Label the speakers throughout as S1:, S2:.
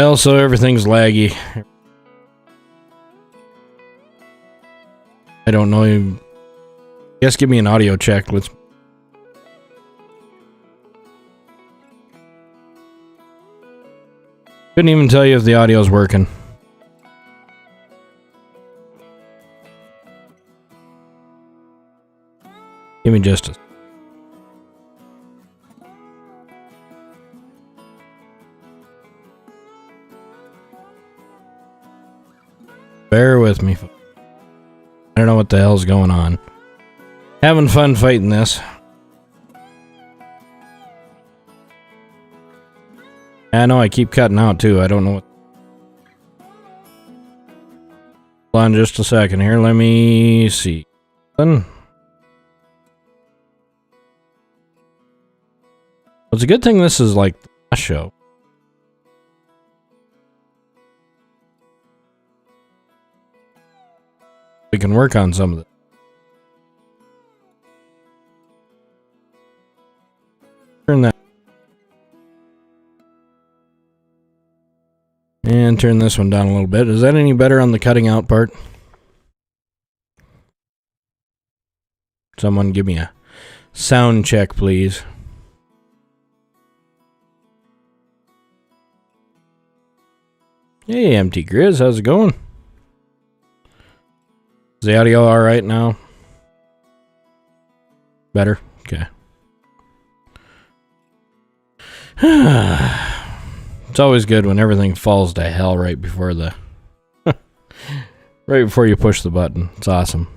S1: Well, so everything's laggy. I don't know. Guess give me an audio check. Let's. Couldn't even tell you if the audio's working. Give me just a. Bear with me. I don't know what the hell's going on. Having fun fighting this. I know I keep cutting out too. I don't know what. Hold on just a second here. Let me see. It's a good thing this is like the last show. We can work on some of it. Turn that. And turn this one down a little bit. Is that any better on the cutting out part? Someone give me a sound check, please. Hey, Empty Grizz, how's it going? Is the audio alright now? Better? Okay. It's always good when everything falls to hell right before the... right before you push the button. It's awesome.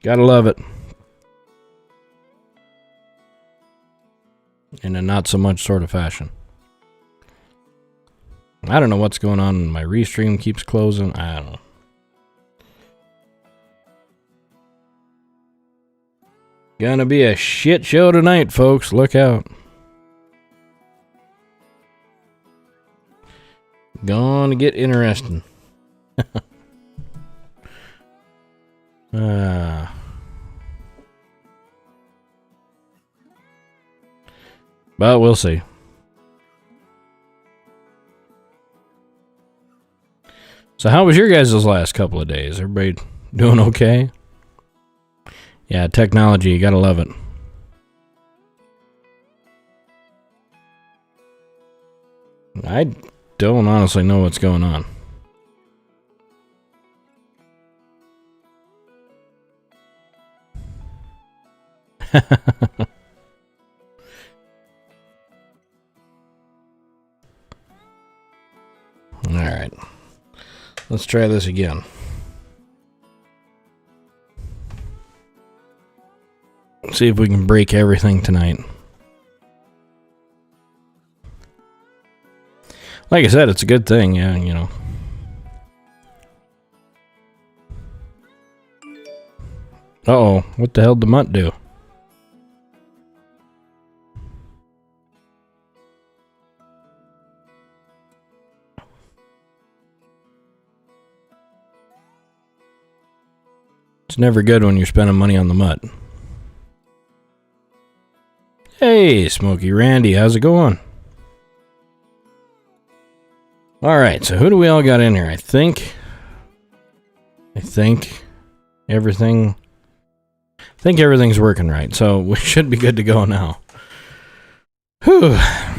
S1: Gotta love it. In a not so much sort of fashion. I don't know what's going on. My restream keeps closing. I don't know. Gonna be a shit show tonight, folks. Look out. Gonna get interesting. But we'll see. So how was your guys' last couple of days? Everybody doing okay? Yeah, technology, you gotta love it. I don't honestly know what's going on. Alright. Let's try this again. See if we can break everything tonight. Like I said, it's a good thing, yeah, you know. Uh-oh, what the hell did the mutt do? It's never good when you're spending money on the mutt. Hey, Smokey Randy, how's it going? Alright, so who do we all got in here? I think everything's working right, so we should be good to go now. Whew. I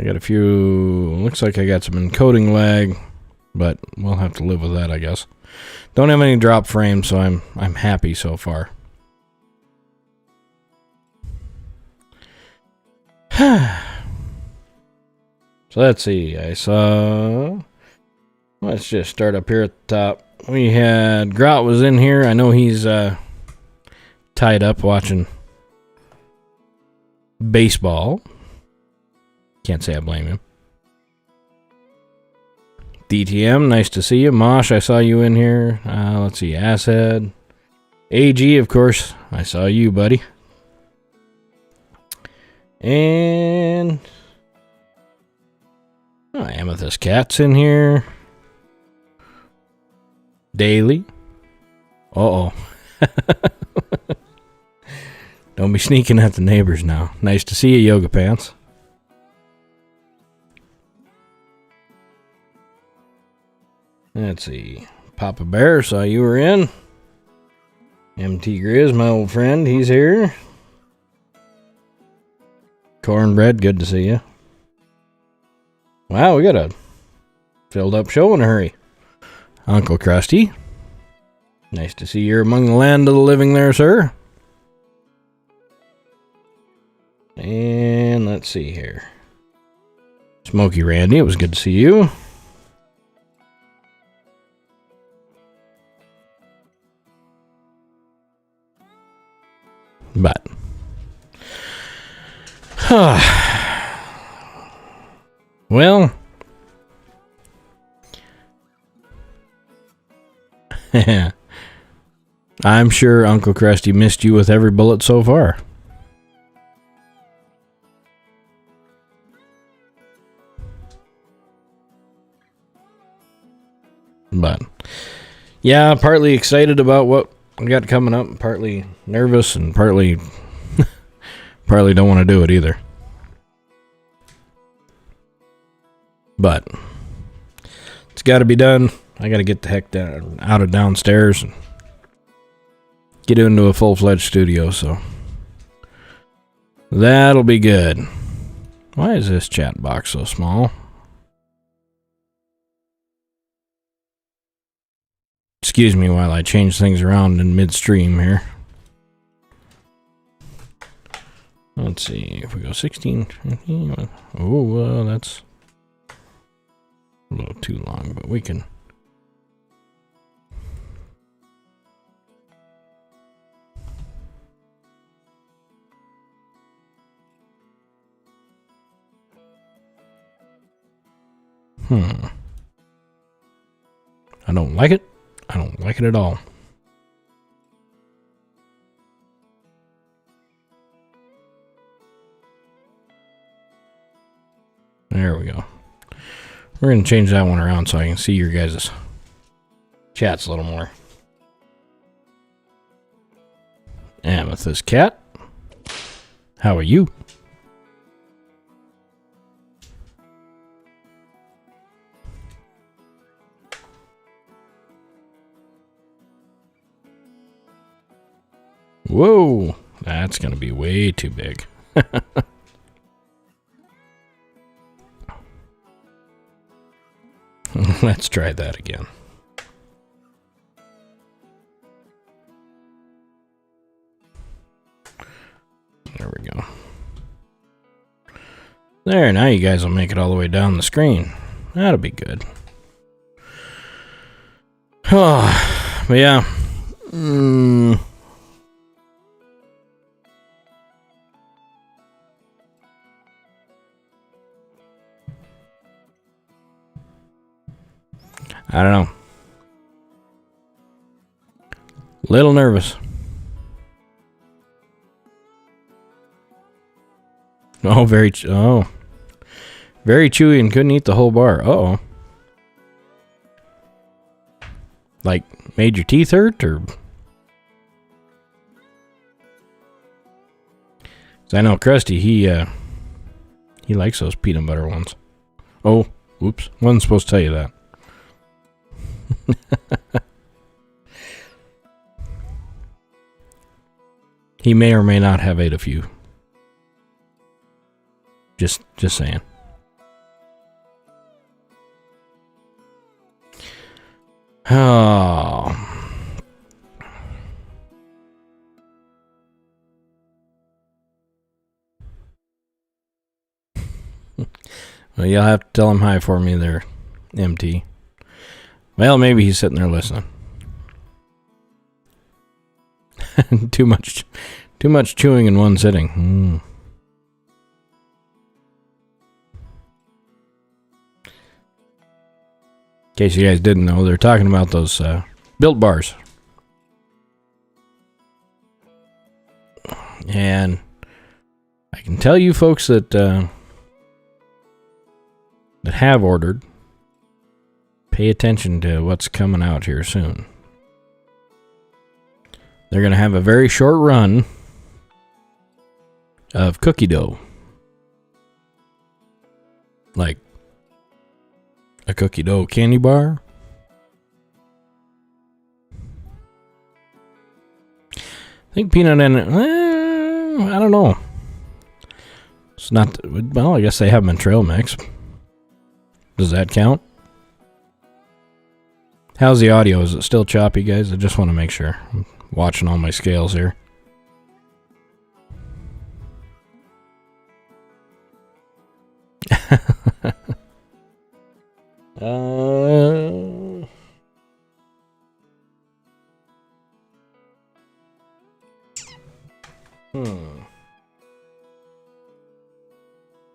S1: got a few... Looks like I got some encoding lag, but we'll have to live with that, I guess. Don't have any drop frames, so I'm happy so far. So let's see. Let's just start up here at the top. We had Grout was in here. I know he's tied up watching baseball. Can't say I blame him. DTM, nice to see you. Mosh, I saw you in here. Let's see, Asshead. AG, of course, I saw you, buddy. And Amethyst Cat's in here. Daily. Uh-oh. Don't be sneaking at the neighbors now. Nice to see you, Yoga Pants. Let's see. Papa Bear, saw you were in. MT Grizz, my old friend, he's here. Cornbread, good to see you. Wow, we got a filled up show in a hurry. Uncle Krusty, nice to see you're among the land of the living there, sir. And let's see here. Smokey Randy, it was good to see you. But well, I'm sure Uncle Krusty missed you with every bullet so far. But yeah, partly excited about what we got coming up, partly nervous, and partly don't want to do it either. But it's got to be done. I got to get the heck out of downstairs and get into a full-fledged studio, so that'll be good. Why is this chat box so small? Excuse me while I change things around in midstream here. Let's see, if we go 16, oh, that's a little too long, but we can. I don't like it. I don't like it at all. There we go. We're going to change that one around so I can see your guys' chats a little more. Amethyst Cat, how are you? Whoa, that's going to be way too big. Let's try that again. There we go. There, now you guys will make it all the way down the screen. That'll be good. Oh, but yeah. I don't know. Little nervous. Oh, very chewy and couldn't eat the whole bar. Uh-oh. Like, made your teeth hurt, or? 'Cause I know Krusty, he likes those peanut butter ones. Oh, whoops. Wasn't supposed to tell you that. He may or may not have ate a few. Just saying. Oh. Well, you'll have to tell him hi for me there, MT. Well, maybe he's sitting there listening. Too much chewing in one sitting. In case you guys didn't know, they're talking about those Built Bars. And I can tell you folks that have ordered, pay attention to what's coming out here soon. They're going to have a very short run, of cookie dough. Like a cookie dough candy bar. I think peanut and I don't know. It's not, well, I guess they have them in trail mix. Does that count? How's the audio? Is it still choppy, guys? I just want to make sure. I'm watching all my scales here.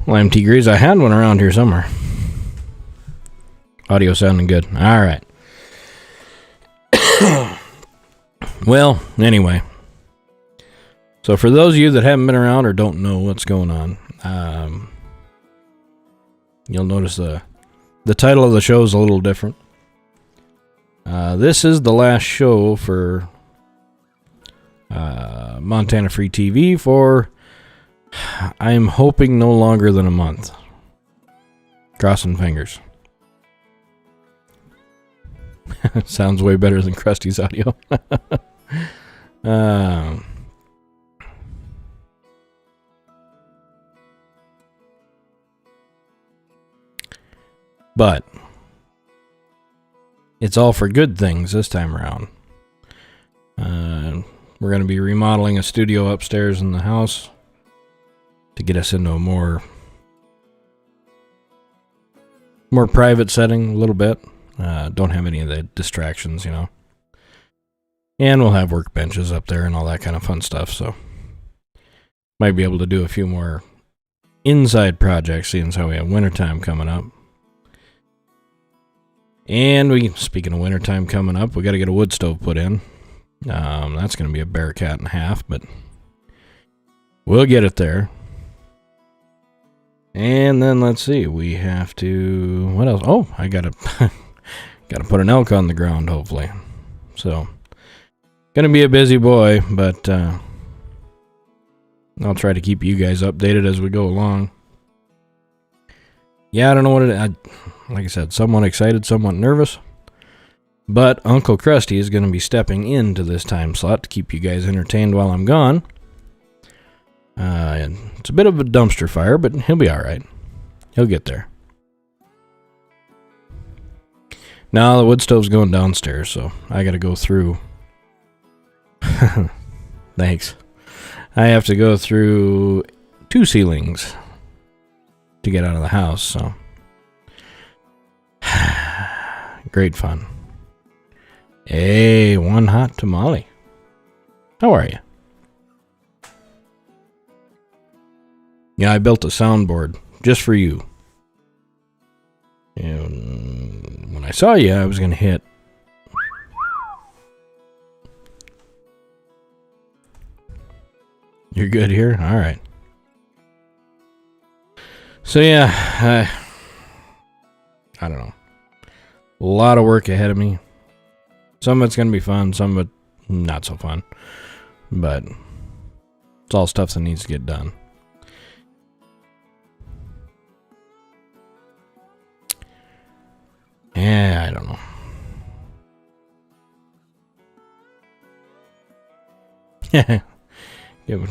S1: Lime tea grease. I had one around here somewhere. Audio sounding good. All right. Well, anyway. So for those of you that haven't been around or don't know what's going on, you'll notice the title of the show is a little different. This is the last show for Montana Free TV for, I'm hoping, no longer than a month. Crossing fingers. Sounds way better than Krusty's audio. But it's all for good things this time around. We're going to be remodeling a studio upstairs in the house to get us into a more private setting a little bit. Don't have any of the distractions, you know. And we'll have workbenches up there and all that kind of fun stuff, so might be able to do a few more inside projects, seeing as how we have wintertime coming up. And speaking of wintertime coming up, we got to get a wood stove put in. That's going to be a bear cat and a half, but we'll get it there. And then let's see, we have to, what else? Oh, I got to put an elk on the ground, hopefully. So, going to be a busy boy, but I'll try to keep you guys updated as we go along. Yeah, I don't know what like I said, somewhat excited, somewhat nervous. But Uncle Krusty is going to be stepping into this time slot to keep you guys entertained while I'm gone. It's a bit of a dumpster fire, but he'll be alright. He'll get there. Now the wood stove's going downstairs, so I got to go through. Thanks. I have to go through 2 ceilings to get out of the house, so great fun. Hey, one hot tamale. How are you? Yeah, I built a soundboard just for you. And when I saw you, I was going to hit. You're good here? All right. So yeah, I don't know. A lot of work ahead of me. Some of it's going to be fun, some of it not so fun. But it's all stuff that needs to get done. Yeah, I don't know.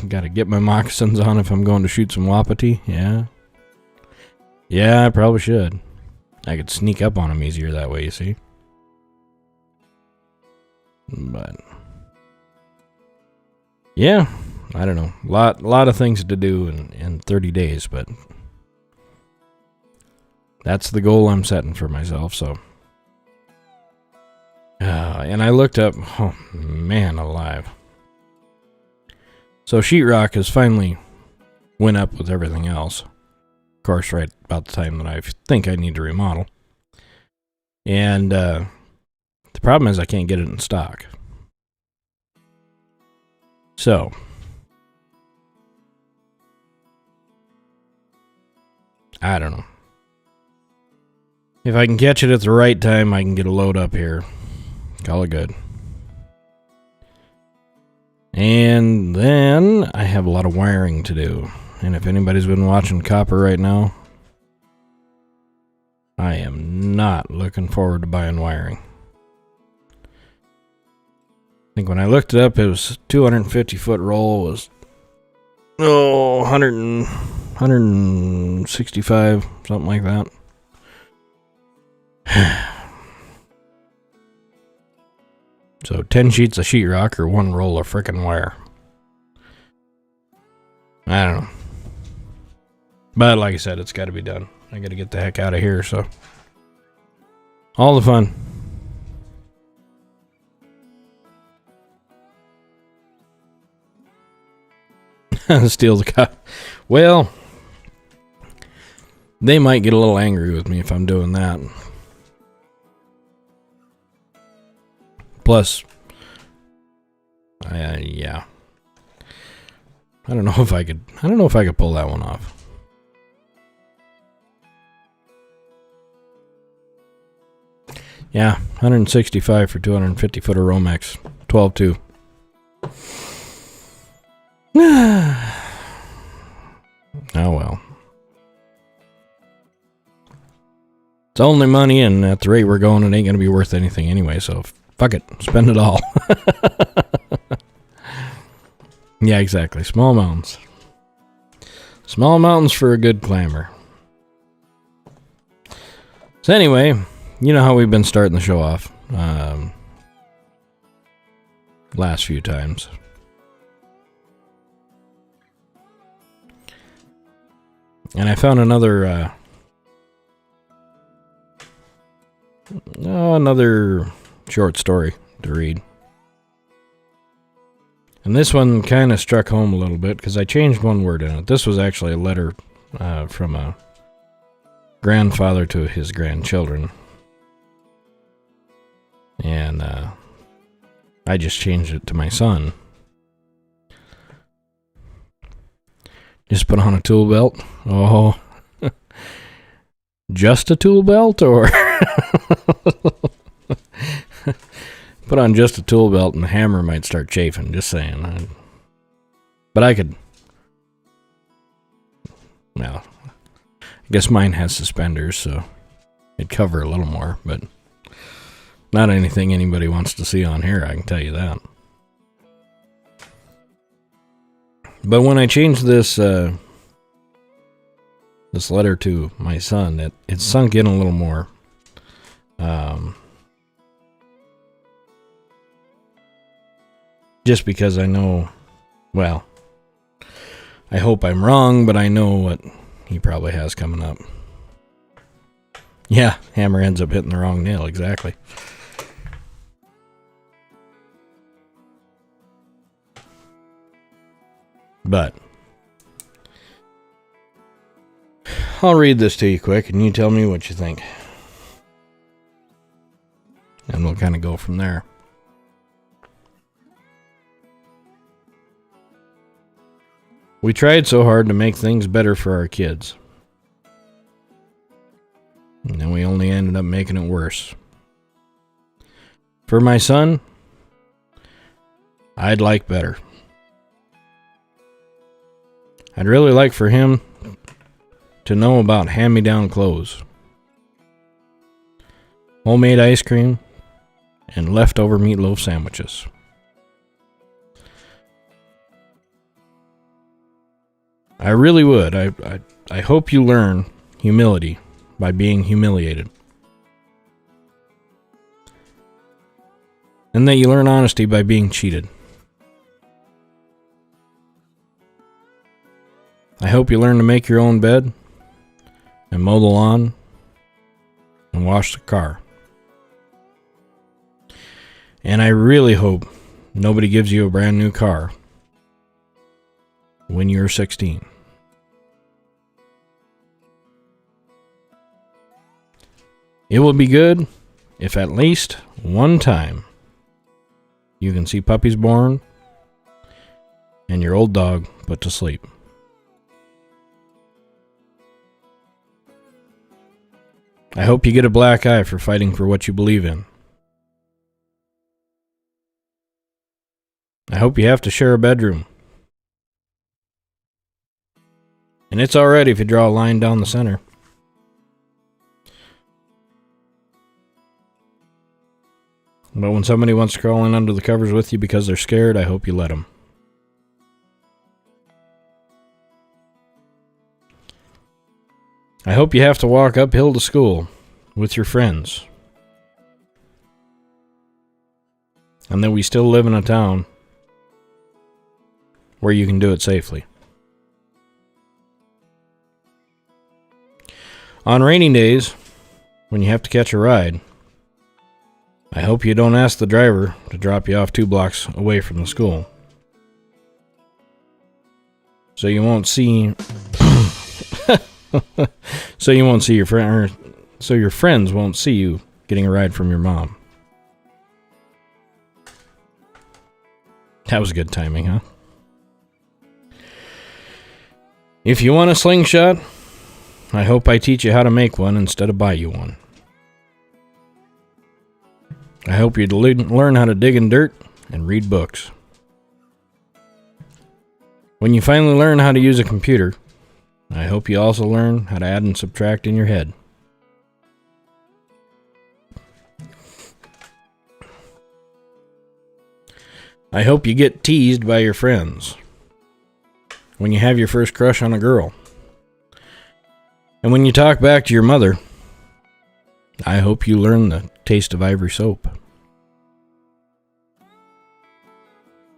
S1: Got to get my moccasins on if I'm going to shoot some wapiti. Yeah. Yeah, I probably should. I could sneak up on them easier that way, you see. But yeah, I don't know. Lot of things to do in 30 days, but that's the goal I'm setting for myself, so. And I looked up, oh man alive. So sheetrock has finally went up with everything else. Of course, right about the time that I think I need to remodel. And the problem is I can't get it in stock. So I don't know. If I can catch it at the right time, I can get a load up here. Call it good. And then I have a lot of wiring to do. And if anybody's been watching copper right now, I am not looking forward to buying wiring. I think when I looked it up, it was 250-foot roll was 165, something like that. So 10 sheets of sheetrock or one roll of frickin' wire. I don't know. But like I said, it's got to be done. I got to get the heck out of here, so. All the fun. Steal the car. Well, they might get a little angry with me if I'm doing that. Plus, yeah. I don't know if I could pull that one off. Yeah, 165 for 250 foot of Romex. 12.2. Oh well. It's only money, and at the rate we're going, it ain't going to be worth anything anyway, so fuck it. Spend it all. Yeah, exactly. Small mountains. Small mountains for a good climber. So anyway, you know how we've been starting the show off. Last few times. And I found another short story to read. And this one kind of struck home a little bit because I changed one word in it. This was actually a letter from a grandfather to his grandchildren. And I just changed it to my son. Just put on a tool belt. Oh, just a tool belt, or put on just a tool belt and the hammer might start chafing. Just saying. But I could. Well, I guess mine has suspenders, so it'd cover a little more, but not anything anybody wants to see on here, I can tell you that. But when I changed this letter to my son, it sunk in a little more. Just because I know, well, I hope I'm wrong, but I know what he probably has coming up. Yeah, hammer ends up hitting the wrong nail, exactly. But I'll read this to you quick, and you tell me what you think. And we'll kind of go from there. We tried so hard to make things better for our kids. And then we only ended up making it worse. For my son, I'd like better. I'd really like for him to know about hand-me-down clothes, homemade ice cream, and leftover meatloaf sandwiches. I really would. I hope you learn humility by being humiliated. And that you learn honesty by being cheated. I hope you learn to make your own bed and mow the lawn and wash the car. And I really hope nobody gives you a brand new car when you're 16. It will be good if at least one time you can see puppies born and your old dog put to sleep. I hope you get a black eye for fighting for what you believe in. I hope you have to share a bedroom. And it's alright if you draw a line down the center. But when somebody wants to crawl in under the covers with you because they're scared, I hope you let them. I hope you have to walk uphill to school with your friends. And that we still live in a town where you can do it safely. On rainy days, when you have to catch a ride, I hope you don't ask the driver to drop you off 2 blocks away from the school. So you won't see so you won't see your friend, so your friends won't see you getting a ride from your mom. That was good timing, huh? If you want a slingshot, I hope I teach you how to make one instead of buy you one. I hope you learn how to dig in dirt and read books. When you finally learn how to use a computer, I hope you also learn how to add and subtract in your head. I hope you get teased by your friends when you have your first crush on a girl. And when you talk back to your mother, I hope you learn the taste of Ivory soap.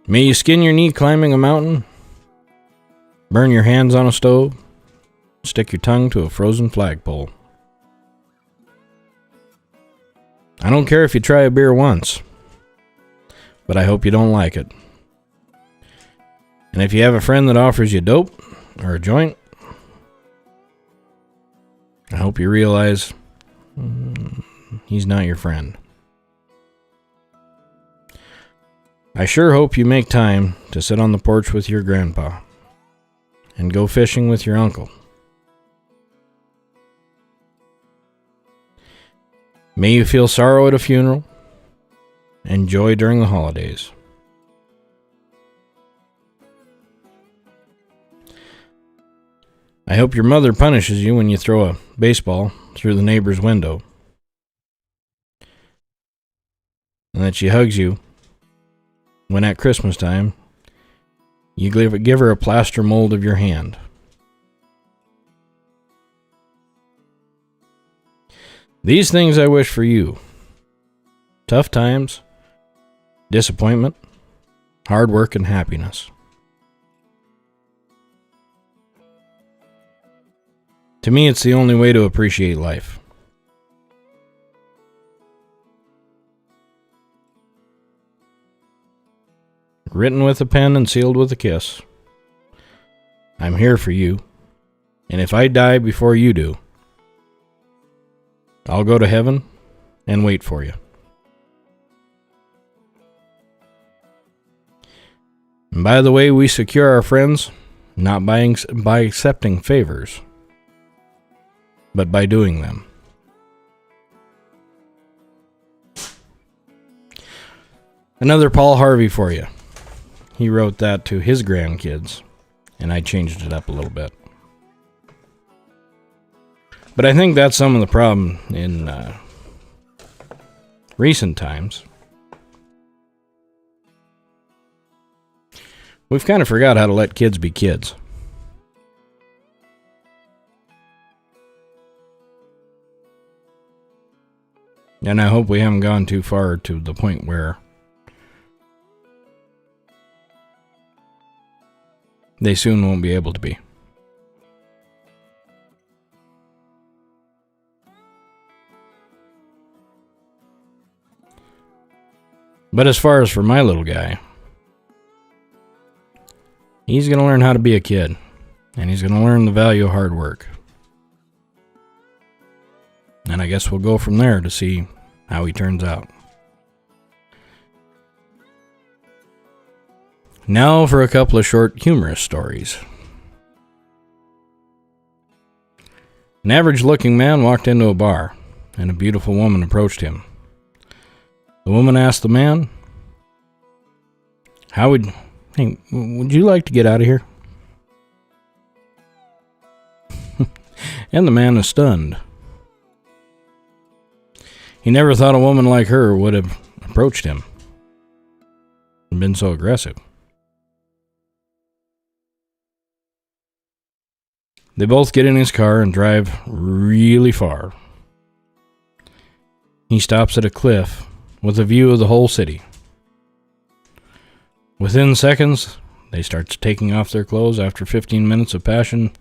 S1: May you skin your knee climbing a mountain, burn your hands on a stove, stick your tongue to a frozen flagpole. I don't care if you try a beer once, but I hope you don't like it. And if you have a friend that offers you dope or a joint, I hope you realize he's not your friend. I sure hope you make time to sit on the porch with your grandpa and go fishing with your uncle. May you feel sorrow at a funeral and joy during the holidays. I hope your mother punishes you when you throw a baseball through the neighbor's window, and that she hugs you when at Christmas time you give her a plaster mold of your hand. These things I wish for you: tough times, disappointment, hard work, and happiness. To me, it's the only way to appreciate life. Written with a pen and sealed with a kiss. I'm here for you, and if I die before you do, I'll go to heaven and wait for you. And by the way, we secure our friends not by accepting favors, but by doing them. Another Paul Harvey for you. He wrote that to his grandkids, and I changed it up a little bit. But I think that's some of the problem in recent times. We've kind of forgot how to let kids be kids. And I hope we haven't gone too far to the point where they soon won't be able to be. But as far as for my little guy, he's going to learn how to be a kid, and he's going to learn the value of hard work. And I guess we'll go from there to see how he turns out. Now for a couple of short humorous stories. An average-looking man walked into a bar, and a beautiful woman approached him. The woman asked the man, Hey, would you like to get out of here? And the man is stunned. He never thought a woman like her would have approached him and been so aggressive. They both get in his car and drive really far. He stops at a cliff with a view of the whole city. Within seconds, they start taking off their clothes. After 15 minutes of passion,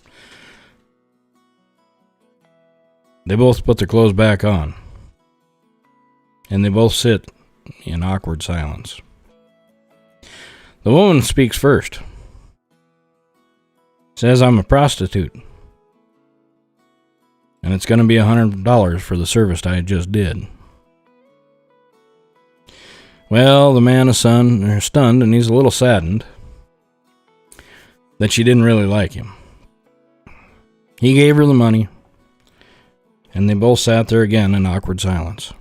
S1: they both put their clothes back on. And they both sit in awkward silence. The woman speaks first. Says, "I'm a prostitute. And it's going to be $100 for the service I just did." Well, the man is stunned, and he's a little saddened that she didn't really like him. He gave her the money, and they both sat there again in awkward silence.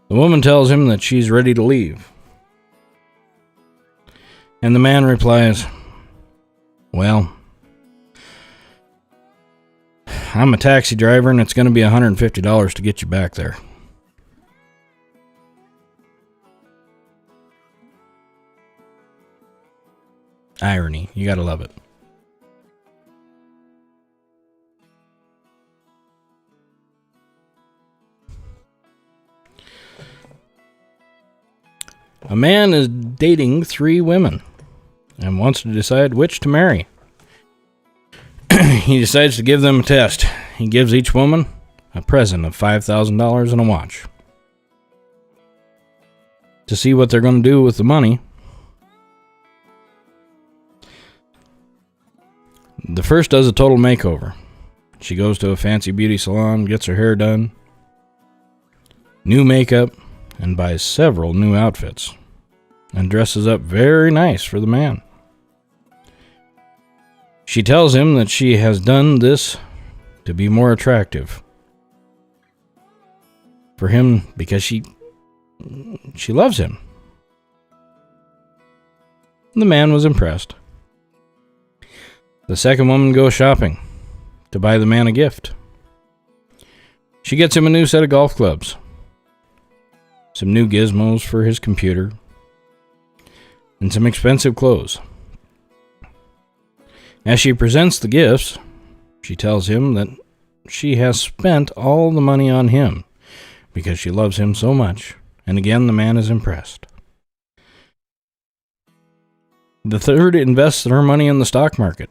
S1: The woman tells him that she's ready to leave. And the man replies, "Well, I'm a taxi driver, and it's going to be $150 to get you back there." Irony. You gotta love it. A man is dating 3 women and wants to decide which to marry. He decides to give them a test. He gives each woman a present of $5,000 and a watch. To see what they're going to do with the money, the first does a total makeover. She goes to a fancy beauty salon, gets her hair done, new makeup, and buys several new outfits, and dresses up very nice for the man. She tells him that she has done this to be more attractive for him because she loves him. The man was impressed. The second woman goes shopping to buy the man a gift. She gets him a new set of golf clubs, some new gizmos for his computer, and some expensive clothes. As she presents the gifts, she tells him that she has spent all the money on him because she loves him so much, and again the man is impressed. The third invests her money in the stock market.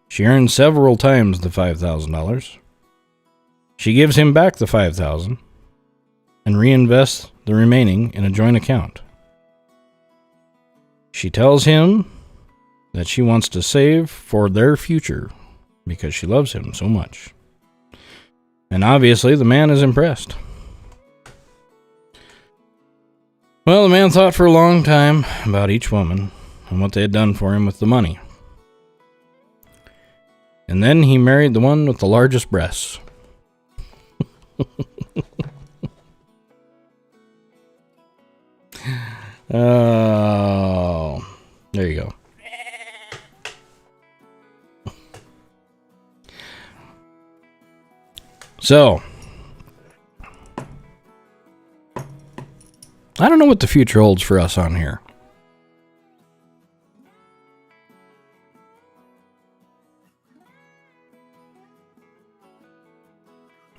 S1: She earns several times the $5,000. She gives him back the $5,000 and reinvests the remaining in a joint account. She tells him that she wants to save for their future because she loves him so much. And obviously the man is impressed. Well, the man thought for a long time about each woman and what they had done for him with the money. And then he married the one with the largest breasts. Oh, there you go. So, I don't know what the future holds for us on here.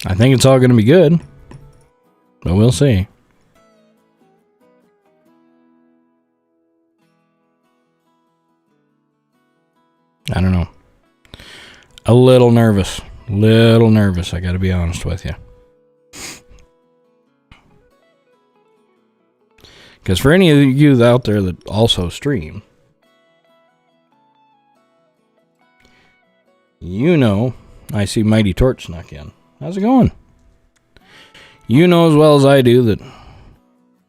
S1: I think it's all going to be good, but we'll see. I don't know. A little nervous, I got to be honest with you. Because for any of you out there that also stream, you know I see Mighty Torch snuck in. How's it going? You know as well as I do that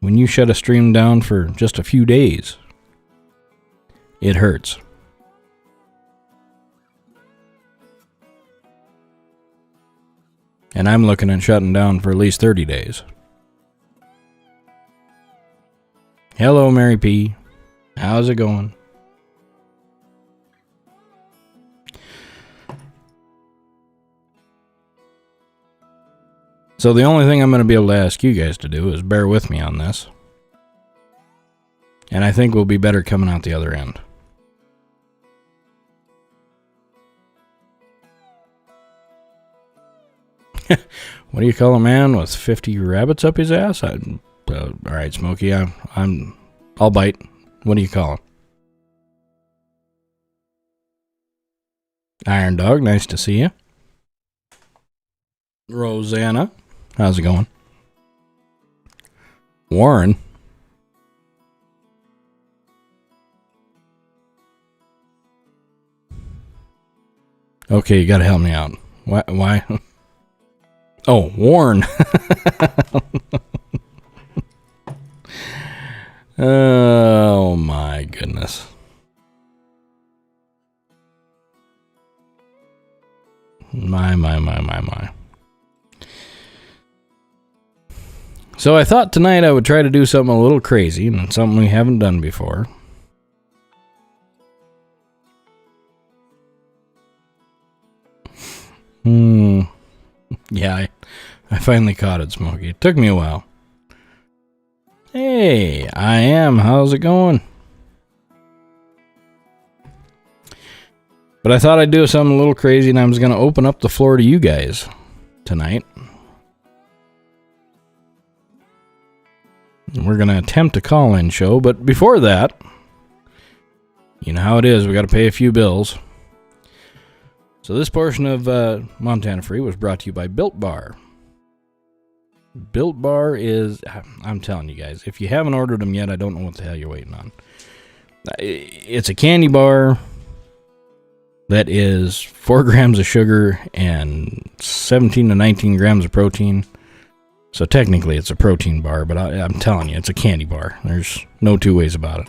S1: when you shut a stream down for just a few days, it hurts. And I'm looking at shutting down for at least 30 days. Hello, Mary P. How's it going? So the only thing I'm going to be able to ask you guys to do is bear with me on this. And I think we'll be better coming out the other end. What do you call a man with 50 rabbits up his ass? All right, Smokey, I'll bite. What do you call him? Iron Dog, nice to see you. Rosanna, how's it going? Warren. Okay, you gotta help me out. Why? Oh, Warren. Oh, my goodness. My. So I thought tonight I would try to do something a little crazy and something we haven't done before. Yeah, I finally caught it, Smokey. It took me a while. Hey, I am. How's it going? But I thought I'd do something a little crazy, and I was going to open up the floor to you guys tonight. We're going to attempt a call-in show, but before that, you know how it is. We got to pay a few bills. So this portion of Montana Free was brought to you by Built Bar. Built Bar is, I'm telling you guys, if you haven't ordered them yet, I don't know what the hell you're waiting on. It's a candy bar that is 4 grams of sugar and 17 to 19 grams of protein. So technically it's a protein bar, but I'm telling you, it's a candy bar. There's no two ways about it.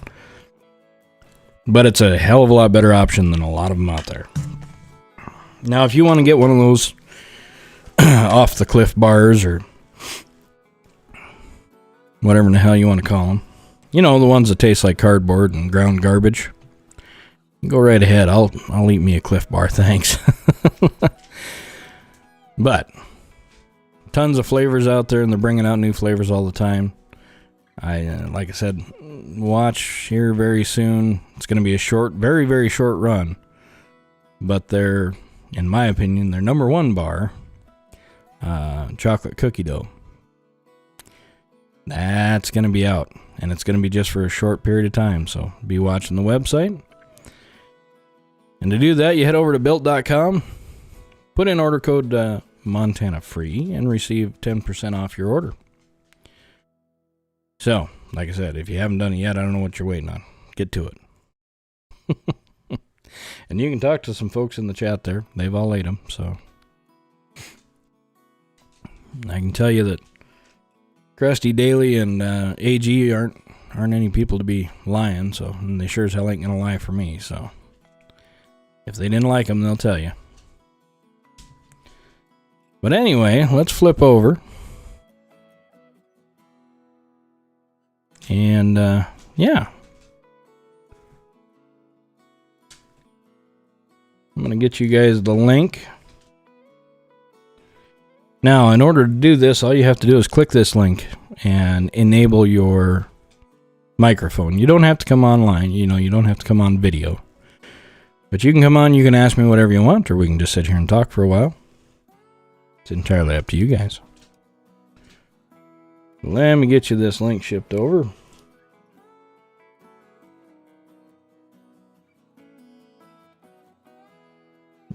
S1: But it's a hell of a lot better option than a lot of them out there. Now, if you want to get one of those off-the-cliff bars or whatever in the hell you want to call them, you know, the ones that taste like cardboard and ground garbage, go right ahead. I'll eat me a Cliff Bar, thanks. But tons of flavors out there, and they're bringing out new flavors all the time. Like I said, watch here very soon. It's going to be a short, very, very short run. But they're, in my opinion, their number one bar, chocolate cookie dough. That's going to be out, and it's going to be just for a short period of time, so be watching the website. And to do that, you head over to Built.com, put in order code Montana Free, and receive 10% off your order. So, like I said, if you haven't done it yet, I don't know what you're waiting on. Get to it. And you can talk to some folks in the chat there. They've all ate them, so I can tell you that Krusty Daily and AG aren't any people to be lying, so, and they sure as hell ain't gonna lie for me, so if they didn't like them, they'll tell you. But anyway, let's flip over. And, yeah. I'm going to get you guys the link. Now, in order to do this, all you have to do is click this link and enable your microphone. You don't have to come online. You know, you don't have to come on video. But you can come on, you can ask me whatever you want, or we can just sit here and talk for a while. It's entirely up to you guys. Let me get you this link shipped over.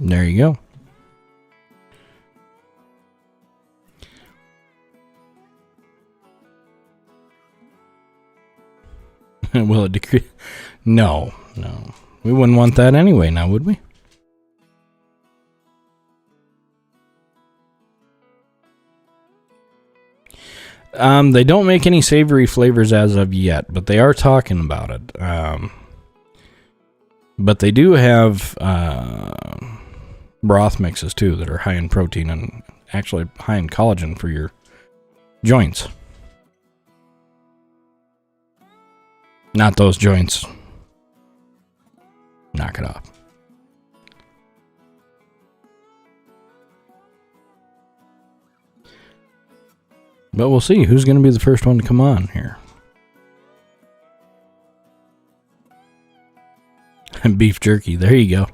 S1: There you go. Will it decrease? No. We wouldn't want that anyway, now would we? They don't make any savory flavors as of yet, but they are talking about it. But they do have broth mixes too that are high in protein and actually high in collagen for your joints. Not those joints. Knock it off. But we'll see who's going to be the first one to come on here. Beef jerky. There you go.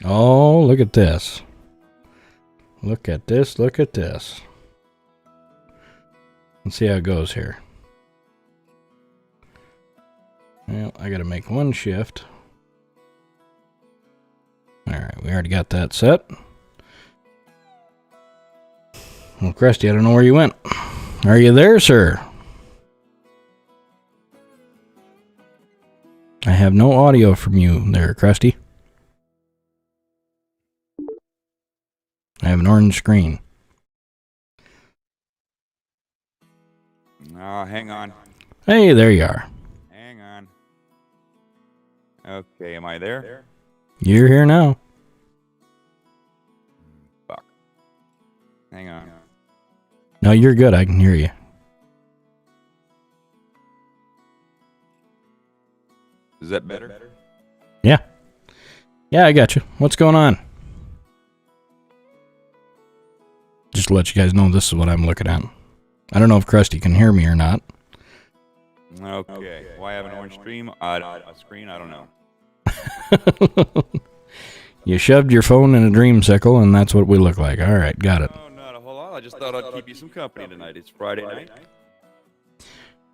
S1: Oh, look at this. Look at this. Look at this. Let's see how it goes here. Well, I got to make one shift. Alright, we already got that set. Well, Krusty, I don't know where you went. Are you there, sir? I have no audio from you there, Krusty. I have an orange screen.
S2: Oh, hang on.
S1: Hey, there you are.
S2: Hang on. Okay, am I there?
S1: You're here now.
S2: Fuck. Hang on.
S1: No, you're good. I can hear you.
S2: Is that better?
S1: Yeah. Yeah, I got you. What's going on? Just to let you guys know, this is what I'm looking at. I don't know if Krusty can hear me or not.
S2: Okay. Why have an orange stream? A screen? I don't know.
S1: You shoved your phone in a dreamsicle, and that's what we look like. All right, got it.
S2: No, not a whole lot. I just thought I'd keep you some company tonight. It's Friday night.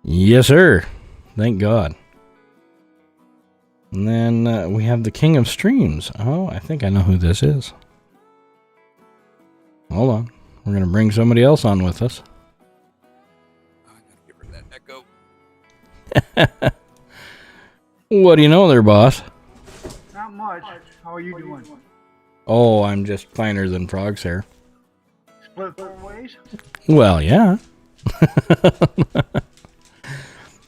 S1: Yes, sir. Thank God. And then we have the King of Streams. Oh, I think I know who this is. Hold on. We're going to bring somebody else on with us.
S2: I gotta give her that echo.
S1: What do you know there, boss?
S3: Not much. How are you doing?
S1: Oh, I'm just finer than Frog's hair.
S3: Split 4 ways?
S1: Well, yeah.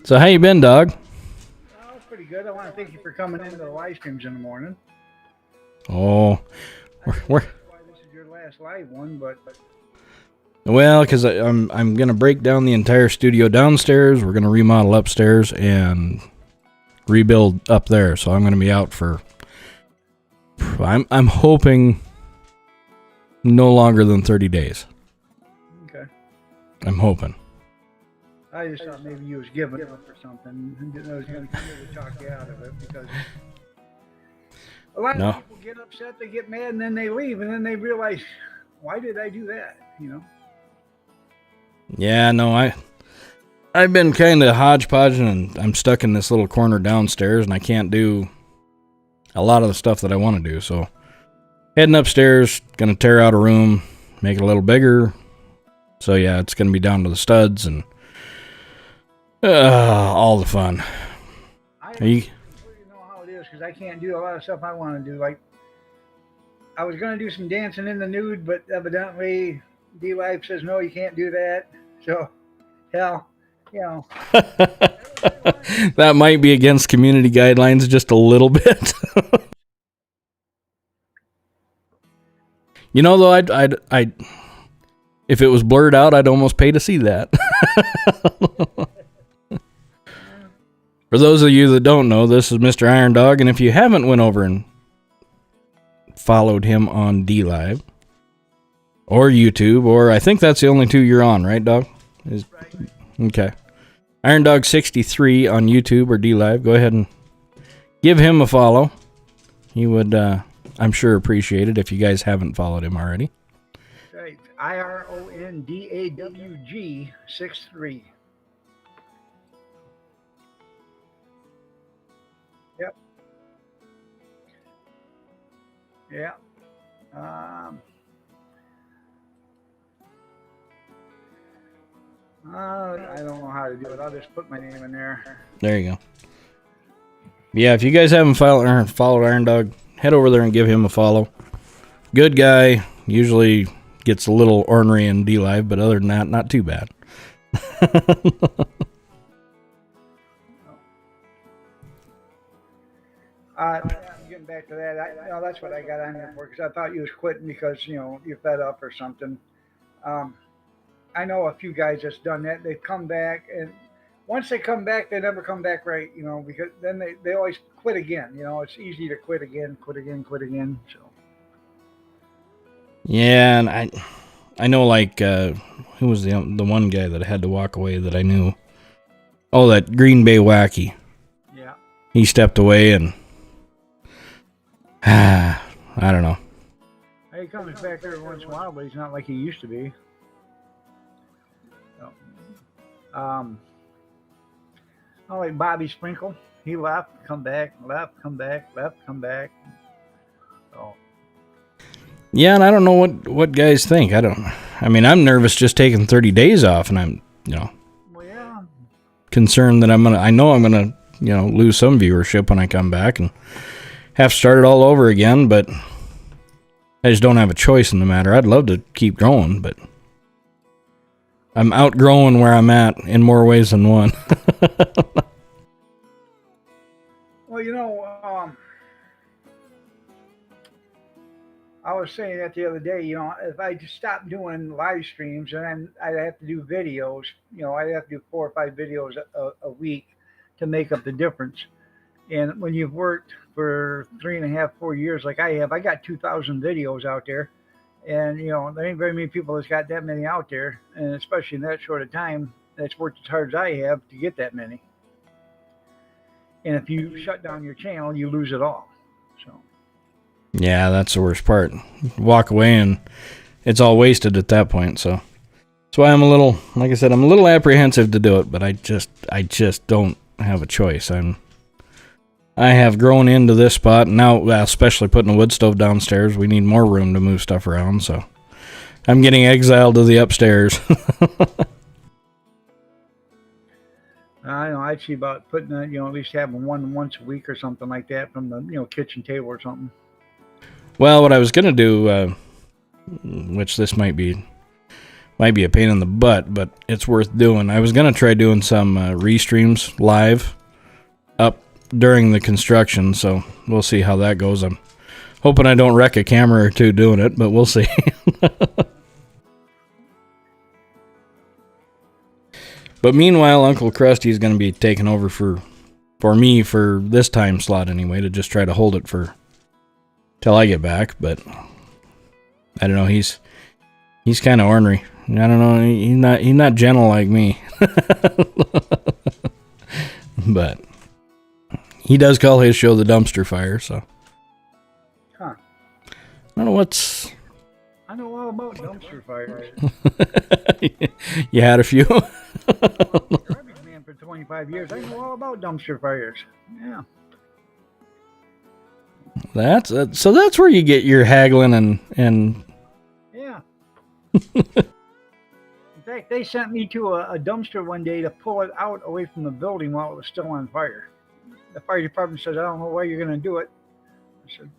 S1: So how you been, dog?
S3: Oh, pretty good. I want to thank you for coming into the live streams in the morning.
S1: Oh, we're
S3: Why this is your last live one, but
S1: well, because I'm gonna break down the entire studio downstairs. We're gonna remodel upstairs and rebuild up there. So I'm gonna be out for. I'm hoping no longer than 30 days.
S3: okay.
S1: I'm hoping.
S3: I just thought maybe you was giving up or something. I didn't know I was going to come here to talk you out of it because a lot
S1: No.
S3: of people get upset, they get mad, and then they leave, and then they realize, why did I do that? You know.
S1: Yeah, no, I've been kind of hodgepodging, and I'm stuck in this little corner downstairs, and I can't do a lot of the stuff that I want to do. So heading upstairs, gonna tear out a room, make it a little bigger. So yeah, it's gonna be down to the studs and all the fun.
S3: I
S1: Are you?
S3: completely know how it is because I can't do a lot of stuff I want to do. Like, I was going to do some dancing in the nude, but evidently D-Life says, no, you can't do that. So, hell, you know.
S1: That might be against community guidelines just a little bit. You know, though, I'd if it was blurred out, I'd almost pay to see that. For those of you that don't know, this is Mr. Iron Dog, and if you haven't went over and followed him on DLive or YouTube, or I think that's the only two you're on, right, Dog? Okay. Iron Dog 63 on YouTube or DLive. Go ahead and give him a follow. He would, I'm sure, appreciate it if you guys haven't followed him already.
S3: Right. IRONDAWG 63. Yep. Yeah. I don't know how to do it. I'll just put my name in there.
S1: There you go. Yeah, if you guys haven't followed Iron Dog, head over there and give him a follow. Good guy. Usually gets a little ornery in DLive, but other than that, not too bad.
S3: I'm getting back to that. That's what I got on there for because I thought you was quitting because you're fed up or something. I know a few guys that's done that. They've come back, and once they come back, they never come back right, because then they always quit again. It's easy to quit again, quit again, quit again. So
S1: Yeah, and I know, like, who was the one guy that had to walk away that I knew? Oh, that Green Bay Wacky.
S3: yeah,
S1: He stepped away, and I don't know.
S3: he comes back every once in a while, but he's not like he used to be. So, I like Bobby Sprinkle. He left, come back, left, come back, left, come back. So
S1: Yeah, and I don't know what guys think. I mean, I'm nervous just taking 30 days off, and I'm,
S3: well, yeah.
S1: concerned that I know I'm gonna, lose some viewership when I come back and have to start it all over again, but I just don't have a choice in the matter. I'd love to keep going, but I'm outgrowing where I'm at in more ways than one.
S3: Well, I was saying that the other day. If I just stopped doing live streams, and I'd have to do videos. I'd have to do 4 or 5 videos a week to make up the difference. And when you've worked for 3.5, 4 years like I have, I got 2,000 videos out there. And, there ain't very many people that's got that many out there. And especially in that short of time, that's worked as hard as I have to get that many. And if you shut down your channel, you lose it all. So,
S1: Yeah, that's the worst part. Walk away and it's all wasted at that point. So that's why I'm a little, like I said, I'm a little apprehensive to do it, but I just don't have a choice. I have grown into this spot, and now, especially putting a wood stove downstairs, we need more room to move stuff around, so I'm getting exiled to the upstairs.
S3: I know I'd see about putting at least having one once a week or something like that from the kitchen table or something.
S1: Well, what I was gonna do, which this might be a pain in the butt, but it's worth doing. I was gonna try doing some restreams live up during the construction, so we'll see how that goes. I'm hoping I don't wreck a camera or two doing it, but we'll see. But meanwhile, Uncle Krusty's going to be taking over for me for this time slot anyway, to just try to hold it for till I get back. But I don't know, he's kind of ornery. I don't know, he's not gentle like me. But he does call his show the Dumpster Fire, so.
S3: Huh.
S1: I don't know what's.
S3: I know all about dumpster fires.
S1: You had a few?
S3: Garbage man for 25 years. I know all about dumpster fires. Yeah.
S1: So that's where you get your haggling and.
S3: Yeah. In fact, they sent me to a dumpster one day to pull it out away from the building while it was still on fire. The fire department says, I don't know why you're going to do it. I said,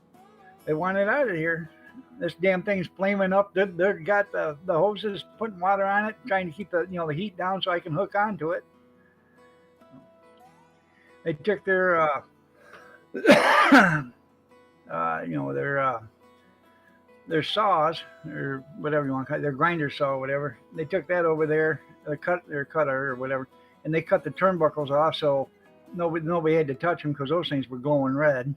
S3: they want it out of here. This damn thing's flaming up. They've got the hoses putting water on it, trying to keep the heat down so I can hook onto it. They took their their saws, or whatever you want to call it, their grinder saw or whatever. They took that over there, their cutter or whatever, and they cut the turnbuckles off so nobody had to touch them because those things were glowing red.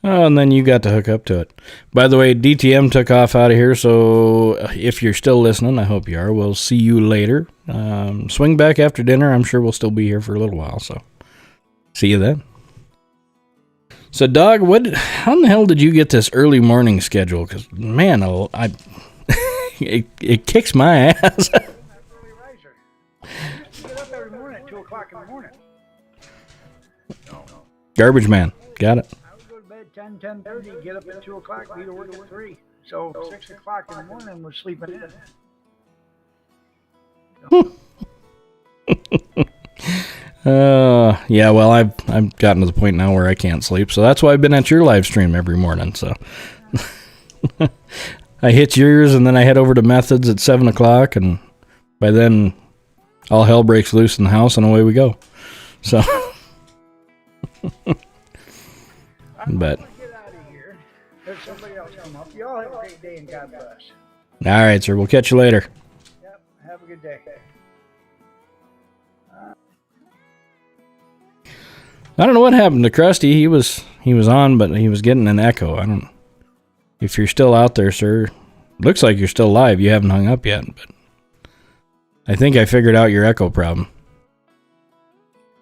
S1: Oh, and then you got to hook up to it. By the way, DTM took off out of here, so if you're still listening, I hope you are. We'll see you later. Swing back after dinner. I'm sure we'll still be here for a little while, so see you then. So, Dog, how in the hell did you get this early morning schedule? Because, man, it kicks my ass.
S3: I'm an early riser. I used to get up every morning at 2 o'clock in the morning.
S1: Garbage man. Got it.
S3: 10:30, get up at 2 o'clock, be to work at 3. So 6 o'clock in the morning was sleeping in.
S1: Yeah, well, I've gotten to the point now where I can't sleep, so that's why I've been at your live stream every morning. So I hit yours, and then I head over to Methods at 7 o'clock, and by then all hell breaks loose in the house, and away we go. So, but
S3: Get out of here. There's somebody else come up. You all have a great day, and God bless.
S1: All right, sir. We'll catch you later.
S3: Yep. Have a good day.
S1: I don't know what happened to Krusty. He was on, but he was getting an echo. I don't. If you're still out there, sir, looks like you're still live. You haven't hung up yet, but I think I figured out your echo problem.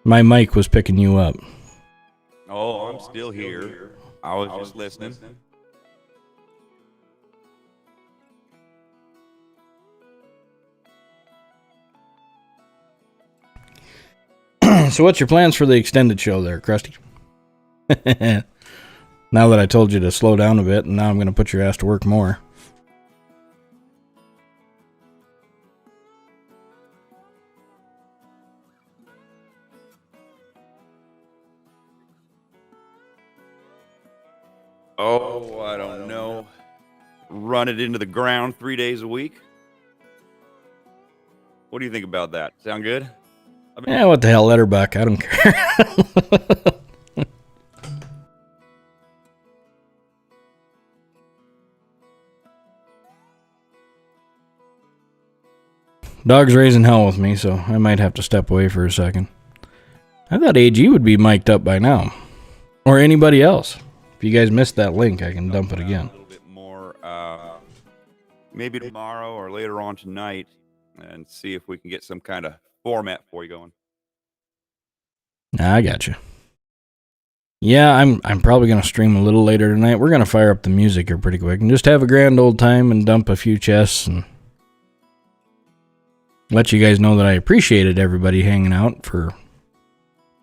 S1: My mic was picking you up.
S2: Oh, I'm still here. I was just listening.
S1: So what's your plans for the extended show there, Krusty? Now that I told you to slow down a bit, and now I'm going to put your ass to work more.
S2: Oh, I don't know. Run it into the ground 3 days a week. What do you think about that? Sound good?
S1: Yeah, what the hell, let her buck. I don't care. Dog's raising hell with me, so I might have to step away for a second. I thought AG would be mic'd up by now. Or anybody else. If you guys missed that link, I can dump it again.
S2: A little bit more, maybe tomorrow or later on tonight, and see if we can get some kind of format for you going.
S1: I got you. Yeah, I'm probably going to stream a little later tonight. We're going to fire up the music here pretty quick and just have a grand old time and dump a few chests and let you guys know that I appreciated everybody hanging out for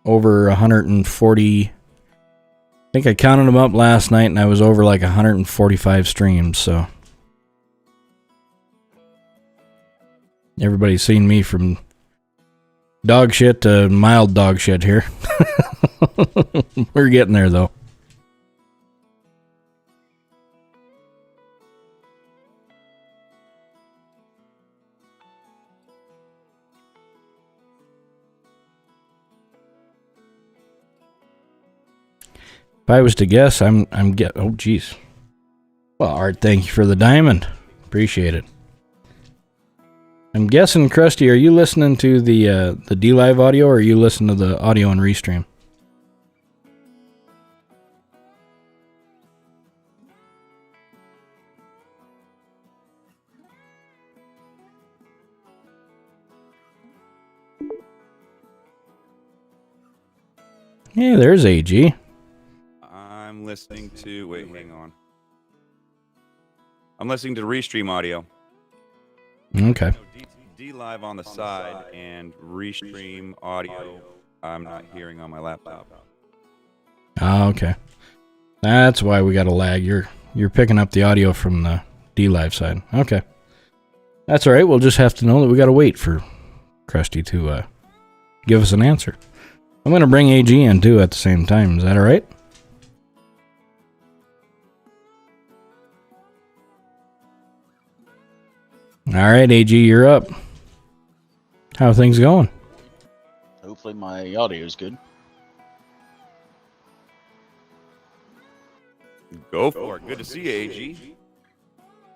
S1: over 140. I think I counted them up last night and I was over like 145 streams, so everybody's seen me from dog shit to mild dog shit here. We're getting there though. If I was to guess, I'm oh geez. Well, Art, thank you for the diamond. Appreciate it. I'm guessing, Krusty, are you listening to the DLive audio or are you listening to the audio and restream? Yeah, there's AG.
S2: I'm listening to, wait, hang on. I'm listening to Restream audio.
S1: Okay.
S2: DLive on the side and Restream audio I'm not hearing on my laptop.
S1: Oh, okay. That's why we got a lag. You're picking up the audio from the DLive side. Okay. That's all right. We'll just have to know that we got to wait for Krusty to give us an answer. I'm going to bring AG in too at the same time. Is that all right? All right, AG, you're up. How are things going?
S4: Hopefully my audio is good.
S2: Go for it. Good to see you, AG.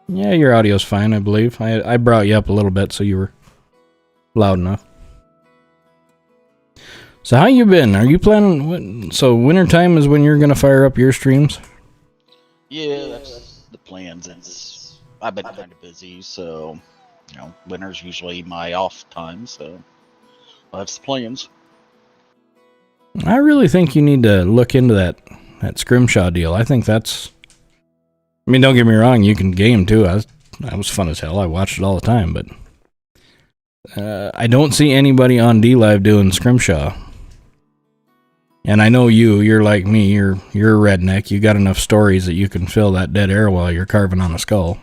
S1: Yeah, your audio's fine, I believe. I brought you up a little bit so you were loud enough. So how you been? Are you planning... So wintertime is when you're going to fire up your streams?
S4: Yeah, that's the plans. I've been kind of busy, so, you know, winter's usually my off time, so that's the plans.
S1: I really think you need to look into that Scrimshaw deal. I think that's... I mean, don't get me wrong, you can game too. That was fun as hell. I watched it all the time, but I don't see anybody on DLive doing Scrimshaw. And I know you're like me, you're a redneck. You got enough stories that you can fill that dead air while you're carving on a skull.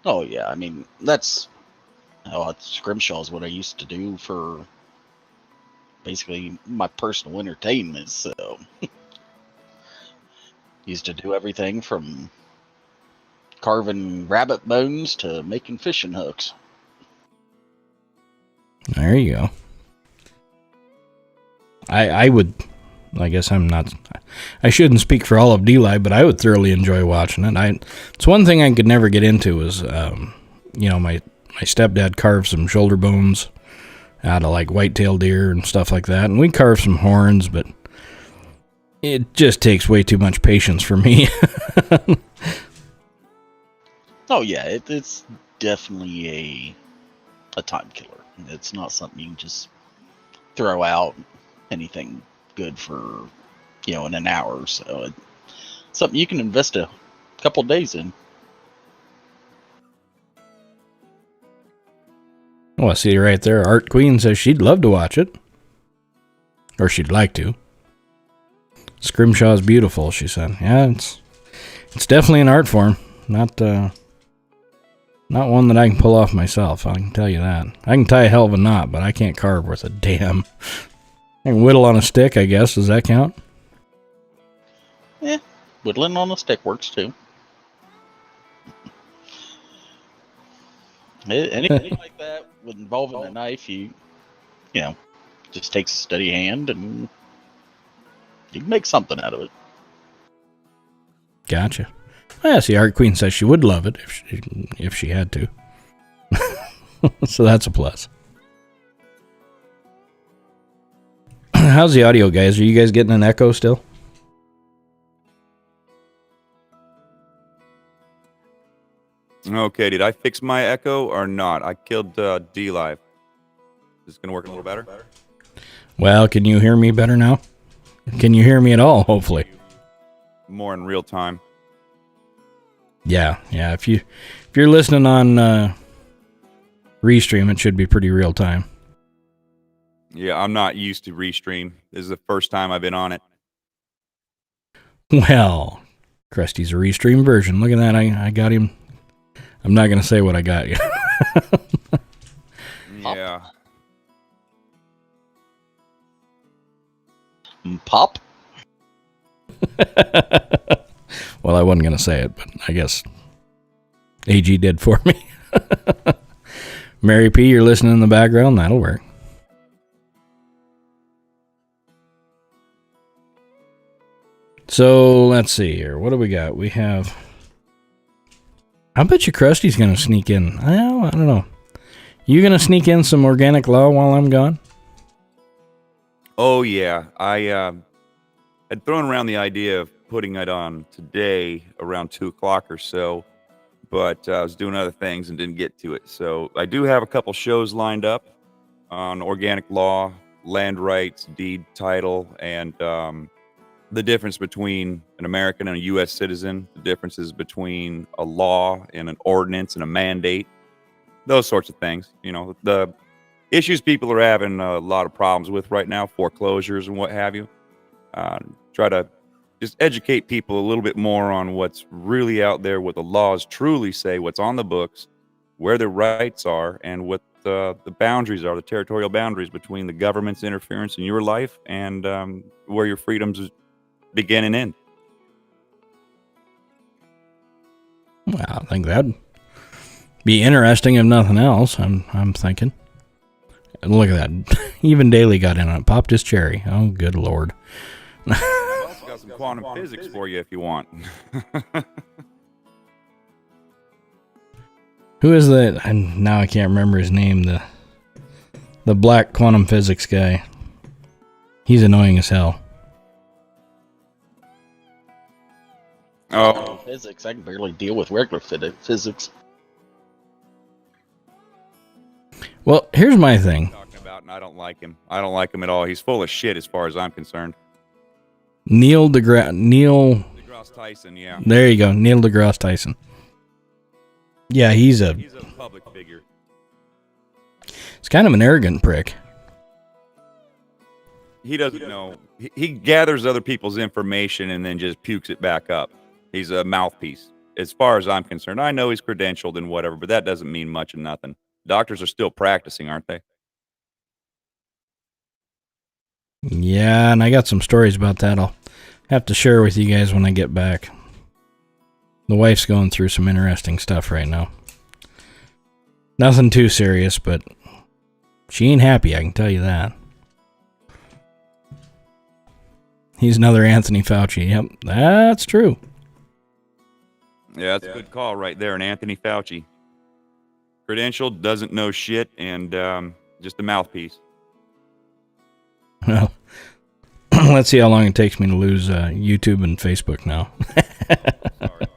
S4: Oh, yeah, I mean, that's... Scrimshaw is what I used to do for basically my personal entertainment, so... Used to do everything from carving rabbit bones to making fishing hooks.
S1: There you go. I would I guess I'm not. I shouldn't speak for all of D-Live, but I would thoroughly enjoy watching it. It's one thing I could never get into is, my stepdad carved some shoulder bones out of like whitetail deer and stuff like that, and we carved some horns, but it just takes way too much patience for me.
S4: Oh yeah, it's definitely a time killer. It's not something you can just throw out anything good for, in an hour or so. It's something you can invest a couple days in.
S1: Well, I see right there. Art Queen says she'd love to watch it. Or she'd like to. Scrimshaw's beautiful, she said. Yeah, it's definitely an art form. Not one that I can pull off myself, I can tell you that. I can tie a hell of a knot, but I can't carve worth a damn. I can whittle on a stick, I guess. Does that count?
S4: Yeah, whittling on a stick works too. Anything like that with involving a knife, you just takes a steady hand and you can make something out of it.
S1: Gotcha. Yeah, see, Art Queen says she would love it if she had to. So that's a plus. How's the audio, guys? Are you guys getting an echo still?
S2: Okay, did I fix my echo or not? I killed D-Live. Is this going to work a little better?
S1: Well, can you hear me better now? Can you hear me at all, hopefully?
S2: More in real time.
S1: Yeah. If you're listening on Restream, it should be pretty real time.
S2: Yeah, I'm not used to Restream. This is the first time I've been on it.
S1: Well, Krusty's a Restream version. Look at that. I got him. I'm not going to say what I got yet.
S2: Yeah.
S4: Pop?
S1: Well, I wasn't going to say it, but I guess AG did for me. Mary P., you're listening in the background? That'll work. So, let's see here. What do we got? We have... I bet you Krusty's going to sneak in. I don't know. You going to sneak in some Organic Law while I'm gone?
S2: Oh, yeah. I had thrown around the idea of putting it on today around 2 o'clock or so, but I was doing other things and didn't get to it. So I do have a couple shows lined up on organic law, land rights, deed title, and the difference between an American and a U.S. citizen, the differences between a law and an ordinance and a mandate, those sorts of things. The issues people are having a lot of problems with right now, foreclosures and what have you. Try to just educate people a little bit more on what's really out there, what the laws truly say, what's on the books, where their rights are, and what the boundaries are, the territorial boundaries between the government's interference in your life and where your freedoms begin and end.
S1: Well, I think that'd be interesting if nothing else. I'm thinking. And look at that. Even Daly got in on it. Popped his cherry. Oh, good Lord.
S2: I've also got some quantum physics for you if you want.
S1: Who is that? And now I can't remember his name. The black quantum physics guy. He's annoying as hell.
S2: Oh,
S4: Physics. I can barely deal with regular physics.
S1: Well, here's my thing.
S2: talking about, and I don't like him. I don't like him at all. He's full of shit as far as I'm concerned.
S1: Neil deGrasse
S2: Tyson, yeah.
S1: There you go. Neil deGrasse Tyson. Yeah, he's a
S2: public figure.
S1: He's kind of an arrogant prick.
S2: He doesn't know. He gathers other people's information and then just pukes it back up. He's a mouthpiece. As far as I'm concerned, I know he's credentialed and whatever, but that doesn't mean much of nothing. Doctors are still practicing, aren't they?
S1: Yeah, and I got some stories about that I'll have to share with you guys when I get back. The wife's going through some interesting stuff right now. Nothing too serious, but she ain't happy, I can tell you that. He's another Anthony Fauci. Yep, that's true.
S2: Yeah, that's a good call right there. And Anthony Fauci, credentialed, doesn't know shit, and just a mouthpiece.
S1: Well, let's see how long it takes me to lose YouTube and Facebook now.
S2: Sorry.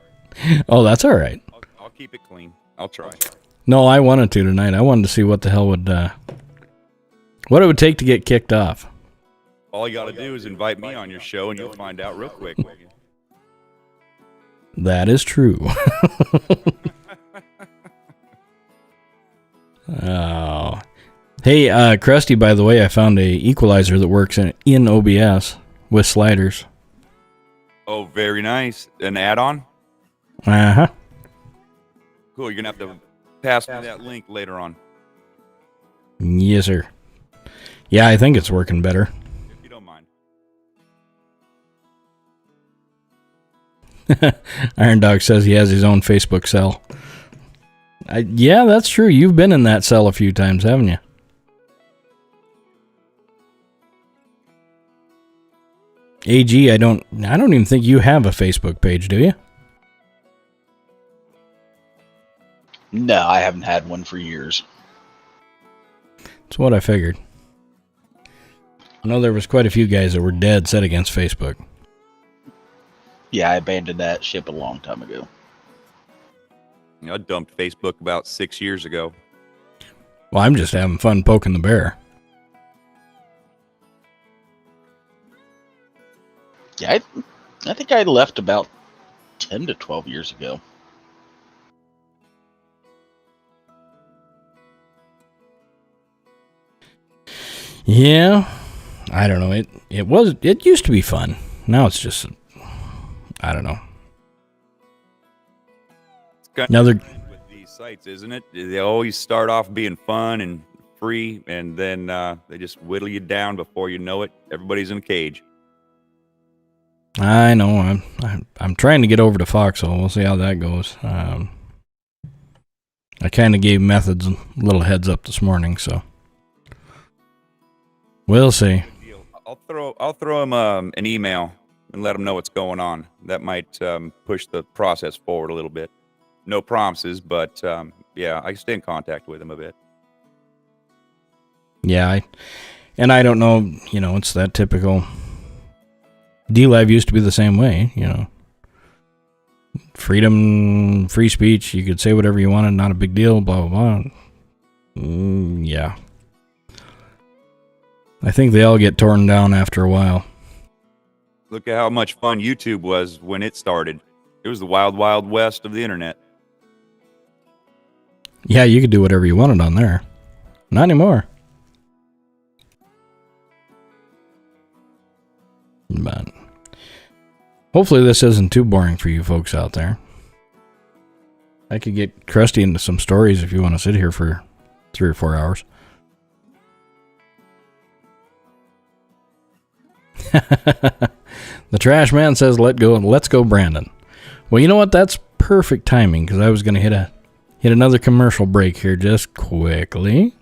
S1: Oh, that's all right.
S2: I'll keep it clean. I'll try.
S1: No, I wanted to tonight. I wanted to see what the hell what it would take to get kicked off.
S2: All you got to do is invite me on your show, and you'll find out real quick.
S1: That is true. Oh. Hey, Krusty, by the way, I found a equalizer that works in OBS with sliders.
S2: Oh, very nice. An add-on?
S1: Uh-huh.
S2: Cool. You're going to have to pass me that link later on.
S1: Yes, sir. Yeah, I think it's working better.
S2: If you don't mind.
S1: Iron Dog says he has his own Facebook cell. Yeah, that's true. You've been in that cell a few times, haven't you? AG, I don't even think you have a Facebook page, do you?
S4: No, I haven't had one for years.
S1: That's what I figured. I know there was quite a few guys that were dead set against Facebook.
S4: Yeah, I abandoned that ship a long time ago.
S2: I dumped Facebook about 6 years ago.
S1: Well, I'm just having fun poking the bear.
S4: Yeah, I think I left about 10 to 12 years ago.
S1: Yeah, I don't know. It used to be fun. Now it's just, I don't know.
S2: It's kind
S1: Another-
S2: of with these sites, isn't it? They always start off being fun and free, and then they just whittle you down before you know it. Everybody's in a cage.
S1: I know. I'm trying to get over to Foxhole. We'll see how that goes. I kind of gave Methods a little heads up this morning, so we'll see.
S2: I'll throw him an email and let him know what's going on. That might push the process forward a little bit. No promises, but yeah, I can stay in contact with him a bit.
S1: Yeah, I don't know. You know, it's that typical. DLive used to be the same way. You know, freedom, free speech. You could say whatever you wanted. Not a big deal. Blah blah blah. Yeah. I think they all get torn down after a while.
S2: Look at how much fun YouTube was when it started. It was the wild, wild west of the internet.
S1: Yeah, you could do whatever you wanted on there. Not anymore. But hopefully this isn't too boring for you folks out there. I could get Krusty into some stories if you want to sit here for 3 or 4 hours. The trash man says let's go Brandon. Well, you know what? That's perfect timing because I was going to hit another commercial break here just quickly.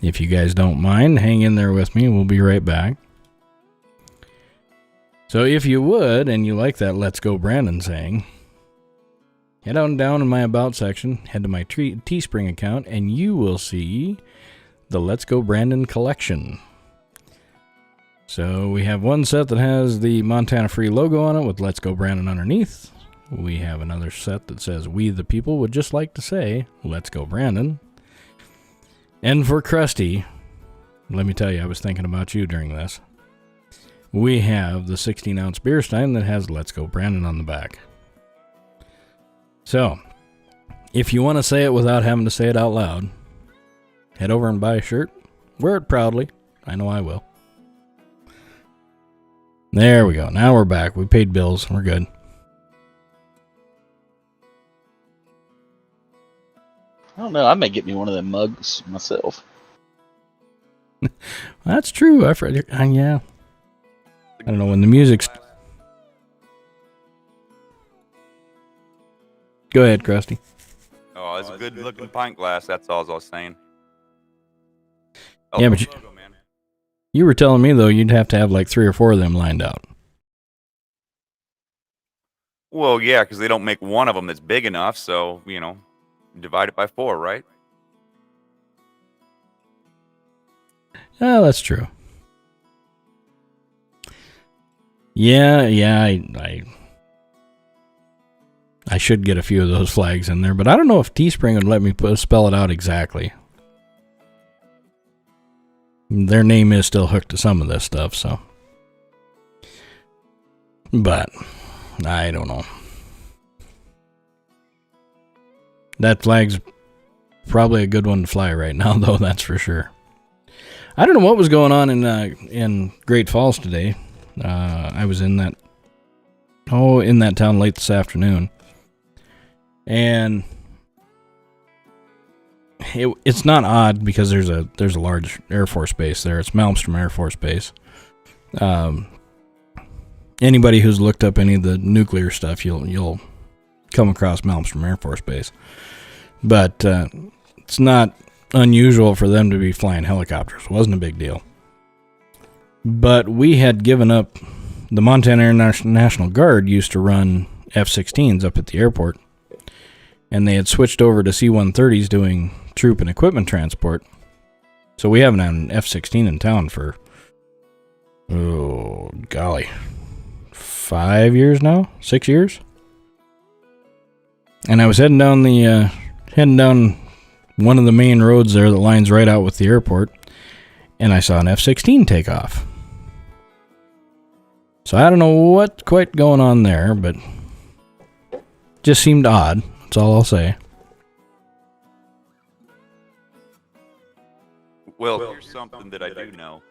S1: If you guys don't mind, hang in there with me. We'll be right back. So if you would, and you like that Let's Go Brandon saying, head on down in my About section, head to my Teespring account, and you will see the Let's Go Brandon collection. So we have one set that has the Montana Free logo on it with Let's Go Brandon underneath. We have another set that says, We the People would just like to say, Let's Go Brandon. And for Krusty, let me tell you, I was thinking about you during this. We have the 16-ounce beer stein that has Let's Go Brandon on the back. So, if you want to say it without having to say it out loud, head over and buy a shirt. Wear it proudly. I know I will. There we go. Now we're back. We paid bills. We're good.
S4: I don't know. I may get me one of them mugs myself.
S1: That's true. I've read it. Yeah. I don't know when the music's... Go ahead, Krusty.
S2: Oh, it's a good-looking pint glass. That's all I was saying.
S1: Yeah, but
S2: logo, man.
S1: You were telling me, though, you'd have to have like 3 or 4 of them lined out.
S2: Well, yeah, because they don't make one of them that's big enough. So, divide it by 4, right?
S1: Oh, that's true. Yeah, I should get a few of those flags in there, but I don't know if Teespring would let me spell it out exactly. Their name is still hooked to some of this stuff, so. But, I don't know. That flag's probably a good one to fly right now, though, that's for sure. I don't know what was going on in Great Falls today. I was in that town late this afternoon. And it's not odd because there's a large Air Force base there. It's Malmstrom Air Force Base. Anybody who's looked up any of the nuclear stuff, you'll come across Malmstrom Air Force Base. But it's not unusual for them to be flying helicopters. It wasn't a big deal. But we had given up. The Montana Air National Guard used to run F-16s up at the airport, and they had switched over to C-130s doing troop and equipment transport. So we haven't had an F-16 in town for, 5 years now? 6 years? And I was heading down one of the main roads there that lines right out with the airport, and I saw an F-16 take off. So I don't know what's quite going on there, but just seemed odd. That's all I'll say.
S2: Well, here's something that I do know.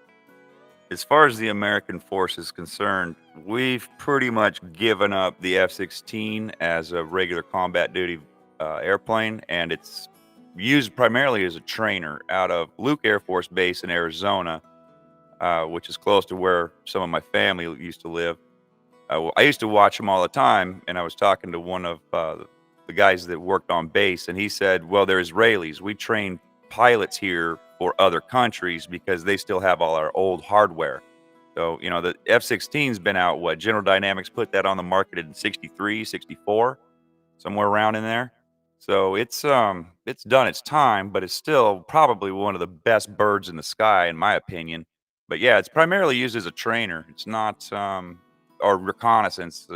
S2: As far as the American force is concerned, we've pretty much given up the F-16 as a regular combat duty airplane, and it's used primarily as a trainer out of Luke Air Force Base in Arizona, which is close to where some of my family used to live. I used to watch them all the time, and I was talking to one of the guys that worked on base, and he said, well, they're Israelis. We train pilots here for other countries because they still have all our old hardware. So, the F-16's been out, General Dynamics put that on the market in 63, 64, somewhere around in there. So it's done its time, but it's still probably one of the best birds in the sky, in my opinion. But yeah, it's primarily used as a trainer. It's not, or reconnaissance,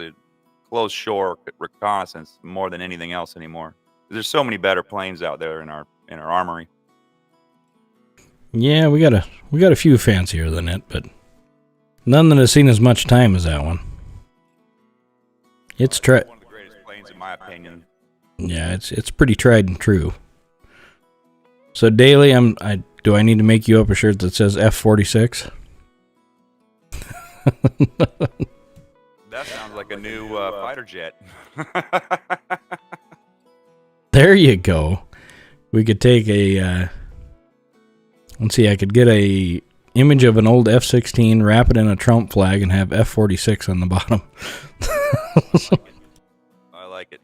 S2: close shore reconnaissance more than anything else anymore. There's so many better planes out there in our armory.
S1: Yeah, we got a few fancier than it, but none that has seen as much time as that one. It's
S2: one of the greatest planes in my opinion.
S1: Yeah, it's pretty tried and true. So Daily, do I need to make you up a shirt that says F-46?
S2: That sounds like a new fighter jet.
S1: There you go. We could take let's see, I could get a image of an old F-16, wrap it in a Trump flag, and have F-46 on the bottom.
S2: I like it.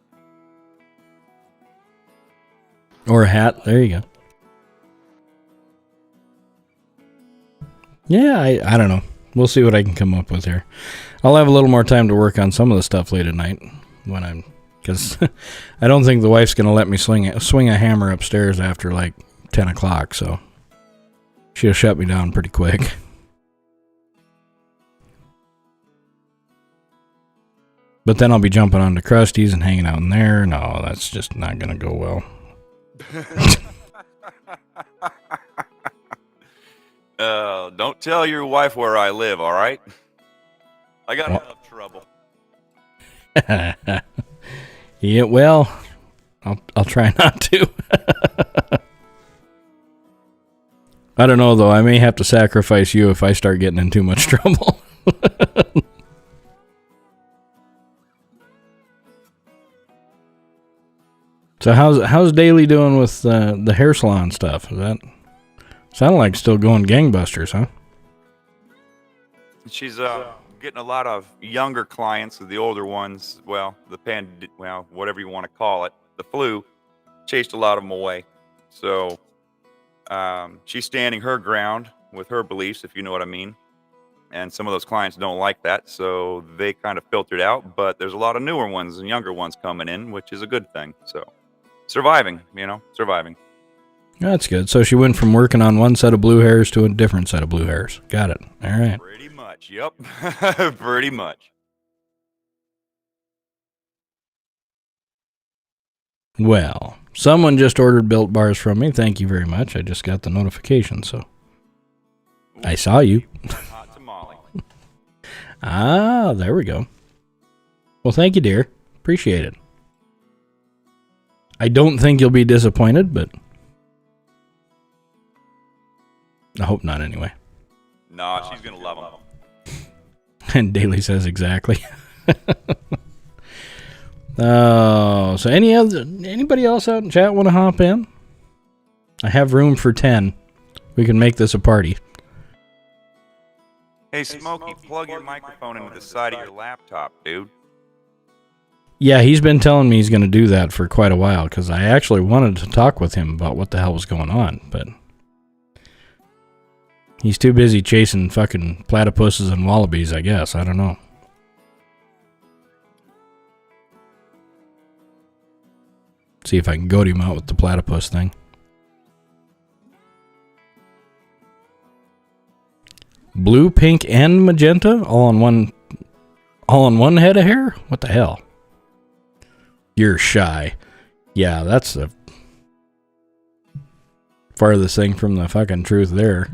S1: Or a hat. There you go. Yeah, I don't know. We'll see what I can come up with here. I'll have a little more time to work on some of the stuff late at night because I don't think the wife's going to let me swing a hammer upstairs after like 10 o'clock, so she'll shut me down pretty quick. But then I'll be jumping onto Krusty's and hanging out in there. No, that's just not going to go well.
S2: Don't tell your wife where I live, all right? I got enough trouble.
S1: Yeah, well, I'll try not to. I don't know, though. I may have to sacrifice you if I start getting in too much trouble. So how's Daly doing with the hair salon stuff? Is that sounded like still going gangbusters, huh?
S2: She's getting a lot of younger clients. The older ones, whatever you want to call it, the flu chased a lot of them away. So she's standing her ground, with her beliefs, if you know what I mean. And some of those clients don't like that, so they kind of filtered out. But there's a lot of newer ones and younger ones coming in, which is a good thing. So surviving.
S1: That's good. So she went from working on one set of blue hairs to a different set of blue hairs. Got it. All right.
S2: Pretty much. Yep. Pretty much.
S1: Well, someone just ordered Built Bars from me. Thank you very much. I just got the notification, so I saw you.
S2: Hot tamale.
S1: Ah, there we go. Well, thank you, dear. Appreciate it. I don't think you'll be disappointed, but I hope not anyway.
S2: No, she's going to love them.
S1: And Daly says exactly. Oh, so anybody else out in chat want to hop in? I have room for 10. We can make this a party.
S2: Hey, Smokey, plug your microphone into the side of your laptop, dude.
S1: Yeah, he's been telling me he's going to do that for quite a while, because I actually wanted to talk with him about what the hell was going on, but he's too busy chasing fucking platypuses and wallabies, I guess. I don't know. See if I can goad him out with the platypus thing. Blue, pink, and magenta all on one head of hair? What the hell? You're shy. Yeah, that's the farthest thing from the fucking truth there.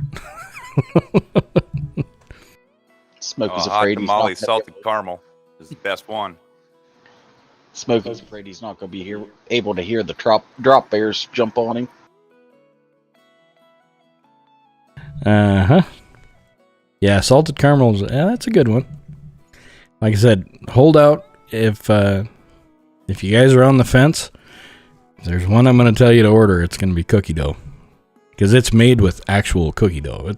S4: Smokey's
S2: Hot
S4: afraid he's not
S2: tamale
S4: gonna
S2: salted caramel is the best one.
S4: Smokey's afraid he's not going to be able to hear the drop bears jump on him.
S1: Uh-huh. Yeah, salted caramels, that's a good one. Like I said, hold out if you guys are on the fence. If there's one I'm going to tell you to order, it's going to be cookie dough. Because it's made with actual cookie dough.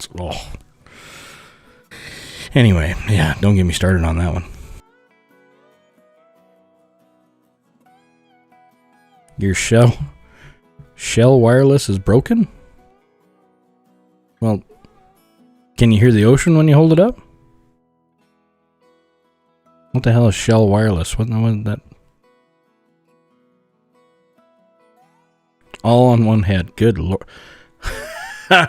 S1: Anyway, yeah, don't get me started on that one. Your shell wireless is broken? Well, can you hear the ocean when you hold it up? What the hell is shell wireless? What is that? All on one head. Good lord. Huh.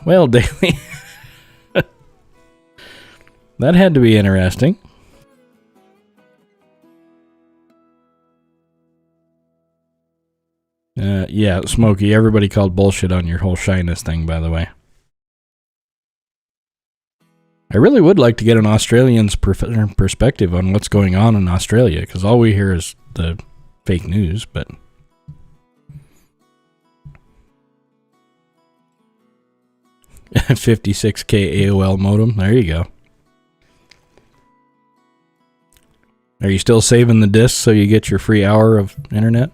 S1: Well, Daily. That had to be interesting. Yeah, Smokey, everybody called bullshit on your whole shyness thing, by the way. I really would like to get an Australian's perspective on what's going on in Australia, because all we hear is the fake news, but... $56K AOL modem, there you go. Are you still saving the disc so you get your free hour of internet?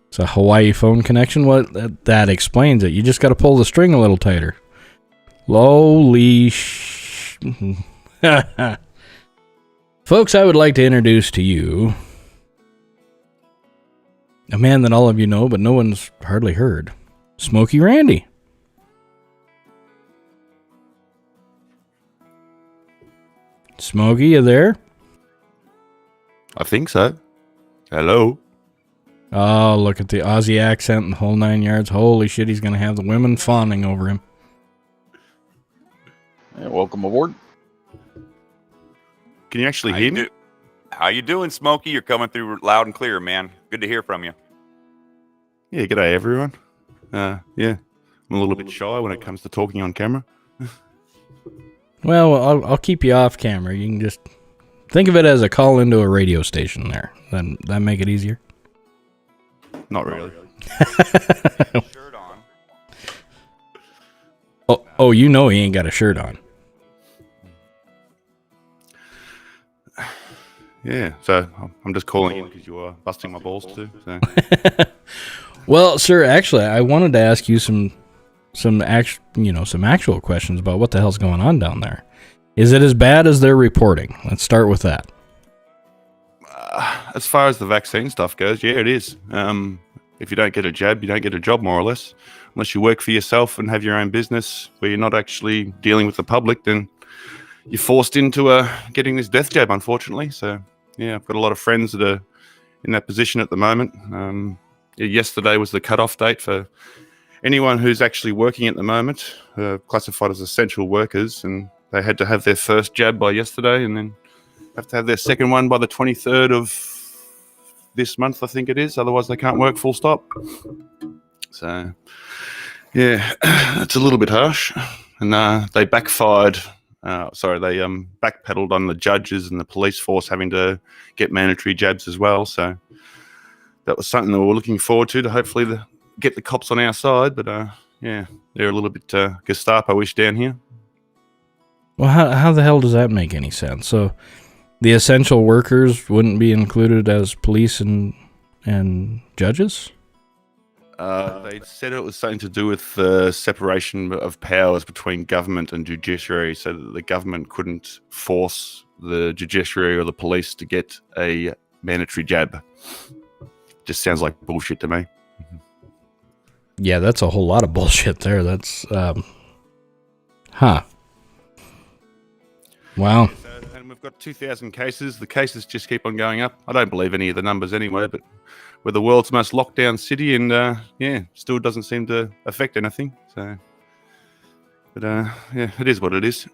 S1: It's a Hawaii phone connection. What that explains it. You just got to pull the string a little tighter. Lowly Folks, I would like to introduce to you a man that all of you know, but no one's hardly heard. Smokey Randy. Smokey, you there?
S5: I think so. Hello.
S1: Oh, look at the Aussie accent and the whole 9 yards. Holy shit, he's going to have the women fawning over him.
S4: Yeah, welcome aboard.
S5: Can you actually hear me?
S2: How you doing, Smokey? You're coming through loud and clear, man. Good to hear from you.
S5: Yeah, g'day everyone. Yeah, I'm a little bit shy when it comes to talking on camera.
S1: Well, I'll keep you off camera. You can just think of it as a call into a radio station there. Then that make it easier?
S5: Not really.
S2: Shirt on.
S1: Oh, you know he ain't got a shirt on.
S5: Yeah, so I'm just calling in because you are busting my balls too. So.
S1: Well, sir, actually, I wanted to ask you some actual questions about what the hell's going on down there. Is it as bad as they're reporting? Let's start with that.
S5: As far as the vaccine stuff goes, yeah, it is. If you don't get a jab, you don't get a job, more or less. Unless you work for yourself and have your own business where you're not actually dealing with the public, then you're forced into getting this death jab, unfortunately. So, yeah, I've got a lot of friends that are in that position at the moment. Yesterday was the cutoff date for anyone who's actually working at the moment, classified as essential workers, and they had to have their first jab by yesterday and then have to have their second one by the 23rd of this month, I think it is. Otherwise, they can't work full stop. So, yeah, it's a little bit harsh. And they backfired. They backpedaled on the judges and the police force having to get mandatory jabs as well. So that was something that we were looking forward to hopefully get the cops on our side. But, yeah, they're a little bit Gestapo-ish down here.
S1: Well, how the hell does that make any sense? So the essential workers wouldn't be included as police and judges?
S5: They said it was something to do with the separation of powers between government and judiciary, so that the government couldn't force the judiciary or the police to get a mandatory jab. Just sounds like bullshit to me.
S1: Yeah, that's a whole lot of bullshit there. That's, Wow.
S5: And we've got 2,000 cases. The cases just keep on going up. I don't believe any of the numbers anyway, but we're the world's most locked down city and, still doesn't seem to affect anything. So, but, yeah, it is what it is.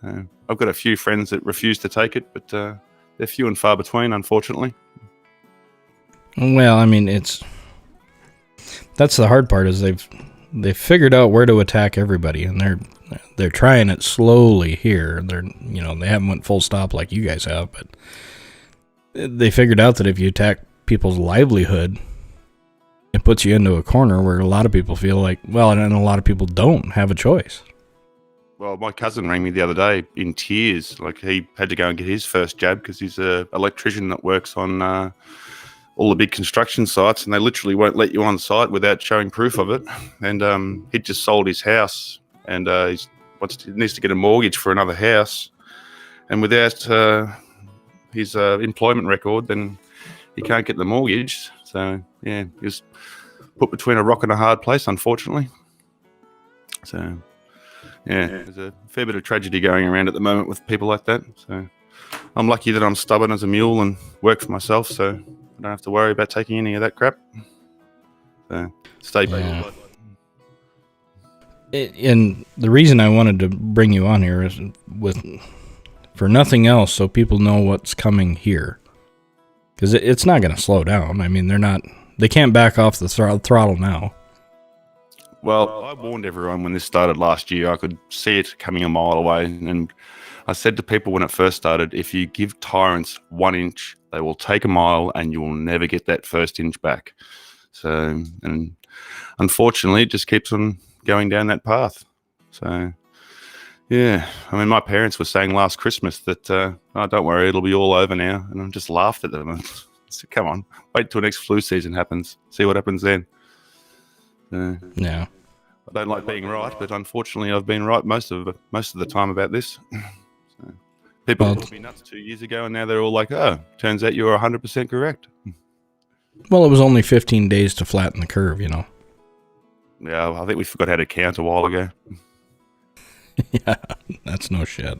S5: I've got a few friends that refuse to take it, but they're few and far between, unfortunately.
S1: Well, I mean, that's the hard part is they've figured out where to attack everybody, and they're trying it slowly here. They haven't went full stop like you guys have, but they figured out that if you attack people's livelihood, it puts you into a corner where a lot of people feel like, well, and a lot of people don't have a choice.
S5: Well, my cousin rang me the other day in tears. Like, he had to go and get his first jab because he's an electrician that works on all the big construction sites, and they literally won't let you on site without showing proof of it. And he'd just sold his house, and he needs to get a mortgage for another house. And without his employment record, then he can't get the mortgage. So, yeah, he was put between a rock and a hard place, unfortunately. So, yeah, there's a fair bit of tragedy going around at the moment with people like that. So I'm lucky that I'm stubborn as a mule and work for myself, so I don't have to worry about taking any of that crap. So stay back.
S1: And the reason I wanted to bring you on here is for nothing else, so people know what's coming here. Because it's not going to slow down. I mean, they can't back off the throttle now.
S5: Well, I warned everyone when this started last year. I could see it coming a mile away. And I said to people when it first started, if you give tyrants 1 inch, they will take a mile and you will never get that first inch back. So, and unfortunately, it just keeps on going down that path. So, yeah. I mean, my parents were saying last Christmas that, oh, don't worry, it'll be all over now. And I just laughed at them. I said, come on, wait till next flu season happens. See what happens then.
S1: Yeah.
S5: I don't like being right, but unfortunately, I've been right most of the time about this. So, people called me nuts 2 years ago, and now they're all like, "Oh, turns out you were 100% correct."
S1: Well, it was only 15 days to flatten the curve, you know.
S5: Yeah, I think we forgot how to count a while ago.
S1: Yeah, that's no shit.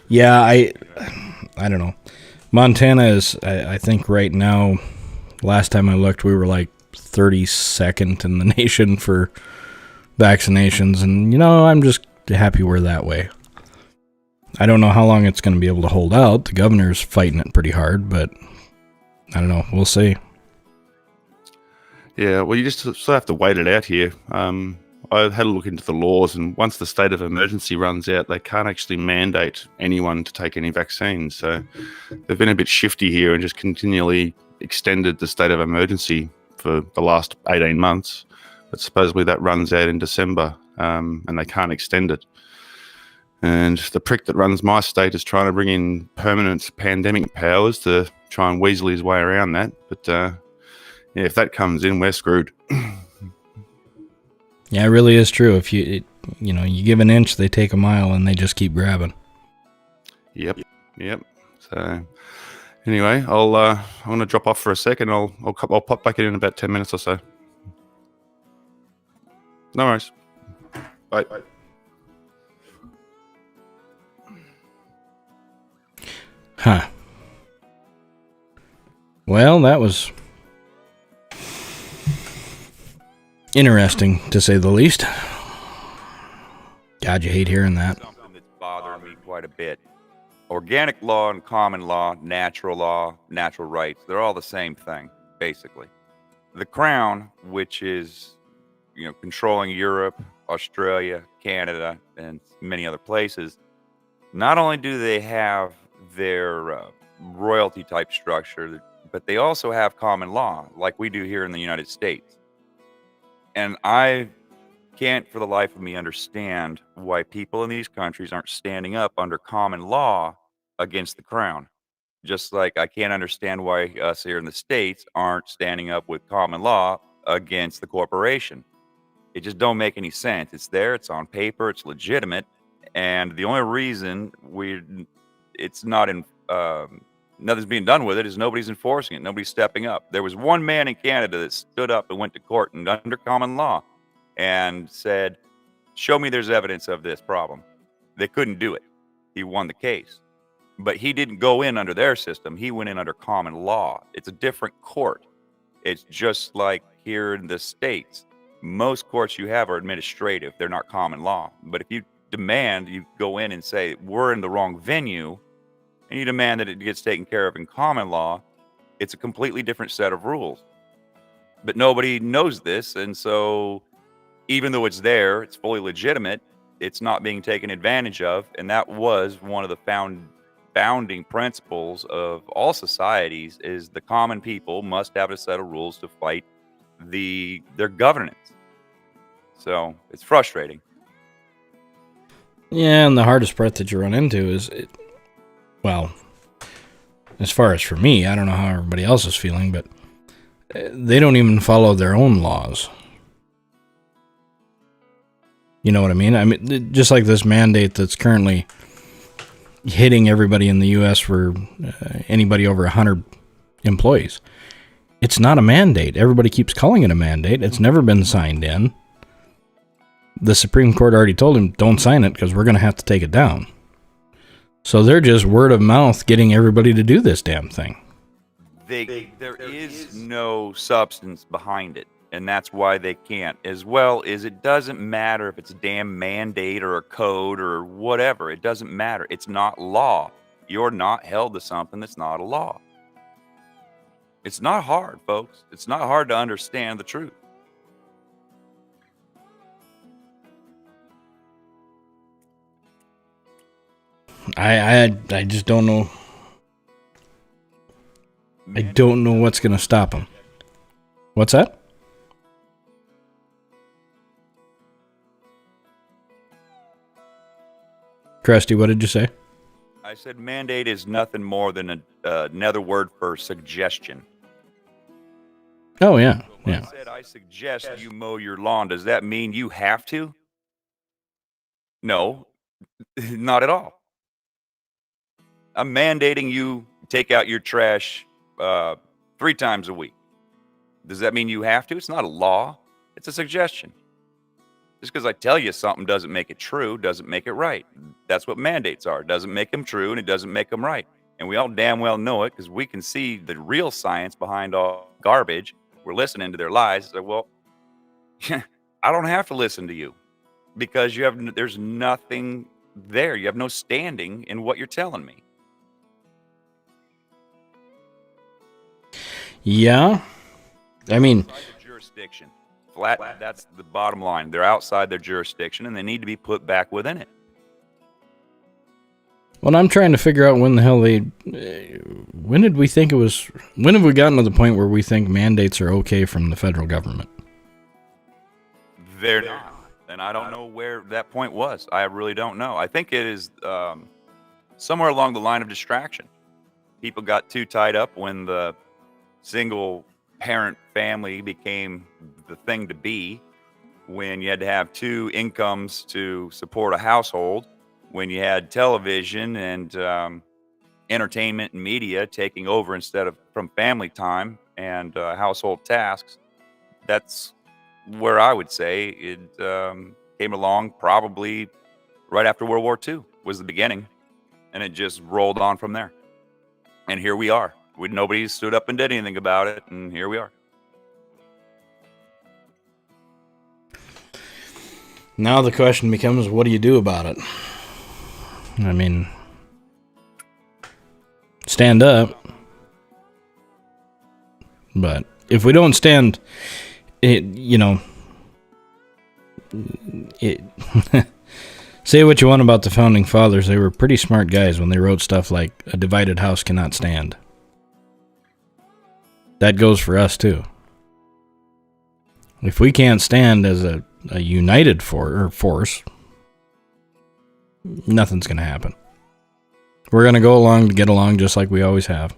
S1: Yeah, I don't know. Montana is, I think right now, last time I looked, we were like 32nd in the nation for vaccinations, and I'm just happy we're that way. I don't know how long it's going to be able to hold out. The governor's fighting it pretty hard, but I don't know. We'll see.
S5: Yeah, well, you just sort of have to wait it out here. I had a look into the laws, and once the state of emergency runs out, they can't actually mandate anyone to take any vaccines. So they've been a bit shifty here and just continually extended the state of emergency for the last 18 months. But supposedly that runs out in December, and they can't extend it. And the prick that runs my state is trying to bring in permanent pandemic powers to try and weasel his way around that. But yeah, if that comes in, we're screwed.
S1: Yeah, it really is true. If you you give an inch, they take a mile, and they just keep grabbing.
S5: Yep. So anyway, I want to drop off for a second. I'll pop back in about 10 minutes or so. No worries. Bye.
S1: Huh. Well, that was interesting, to say the least. God, you hate hearing that.
S2: Something that's bothering me quite a bit. Organic law and common law, natural rights, they're all the same thing, basically. The Crown, which is, controlling Europe, Australia, Canada, and many other places, not only do they have their royalty type structure, but they also have common law, like we do here in the United States. And I can't for the life of me understand why people in these countries aren't standing up under common law against the Crown. Just like I can't understand why us here in the States aren't standing up with common law against the corporation. It just don't make any sense. It's there, it's on paper, it's legitimate, and the only reason it's not in nothing's being done with it is nobody's enforcing it. Nobody's stepping up. There was one man in Canada that stood up and went to court and under common law and said, show me there's evidence of this problem. They couldn't do it. He won the case. But he didn't go in under their system. He went in under common law. It's a different court. It's just like here in the States. Most courts you have are administrative. They're not common law. But if you go in and say, we're in the wrong venue, and you demand that it gets taken care of in common law, it's a completely different set of rules. But nobody knows this, and so even though it's there, it's fully legitimate, it's not being taken advantage of, and that was one of the founding principles of all societies, is the common people must have a set of rules to fight their governance. So it's frustrating.
S1: Yeah, and the hardest part that you run into is, as far as for me, I don't know how everybody else is feeling, but they don't even follow their own laws. You know what I mean? I mean, just like this mandate that's currently hitting everybody in the U.S. for anybody over 100 employees. It's not a mandate. Everybody keeps calling it a mandate. It's never been signed in. The Supreme Court already told him, don't sign it because we're going to have to take it down. So they're just word of mouth getting everybody to do this damn thing.
S2: There is no substance behind it, and that's why they can't. As well as it doesn't matter if it's a damn mandate or a code or whatever. It doesn't matter. It's not law. You're not held to something that's not a law. It's not hard, folks. It's not hard to understand the truth.
S1: I just don't know. I don't know what's going to stop them. What's that? Krusty, what did you say?
S2: I said mandate is nothing more than another word for suggestion.
S1: Oh, yeah.
S2: When
S1: Yeah.
S2: I said I suggest you mow your lawn, does that mean you have to? No, not at all. I'm mandating you take out your trash 3 times a week. Does that mean you have to? It's not a law. It's a suggestion. Just because I tell you something doesn't make it true, doesn't make it right. That's what mandates are. It doesn't make them true, and it doesn't make them right. And we all damn well know it because we can see the real science behind all garbage. We're listening to their lies. It's like, well, I don't have to listen to you because there's nothing there. You have no standing in what you're telling me.
S1: Yeah. I mean,
S2: Outside their jurisdiction. Flat, that's the bottom line. They're outside their jurisdiction, and they need to be put back within it.
S1: well, I'm trying to figure out when the hell when did we think it was, when have we gotten to the point where we think mandates are okay from the federal government?
S2: They're not. And I don't know where that point was. I really don't know. I think it is somewhere along the line of distraction. People got too tied up when the single parent family became the thing to be, when you had to have two incomes to support a household, when you had television and entertainment and media taking over instead of from family time and household tasks. That's where I would say it came along probably right after World War II was the beginning, and it just rolled on from there. And here we are. Nobody stood up and did anything about it, and here we are.
S1: Now the question becomes, what do you do about it? I mean, stand up. But if we don't stand, say what you want about the founding fathers, they were pretty smart guys when they wrote stuff like "a divided house cannot stand." That goes for us too. If we can't stand as a united force, nothing's going to happen. We're going to go along to get along just like we always have.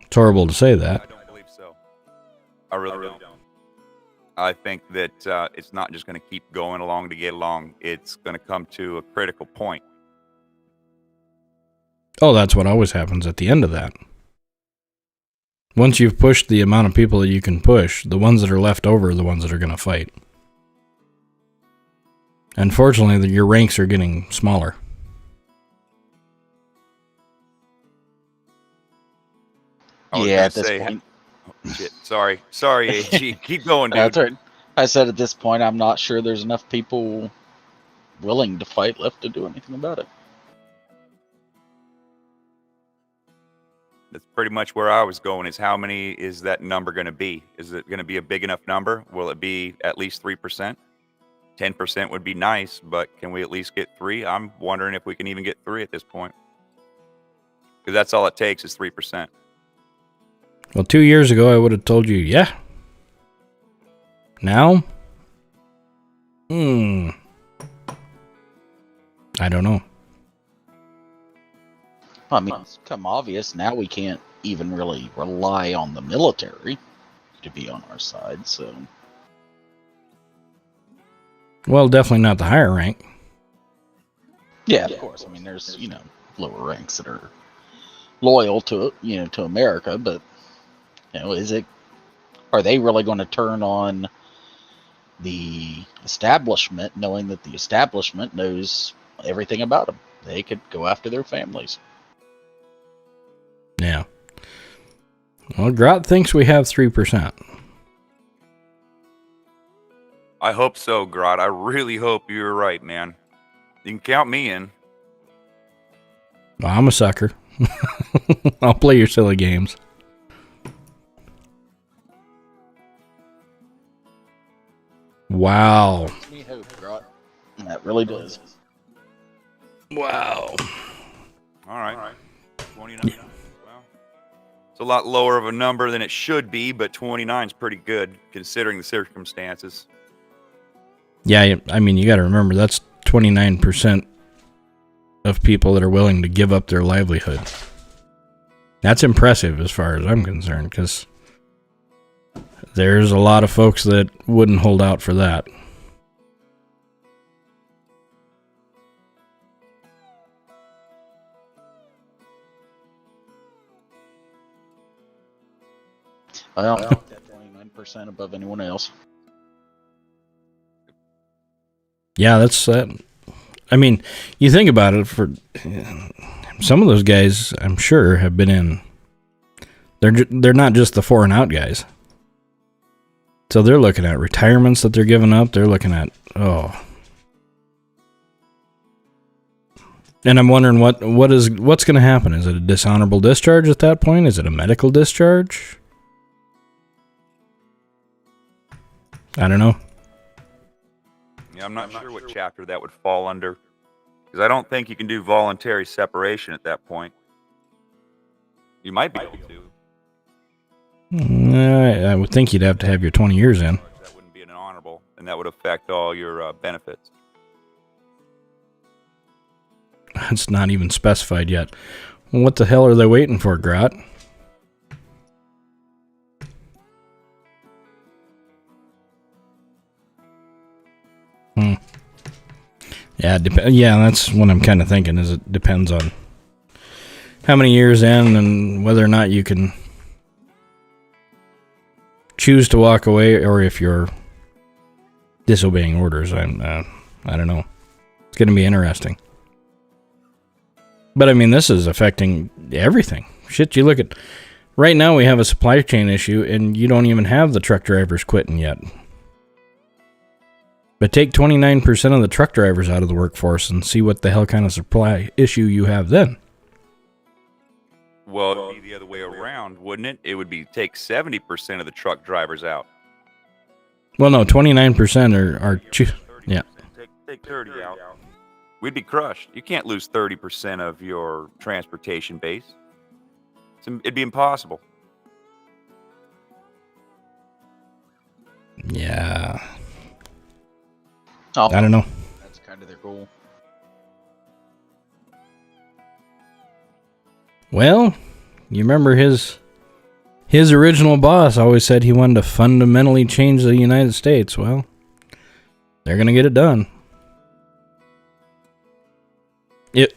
S1: It's horrible to say that.
S2: I don't believe so. I really don't. I think that it's not just going to keep going along to get along. It's going to come to a critical point.
S1: Oh, that's what always happens at the end of that. Once you've pushed the amount of people that you can push, the ones that are left over are the ones that are going to fight. Unfortunately, your ranks are getting smaller.
S4: Yeah, at this point.
S2: Shit, sorry, AG. Keep going, dude.
S4: That's right. I said at this point, I'm not sure there's enough people willing to fight left to do anything about it.
S2: That's pretty much where I was going, is how many is that number going to be? Is it going to be a big enough number? Will it be at least 3%? 10% would be nice, but can we at least get 3? I'm wondering if we can even get 3 at this point. Because that's all it takes is 3%.
S1: Well, 2 years ago, I would have told you, yeah. Now? I don't know.
S4: I mean, it's become obvious now we can't even really rely on the military to be on our side, so...
S1: Well, definitely not the higher rank.
S4: Yeah, of course. I mean, there's, lower ranks that are loyal to, to America, but, are they really going to turn on the establishment knowing that the establishment knows everything about them? They could go after their families.
S1: Yeah. Well, Grot thinks we have 3%.
S2: I hope so, Grot. I really hope you're right, man. You can count me in.
S1: Well, I'm a sucker. I'll play your silly games. Wow.
S4: Me hope, Grot. That really does.
S1: Wow.
S2: All right. 29. Yeah. Well, it's a lot lower of a number than it should be, but 29 is pretty good considering the circumstances.
S1: Yeah, I mean, you got to remember that's 29% of people that are willing to give up their livelihood. That's impressive as far as I'm concerned, because there's a lot of folks that wouldn't hold out for that.
S4: Well, 29% above anyone else.
S1: Yeah, that's I mean, you think about it, for some of those guys, I'm sure, have been in. They're not just the 4 and out guys. So they're looking at retirements that they're giving up. They're looking at and I'm wondering what's going to happen. Is it a dishonorable discharge at that point? Is it a medical discharge? I don't know.
S2: Yeah, I'm not sure what chapter that would fall under, because I don't think you can do voluntary separation at that point. You might be able to.
S1: I would think you'd have to have your 20 years in.
S2: That wouldn't be an honorable, and that would affect all your benefits.
S1: It's not even specified yet. Well, what the hell are they waiting for, Grot? Yeah, yeah, that's what I'm kind of thinking. Is it depends on how many years in and whether or not you can choose to walk away, or if you're disobeying orders. I don't know. It's going to be interesting. But I mean, this is affecting everything. Shit, you look at right now. We have a supply chain issue, and you don't even have the truck drivers quitting yet. But take 29% of the truck drivers out of the workforce and see what the hell kind of supply issue you have then.
S2: Well, it'd be the other way around, wouldn't it? It would be take 70% of the truck drivers out.
S1: Well, no, 29% are yeah.
S2: Take 30 out. We'd be crushed. You can't lose 30% of your transportation base. It'd be impossible.
S1: Yeah.
S4: Oh,
S1: I don't know.
S4: that's kind of their goal.
S1: Well, you remember his original boss always said he wanted to fundamentally change the United States. Well, they're going to get it done.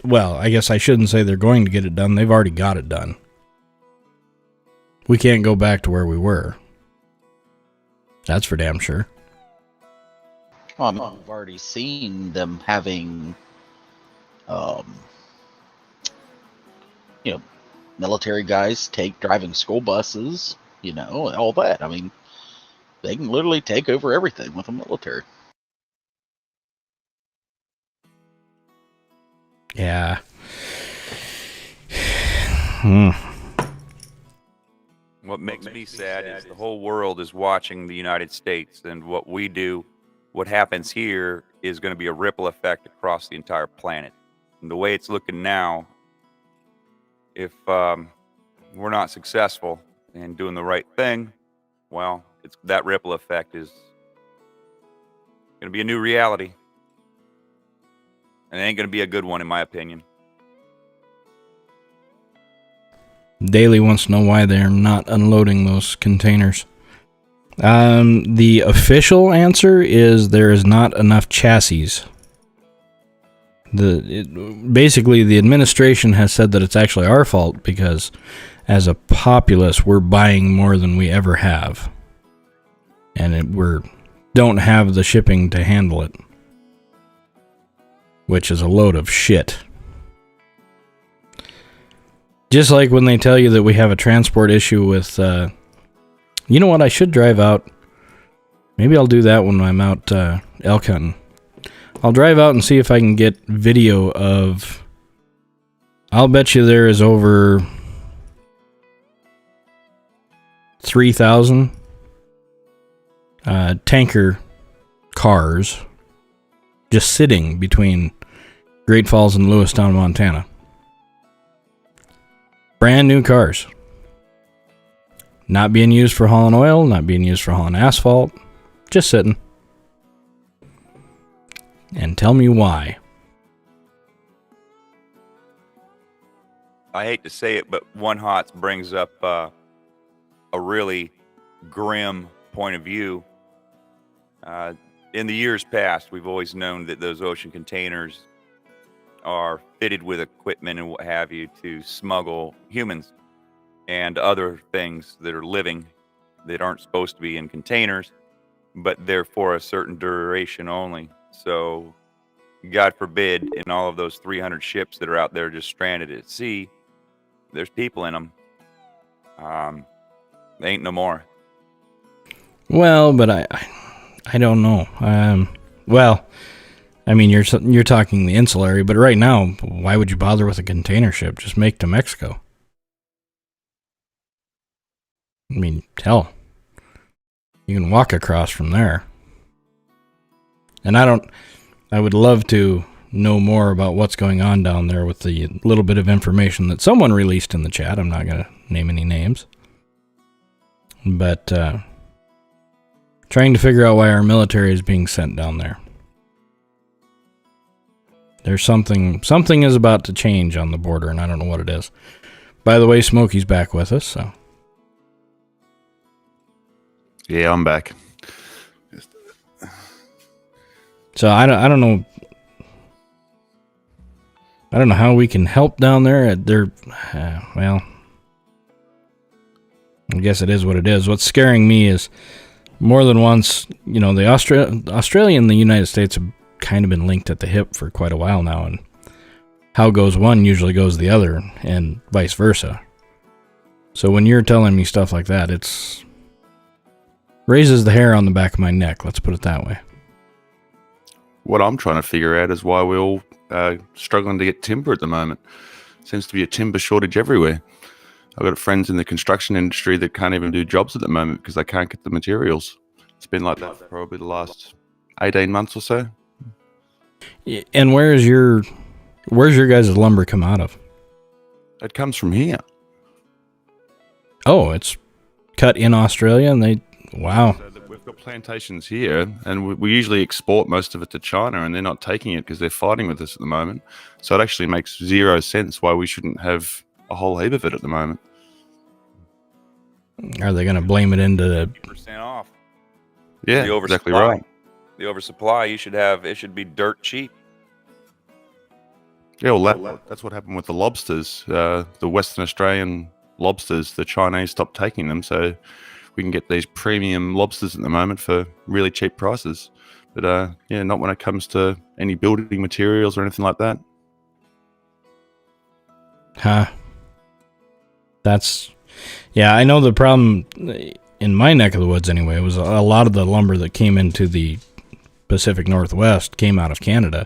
S1: Well, I guess I shouldn't say they're going to get it done. They've already got it done. We can't go back to where we were. That's for damn sure.
S4: Well, I mean, we've already seen them having, military guys driving school buses, all that. I mean, they can literally take over everything with the military.
S1: Yeah.
S2: What makes me sad is the whole world is watching the United States, and what we do, what happens here, is going to be a ripple effect across the entire planet. And the way it's looking now, if we're not successful in doing the right thing, well, that ripple effect is going to be a new reality. And it ain't going to be a good one, in my opinion.
S1: Daly wants to know why they're not unloading those containers. The official answer is there is not enough chassis. Basically, the administration has said that it's actually our fault because as a populace, we're buying more than we ever have. And we don't have the shipping to handle it. Which is a load of shit. Just like when they tell you that we have a transport issue with, you know what, I should drive out. Maybe I'll do that when I'm out elk hunting. I'll drive out and see if I can get video of, I'll bet you there is over 3,000 tanker cars just sitting between Great Falls and Lewistown, Montana. Brand new cars. Not being used for hauling oil, not being used for hauling asphalt. Just sitting. And tell me why.
S2: I hate to say it, but One Hots brings up a really grim point of view. In the years past, we've always known that those ocean containers are fitted with equipment and what have you to smuggle humans and other things that are living that aren't supposed to be in containers, but they're for a certain duration only. So, God forbid, in all of those 300 ships that are out there just stranded at sea, there's people in them. They ain't no more.
S1: Well, but I don't know. Well, I mean, you're talking the insulary, but right now, why would you bother with a container ship? Just make to Mexico. I mean, hell, you can walk across from there. And I would love to know more about what's going on down there with the little bit of information that someone released in the chat. I'm not going to name any names. But trying to figure out why our military is being sent down there. There's something is about to change on the border, and I don't know what it is. By the way, Smokey's back with us, so.
S5: Yeah, I'm back.
S1: So I don't know. I don't know how we can help down there. Well, I guess it is what it is. What's scaring me is more than once, the Australia and the United States have kind of been linked at the hip for quite a while now, and how goes one usually goes the other, and vice versa. So when you're telling me stuff like that, it's raises the hair on the back of my neck. Let's put it that way.
S5: What I'm trying to figure out is why we're all struggling to get timber at the moment. Seems to be a timber shortage everywhere. I've got friends in the construction industry that can't even do jobs at the moment because they can't get the materials. It's been like that for probably the last 18 months or so.
S1: And where's your guys' lumber come out of?
S5: It comes from here.
S1: Oh, it's cut in Australia, and wow.
S5: So we've got plantations here, and we usually export most of it to China, and they're not taking it because they're fighting with us at the moment. So it actually makes zero sense why we shouldn't have a whole heap of it at the moment.
S1: Are they going to blame it into the
S2: 50% off.
S5: Yeah,
S2: The
S5: exactly
S2: oversupply.
S5: right.
S2: The oversupply, it should be dirt cheap.
S5: Yeah, well, that's what happened with the lobsters. The Western Australian lobsters, the Chinese stopped taking them, so we can get these premium lobsters at the moment for really cheap prices. But yeah, not when it comes to any building materials or anything like that.
S1: Yeah, I know the problem in my neck of the woods anyway was a lot of the lumber that came into the Pacific Northwest came out of Canada.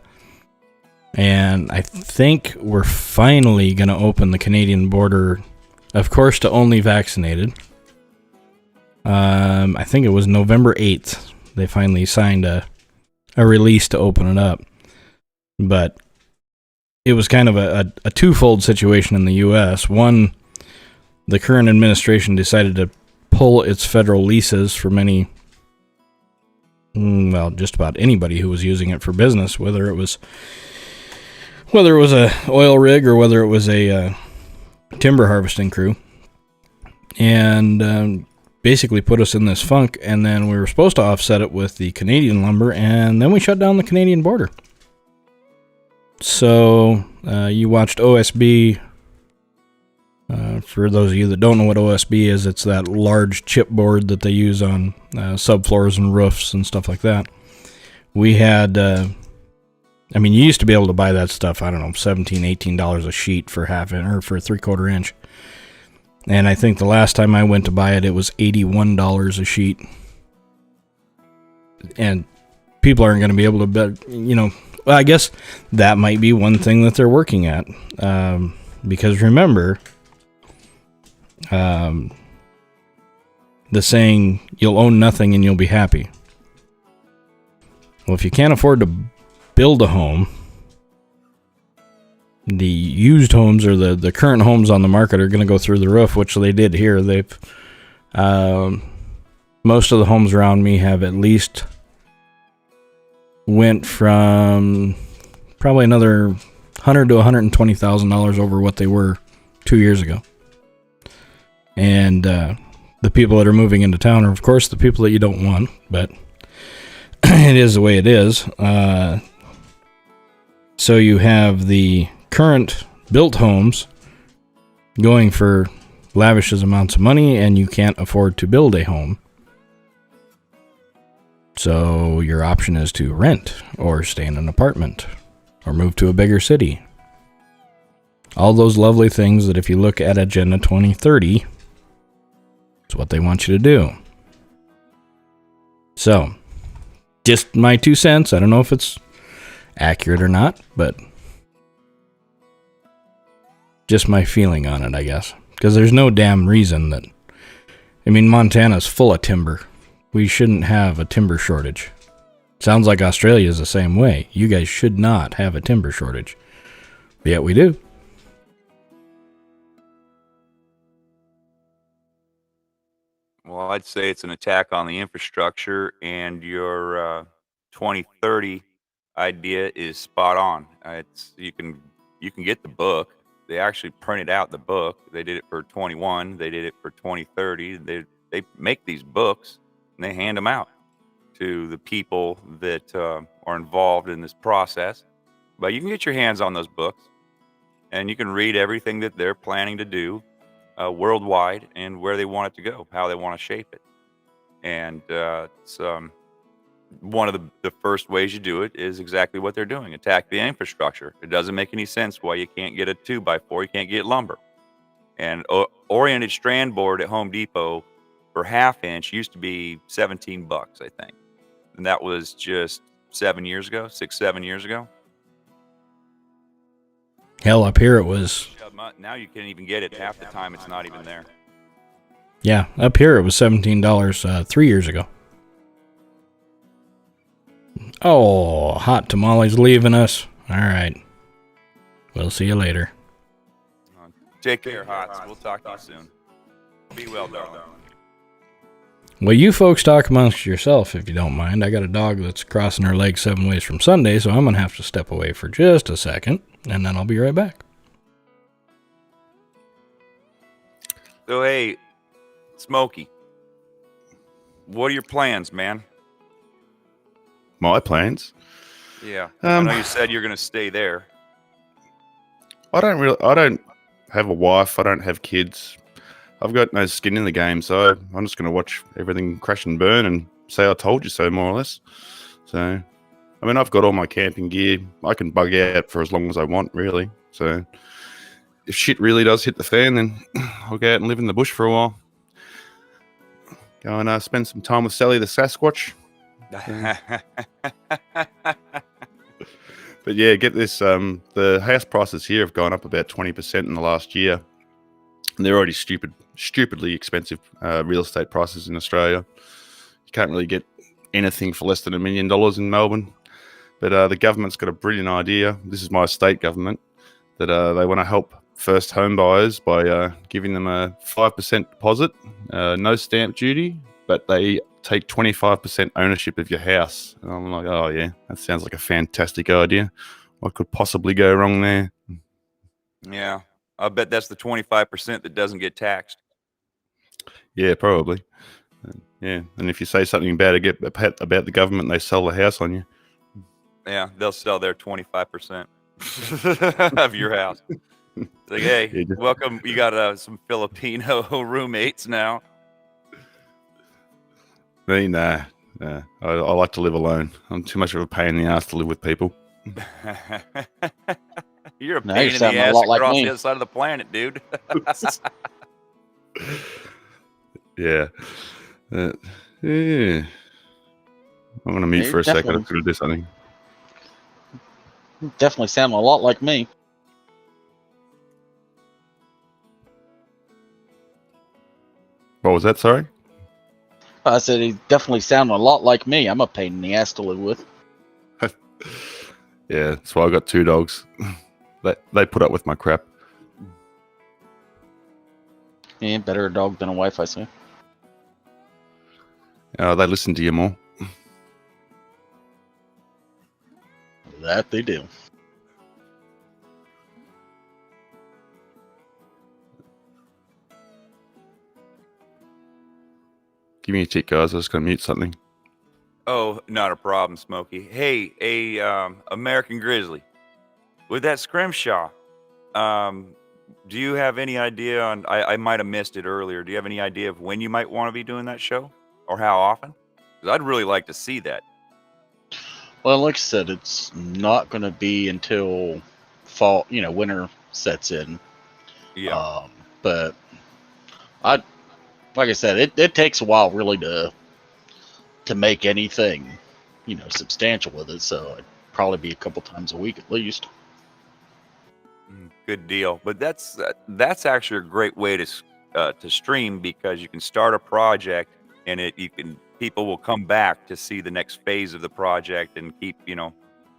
S1: And I think we're finally going to open the Canadian border, of course, to only vaccinated. I think it was November 8th. They finally signed a release to open it up. But it was kind of a twofold situation in the U.S. One, the current administration decided to pull its federal leases for just about anybody who was using it for business, whether it was a oil rig or whether it was a timber harvesting crew, and basically put us in this funk. And then we were supposed to offset it with the Canadian lumber, and then we shut down the Canadian border. So you watched OSB. For those of you that don't know what OSB is, it's that large chipboard that they use on subfloors and roofs and stuff like that. We had, you used to be able to buy that stuff, I don't know, $17, $18 a sheet for for a 3/4 inch. And I think the last time I went to buy it, it was $81 a sheet. And people aren't going to be able to bet, well, I guess that might be one thing that they're working at. Because remember, the saying, you'll own nothing and you'll be happy. Well, if you can't afford to build a home, the used homes or the current homes on the market are going to go through the roof, which they did here. They've most of the homes around me have at least went from probably another $100,000 to $120,000 over what they were 2 years ago. And the people that are moving into town are, of course, the people that you don't want, but it is the way it is. So you have the current built homes going for lavish amounts of money, and you can't afford to build a home. So your option is to rent or stay in an apartment or move to a bigger city. All those lovely things that if you look at Agenda 2030, it's what they want you to do. So, just my 2 cents. I don't know if it's accurate or not, but just my feeling on it, I guess. Because there's no damn reason that... Montana's full of timber. We shouldn't have a timber shortage. Sounds like Australia is the same way. You guys should not have a timber shortage. But yet we do.
S2: Well, I'd say it's an attack on the infrastructure, and your 2030 idea is spot on. You can get the book. They actually printed out the book. They did it for 21. They did it for 2030. They make these books and they hand them out to the people that are involved in this process. But you can get your hands on those books. and you can read everything that they're planning to do worldwide and where they want it to go, how they want to shape it. And it's one of the first ways you do it is exactly what they're doing: attack the infrastructure. It doesn't make any sense why you can't get a 2x4, you can't get lumber. And oriented strand board at Home Depot for 1/2 inch used to be $17, I think. And that was just 7 years ago, 6-7 years ago.
S1: Hell, up here it was,
S2: Now you can't even get it. Half the time it's not even there.
S1: yeah, up here it was $17 3 years ago. Oh, Hot Tamale's leaving us. All right. We'll see you later.
S2: Take care, Hots. We'll talk to you soon. Be well, darling.
S1: Well, you folks talk amongst yourself if you don't mind. I got a dog that's crossing her legs 7 ways from Sunday, so I'm going to have to step away for just a second, and then I'll be right back.
S2: So, hey, Smokey, what are your plans, man?
S5: My plans.
S2: Yeah. I know you said you're going to stay there.
S5: I don't have a wife. I don't have kids. I've got no skin in the game, so I'm just going to watch everything crash and burn and say I told you so, more or less. So, I mean, I've got all my camping gear. I can bug out for as long as I want, really. So, if shit really does hit the fan, then I'll go out and live in the bush for a while. Go and spend some time with Sally the Sasquatch. But yeah, get this. The house prices here have gone up about 20% in the last year. And they're already stupidly expensive real estate prices in Australia. You can't really get anything for less than $1 million in Melbourne. But the government's got a brilliant idea. This is my state government, that they want to help first home buyers by giving them a 5% deposit, no stamp duty, but they take 25% ownership of your house. And I'm like, oh yeah, that sounds like a fantastic idea. What could possibly go wrong there?
S2: Yeah. I bet that's the 25% that doesn't get taxed.
S5: Yeah, probably. Yeah, and if you say something bad about the government, they sell the house on you.
S2: Yeah, they'll sell their 25% of your house. It's like, hey,
S5: Yeah,
S2: welcome. You got some Filipino roommates now.
S5: Me, nah. I like to live alone. I'm too much of a pain in the ass to live with people.
S2: You're a
S4: Now
S2: pain
S4: you're
S2: in the
S4: sounding a
S2: ass
S4: lot like
S2: across
S4: me.
S2: the other side of the planet, dude.
S5: Yeah. Yeah. I'm going to mute
S4: Yeah,
S5: for a second.
S4: definitely.
S5: I'm going to do something.
S4: Definitely sound a lot like me.
S5: What was that, sorry?
S4: I said he definitely sounded a lot like me. I'm a pain in the ass to live with.
S5: Yeah, that's why I got 2 dogs. They put up with my crap.
S4: Yeah, better a dog than a wife, I say.
S5: They listen to you more.
S4: That they do.
S5: Give me a tick, guys. I was going to mute something.
S2: Oh, not a problem, Smokey. Hey, American Grizzly, with that Scrimshaw, do you have any idea on? I might have missed it earlier. Do you have any idea of when you might want to be doing that show, or how often? 'Cause I'd really like to see that.
S4: Well, like I said, it's not going to be until fall, winter sets in.
S2: Yeah.
S4: But like I said, it takes a while really to make anything, substantial with it. So it'd probably be a couple times a week at least.
S2: Good deal. But that's actually a great way to stream, because you can start a project and people will come back to see the next phase of the project and keep,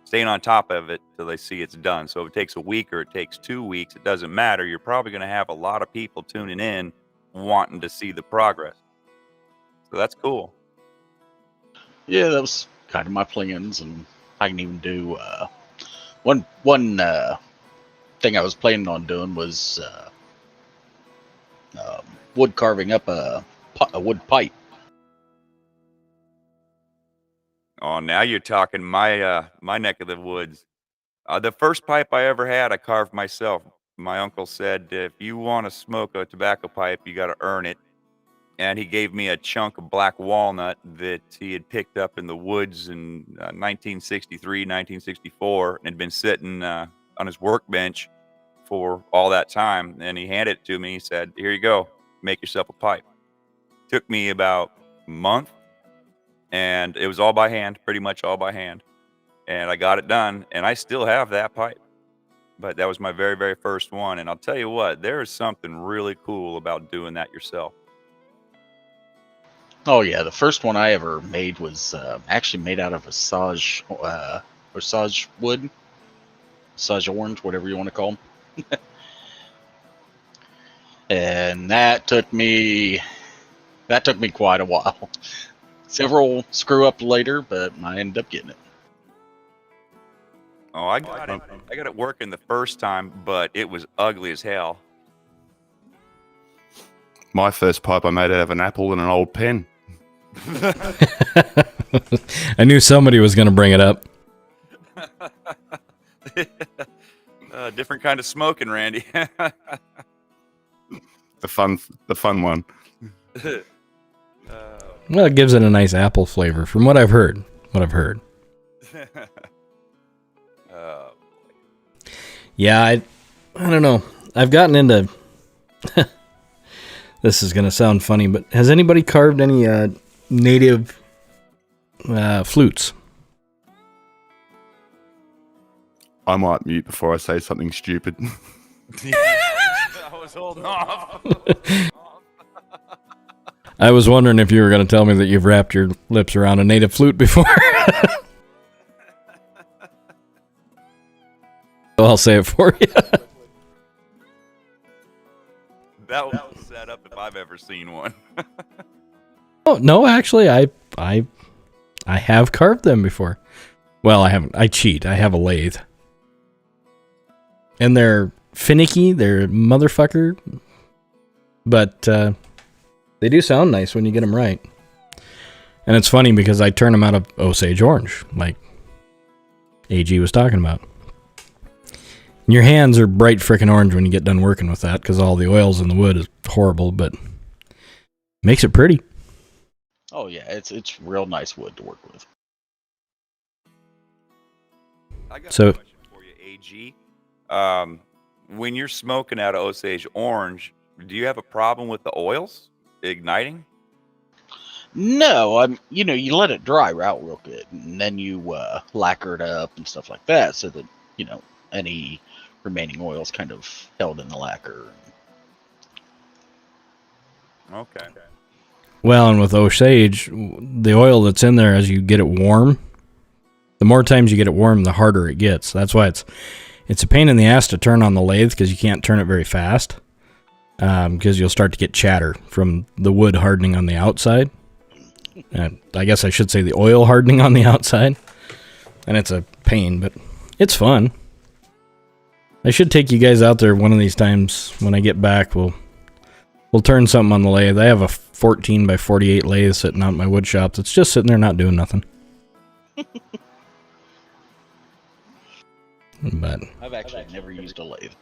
S2: staying on top of it till they see it's done. So if it takes a week or it takes 2 weeks, it doesn't matter. You're probably going to have a lot of people tuning in wanting to see the progress. So that's cool.
S4: Yeah, that was kind of my plans, and I can even do one thing I was planning on doing was wood carving up a wood pipe.
S2: Oh, now you're talking my neck of the woods. The first pipe I ever had, I carved myself. my uncle said, if you want to smoke a tobacco pipe, you got to earn it. And he gave me a chunk of black walnut that he had picked up in the woods in 1963, 1964, and had been sitting on his workbench for all that time. And he handed it to me. He said, here you go, make yourself a pipe. Took me about a month, and it was all by hand, pretty much all by hand. And I got it done, and I still have that pipe. But that was my very, very first one. And I'll tell you what, there is something really cool about doing that yourself.
S4: Oh yeah, the first one I ever made was actually made out of a sage or sage wood, sage orange, whatever you want to call them. And that took me quite a while. Several screw up later, but I ended up getting it.
S2: Oh, I got it working the first time, but it was ugly as hell.
S5: My first pipe I made out of an apple and an old pen.
S1: I knew somebody was going to bring it up.
S2: Different kind of smoking, Randy.
S5: The fun one.
S1: Well, it gives it a nice apple flavor, from what I've heard. Yeah, I don't know. I've gotten into. This is going to sound funny, but has anybody carved any native flutes?
S5: I might mute before I say something stupid.
S2: I was holding off.
S1: I was wondering if you were going to tell me that you've wrapped your lips around a native flute before. So I'll say it for you.
S2: That was set up if I've ever seen one.
S1: Oh no, actually, I have carved them before. Well, I haven't. I cheat. I have a lathe, and they're finicky. They're motherfucker, but they do sound nice when you get them right. And it's funny because I turn them out of Osage orange, like AG was talking about. And your hands are bright frickin' orange when you get done working with that because all the oils in the wood is horrible, but makes it pretty.
S4: Oh yeah, it's real nice wood to work with.
S2: I got
S1: So-
S2: a question for you, AG. When you're smoking out of Osage orange, do you have a problem with the oils igniting?
S4: No, you let it dry out real good, and then you lacquer it up and stuff like that, so that any remaining oils kind of held in the lacquer.
S2: Okay.
S1: Well, and with Osage, the oil that's in there as you get it warm, the more times you get it warm, the harder it gets. That's why it's a pain in the ass to turn on the lathe because you can't turn it very fast because you'll start to get chatter from the wood hardening on the outside. And I guess I should say the oil hardening on the outside. And it's a pain, but it's fun. I should take you guys out there one of these times when I get back. We'll turn something on the lathe. I have a 14 by 48 lathe sitting out in my wood shop that's just sitting there not doing nothing. But
S4: I've actually never used a lathe.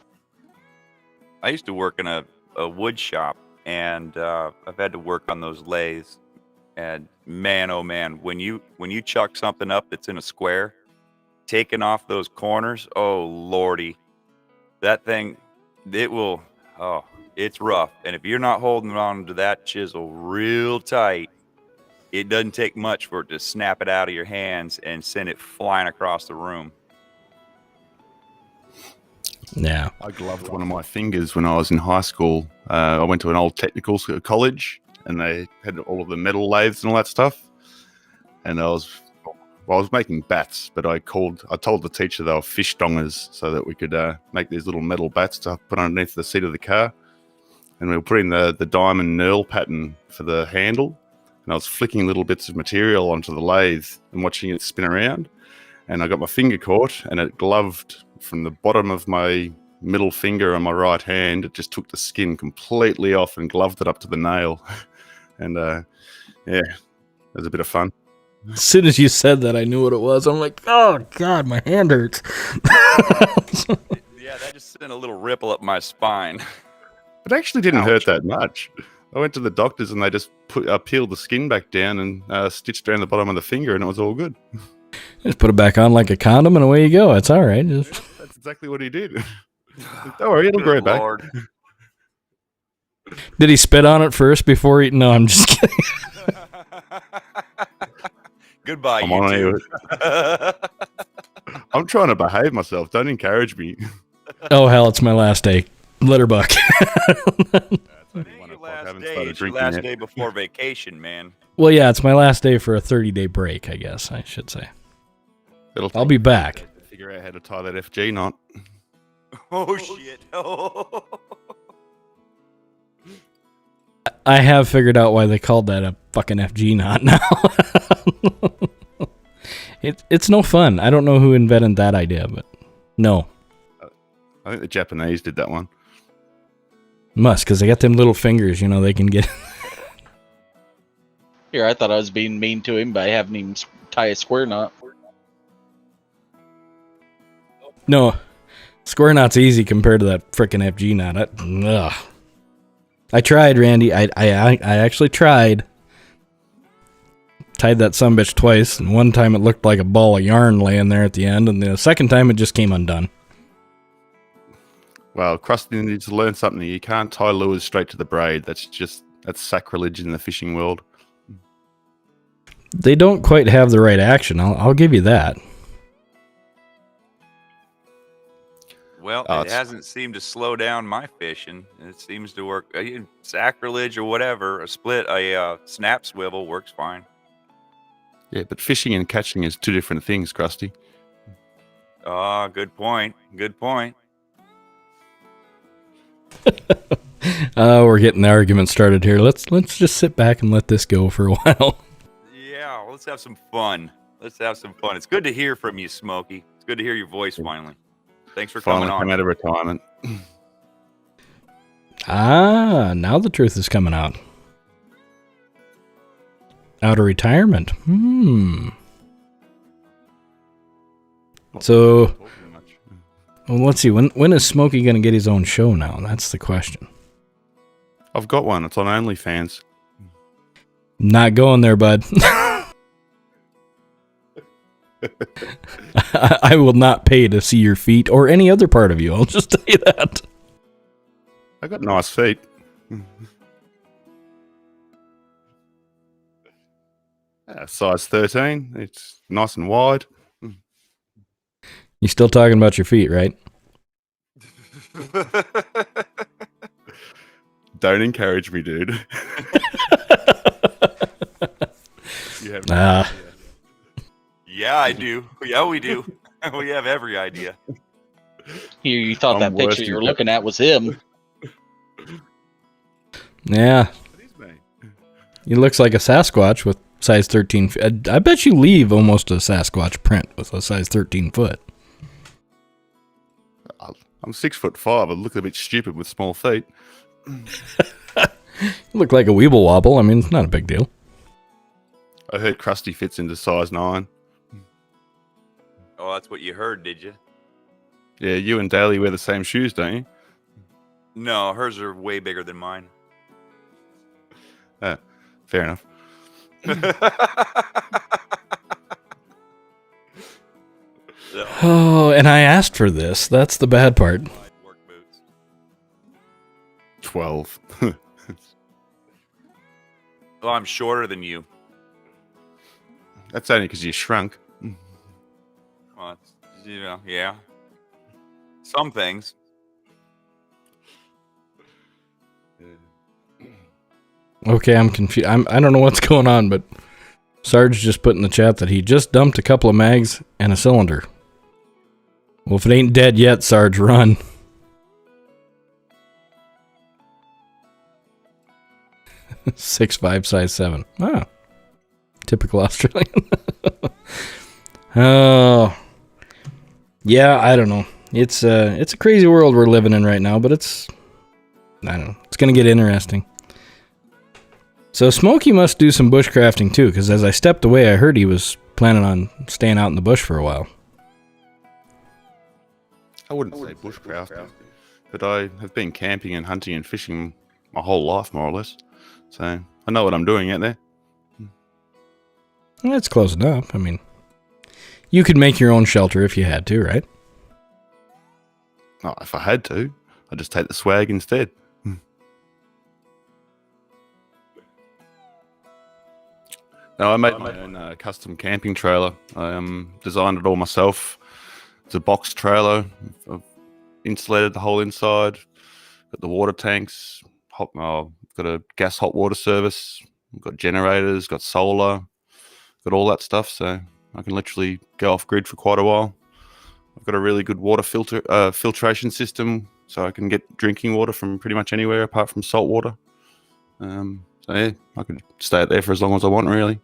S2: I used to work in a wood shop, and I've had to work on those lathes. And man, oh man, when you chuck something up that's in a square, taking off those corners, oh lordy, that thing, it's rough. And if you're not holding on to that chisel real tight, it doesn't take much for it to snap it out of your hands and send it flying across the room.
S1: yeah.
S5: I gloved one of my fingers when I was in high school. I went to an old technical college, and they had all of the metal lathes and all that stuff. And I was making bats, but I told the teacher they were fish dongers so that we could make these little metal bats to put underneath the seat of the car. And we were putting the diamond knurl pattern for the handle. And I was flicking little bits of material onto the lathe and watching it spin around. And I got my finger caught, and it gloved from the bottom of my middle finger on my right hand. It just took the skin completely off and gloved it up to the nail. And yeah, it was a bit of fun.
S1: As soon as you said that, I knew what it was. I'm like, oh god, my hand hurts.
S2: Yeah, that just sent a little ripple up my spine.
S5: It actually didn't
S2: Ouch.
S5: hurt that much. I went to the doctors and they just peeled the skin back down and stitched around the bottom of the finger, and it was all good.
S1: Just put it back on like a condom and away you go. It's all right. Just...
S5: That's exactly what he did. Don't worry, it'll grow
S2: Good
S5: back.
S2: Lord.
S1: Did he spit on it first before he... No, I'm just kidding.
S2: Goodbye,
S5: Come on,
S2: YouTube.
S5: I'm trying to behave myself. Don't encourage me.
S1: Oh, hell, it's my last day. Litterbuck.
S2: It ain't your
S5: 1 o'clock,
S2: last
S5: haven't
S2: day.
S5: started
S2: It's your
S5: drinking
S2: last
S5: yet.
S2: day before vacation, man.
S1: Well, yeah, it's my last day for a 30-day break, I guess I should say. I'll be back.
S5: Figure out how to tie that FG knot.
S2: Oh, shit. Oh.
S1: I have figured out why they called that a fucking FG knot now. It's no fun. I don't know who invented that idea, but no.
S5: I think the Japanese did that one.
S1: Must, because they got them little fingers, you know, they can get...
S4: Here, I thought I was being mean to him by having him tie a square knot.
S1: No, square knot's easy compared to that frickin' FG knot. I tried, Randy. I actually tried. Tied that sumbitch twice, and one time it looked like a ball of yarn laying there at the end, and the second time it just came undone.
S5: Well, Krusty needs to learn something. You can't tie lures straight to the braid. That's sacrilege in the fishing world.
S1: They don't quite have the right action. I'll give you that.
S2: Well,
S5: Oh,
S2: it hasn't seemed to slow down my fishing. It seems to work. Sacrilege or whatever, a snap swivel works fine.
S5: Yeah, but fishing and catching is two different things, Krusty.
S2: Ah, good point. Good point.
S1: We're getting the argument started here. Let's just sit back and let this go for a while.
S2: Yeah, let's have some fun. Let's have some fun. It's good to hear from you, Smokey. It's good to hear your voice finally. Thanks for
S5: Finally
S2: coming
S5: come
S2: on.
S5: out of retirement.
S1: Now the truth is coming out. Out of retirement. So, well, let's see. When is Smokey going to get his own show now? That's the question.
S5: I've got one. It's on OnlyFans.
S1: Not going there, bud. I will not pay to see your feet or any other part of you. I'll just tell you that.
S5: I got nice feet. Size 13. It's nice and wide.
S1: You still talking about your feet, right?
S5: Don't encourage me, dude. You have no
S1: Ah.
S5: idea.
S2: Yeah, I do. Yeah, we do. We have every idea.
S4: Here, you thought
S5: I'm
S4: that picture
S5: worse
S4: you were
S5: than
S4: looking at was him.
S1: Yeah.
S5: It is me.
S1: He looks like a Sasquatch with size 13 feet. I bet you leave almost a Sasquatch print with a size 13 foot.
S5: I'm 6'5". I look a bit stupid with small feet.
S1: You look like a Weeble Wobble. I mean, it's not a big deal.
S5: I heard Krusty fits into size 9.
S2: Oh, that's what you heard, did you?
S5: Yeah, you and Daly wear the same shoes, don't you?
S2: No, hers are way bigger than mine.
S5: Fair enough.
S2: So,
S1: Oh, and I asked for this. That's the bad part.
S2: work boots.
S5: 12.
S2: Oh, I'm shorter than you.
S5: That's only because you shrunk.
S2: Well, yeah. Some things.
S1: Okay, I'm confused. I don't know what's going on, but Sarge just put in the chat that he just dumped a couple of mags and a cylinder. Well, if it ain't dead yet, Sarge, run. Six 5, size 7. Ah, typical Australian. Oh, yeah. I don't know. It's a crazy world we're living in right now, but I don't know. It's gonna get interesting. So Smokey must do some bushcrafting too, because as I stepped away, I heard he was planning on staying out in the bush for a while.
S5: I wouldn't say bushcrafting, but I have been camping and hunting and fishing my whole life, more or less. So I know what I'm doing out there.
S1: That's close enough. I mean, you could make your own shelter if you had to, right?
S5: Oh, if I had to, I'd just take the swag instead. No, I made my own custom camping trailer. I designed it all myself. It's a box trailer. I've insulated the whole inside. Got the water tanks. Got a gas hot water service. Got generators. Got solar. Got all that stuff. So I can literally go off grid for quite a while. I've got a really good water filtration system, so I can get drinking water from pretty much anywhere apart from salt water. So yeah, I could stay out there for as long as I want, really.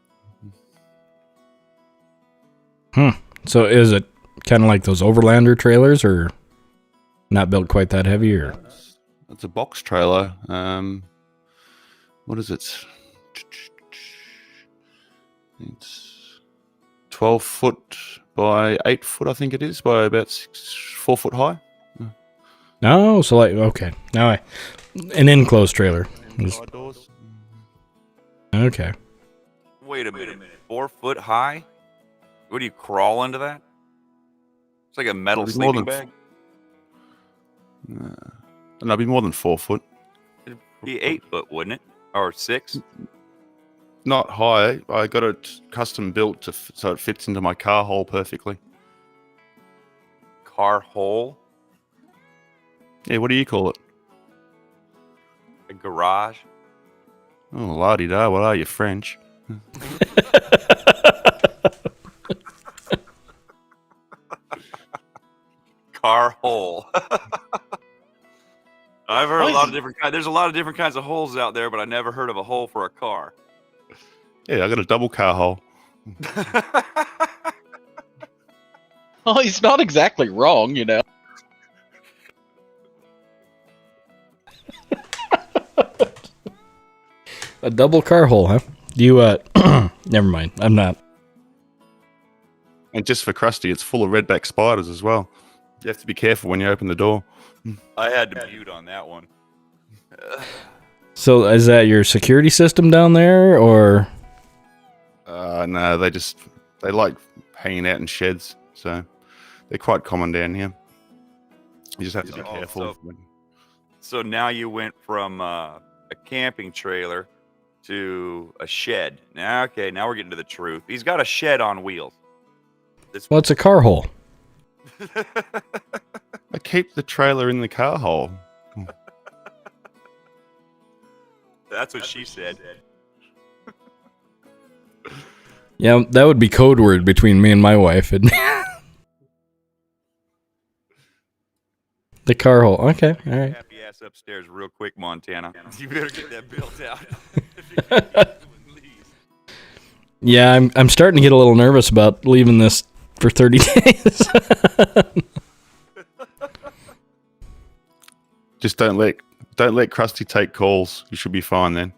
S1: So is it kind of like those Overlander trailers, or not built quite that heavy, or?
S5: It's a box trailer. What is it? It's 12 foot by 8 foot, I think it is, by about 4 foot high.
S1: No, so like, okay. Now an enclosed trailer.
S5: Inside doors.
S1: Okay.
S2: Wait a minute. 4 foot high? What do you crawl into that? It's like a metal
S5: It'd be more
S2: sleeping
S5: than-
S2: bag.
S5: No, it'd be more than 4 foot.
S2: It'd be 8 foot, wouldn't it? Or 6?
S5: Not high. I got it custom built so it fits into my car hole perfectly.
S2: Car hole?
S5: Yeah, what do you call it?
S2: A garage?
S5: Oh, la-di-da, what are you, French?
S2: Car hole. I've heard a lot of different kinds. There's a lot of different kinds of holes out there, but I never heard of a hole for a car.
S5: Yeah, I got a double car hole.
S4: Oh, he's not exactly wrong, you know.
S1: A double car hole, huh? You, never mind. I'm not.
S5: And just for Krusty, it's full of redback spiders as well. You have to be careful when you open the door.
S2: I had to mute on that one.
S1: So is that your security system down there, or?
S5: No, they like hanging out in sheds, so they're quite common down here. You just have to be
S2: Oh,
S5: careful.
S2: So now you went from a camping trailer to a shed. Now, okay, now we're getting to the truth. He's got a shed on wheels.
S1: Well, it's a car hole.
S5: I keep the trailer in the car hole.
S2: That's what she said.
S1: Yeah, that would be code word between me and my wife. The car hole. Okay, all right.
S2: Happy ass upstairs real quick, Montana. You better get that built out.
S1: Yeah, I'm starting to get a little nervous about leaving this for 30 days.
S5: Just don't let Krusty take calls. You should be fine then.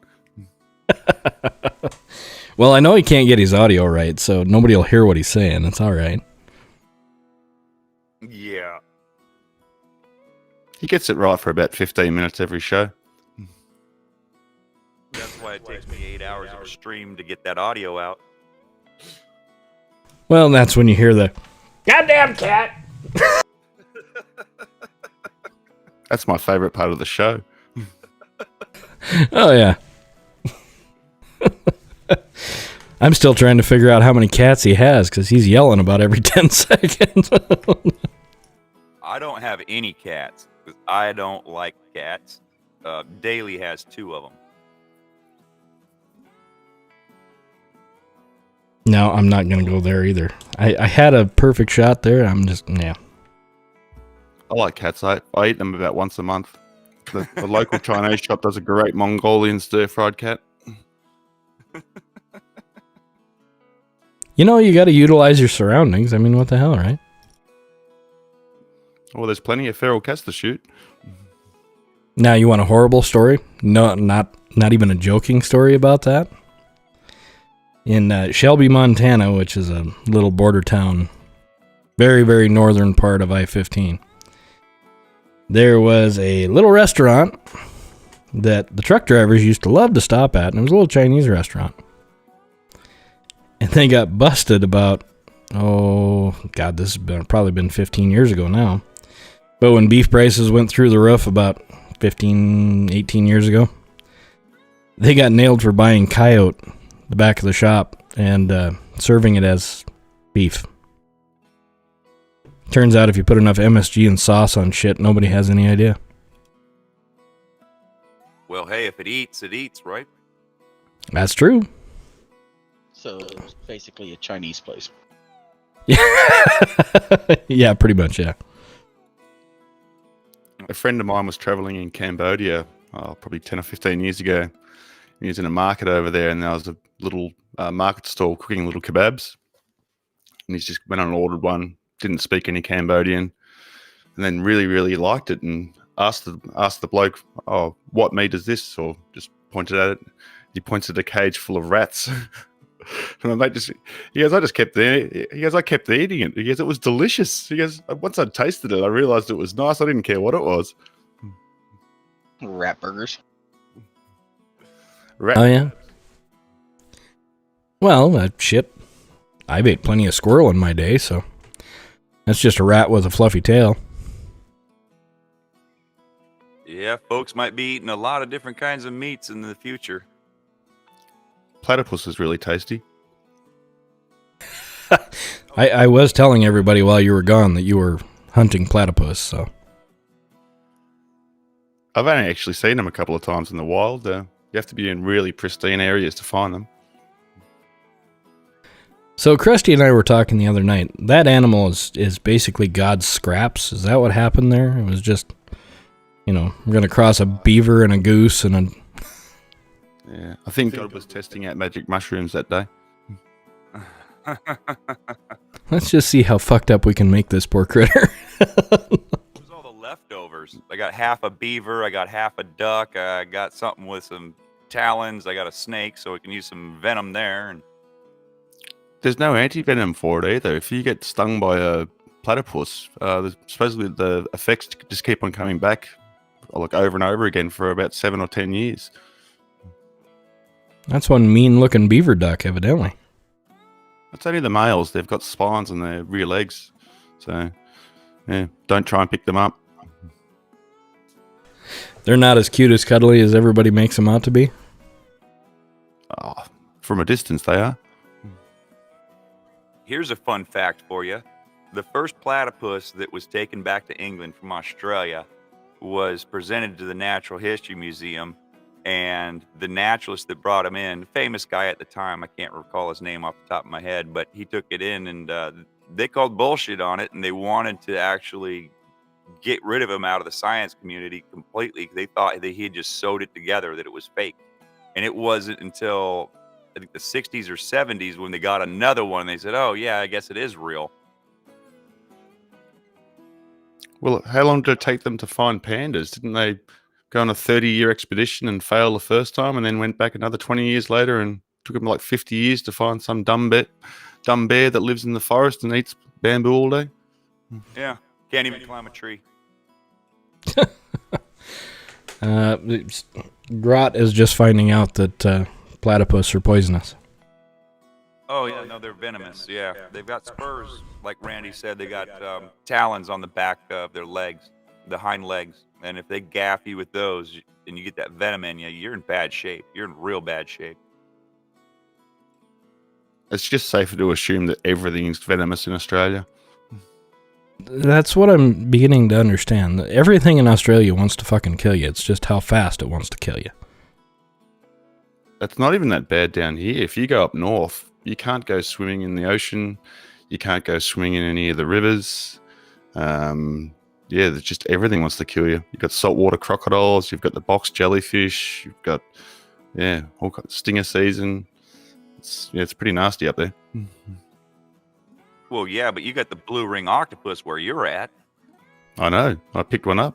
S1: Well, I know he can't get his audio right, so nobody will hear what he's saying. It's all right.
S2: Yeah.
S5: He gets it right for about 15 minutes every show.
S2: That's why it takes me 8 hours of a stream to get that audio out.
S1: Well, that's when you hear the goddamn cat.
S5: That's my favorite part of the show.
S1: Oh, yeah. I'm still trying to figure out how many cats he has because he's yelling about every 10 seconds.
S2: I don't have any cats because I don't like cats. Daly has 2 of them.
S1: No, I'm not going to go there either. I had a perfect shot there. I'm just, yeah.
S5: I like cats. I eat them about once a month. The local Chinese shop does a great Mongolian stir-fried cat.
S1: You know, you got to utilize your surroundings. I mean, what the hell, right?
S5: Well, there's plenty of feral cats to shoot.
S1: Now, you want a horrible story? No, not even a joking story about that. In Shelby, Montana, which is a little border town, very, very northern part of I-15, there was a little restaurant that the truck drivers used to love to stop at, and it was a little Chinese restaurant. And they got busted about, this has probably been 15 years ago now. But when beef prices went through the roof about 15, 18 years ago, they got nailed for buying coyote, the back of the shop, and serving it as beef. Turns out if you put enough MSG and sauce on shit, nobody has any idea.
S2: Well, hey, if it eats, right?
S1: That's true.
S4: So it's basically a Chinese place.
S1: Yeah, pretty much, yeah.
S5: A friend of mine was traveling in Cambodia probably 10 or 15 years ago. He was in a market over there, and there was a little market stall cooking little kebabs. And he just went on and ordered one, didn't speak any Cambodian, and then really, really liked it and asked the bloke, "Oh, what meat is this?" Or just pointed at it. He pointed at a cage full of rats. And I just kept there. He goes, I kept eating it. He goes, it was delicious. He goes, once I tasted it, I realized it was nice. I didn't care what it was.
S4: Rat burgers.
S1: Oh, yeah? Well, shit. I've ate plenty of squirrel in my day, so that's just a rat with a fluffy tail.
S2: Yeah, folks might be eating a lot of different kinds of meats in the future.
S5: Platypus is really tasty.
S1: I was telling everybody while you were gone that you were hunting platypus, so.
S5: I've only actually seen them a couple of times in the wild. You have to be in really pristine areas to find them.
S1: So Krusty and I were talking the other night. That animal is basically God's scraps. Is that what happened there? It was just, we're going to cross a beaver and a goose and a...
S5: Yeah, I think God was testing out magic mushrooms that day.
S1: Let's just see how fucked up we can make this poor critter.
S2: It was all the leftovers. I got half a beaver. I got half a duck. I got something with some talons. I got a snake, so we can use some venom there. And
S5: There's no anti-venom for it either. If you get stung by a platypus, supposedly the effects just keep on coming back like over and over again for about 7 or 10 years.
S1: That's one mean-looking beaver duck, evidently.
S5: It's only the males. They've got spines on their rear legs. So, yeah, don't try and pick them up.
S1: They're not as cute as cuddly as everybody makes them out to be.
S5: Oh, from a distance, they are.
S2: here's a fun fact for you. The first platypus that was taken back to England from Australia was presented to the Natural History Museum, and the naturalist that brought him in, famous guy at the time, I can't recall his name off the top of my head, but he took it in and they called bullshit on it, and they wanted to actually get rid of him out of the science community completely. They thought that he had just sewed it together, that it was fake. And it wasn't until I think the 60s or 70s when they got another one, they said, oh yeah, I guess it is real.
S5: Well, how long did it take them to find pandas? Didn't they go on a 30-year expedition and fail the first time, and then went back another 20 years later, and took them like 50 years to find some dumb bear that lives in the forest and eats bamboo all day?
S2: Yeah, can't even climb a tree.
S1: Grot is just finding out that platypus are poisonous.
S2: Oh yeah, no, they're venomous. Yeah, they've got spurs, like Randy said. They got talons on the back of their legs, the hind legs, and if they gaff you with those, and you get that venom in you, you're in bad shape. You're in real bad shape.
S5: It's just safer to assume that everything is venomous in Australia.
S1: That's what I'm beginning to understand. Everything in Australia wants to fucking kill you. It's just how fast it wants to kill you.
S5: It's not even that bad down here. If you go up north, you can't go swimming in the ocean. You can't go swimming in any of the rivers. There's just everything wants to kill you. You've got saltwater crocodiles. You've got the box jellyfish. You've got, all kinds, stinger season. It's pretty nasty up there.
S2: Well, yeah, but you got the blue ring octopus where you're at.
S5: I know. I picked one up.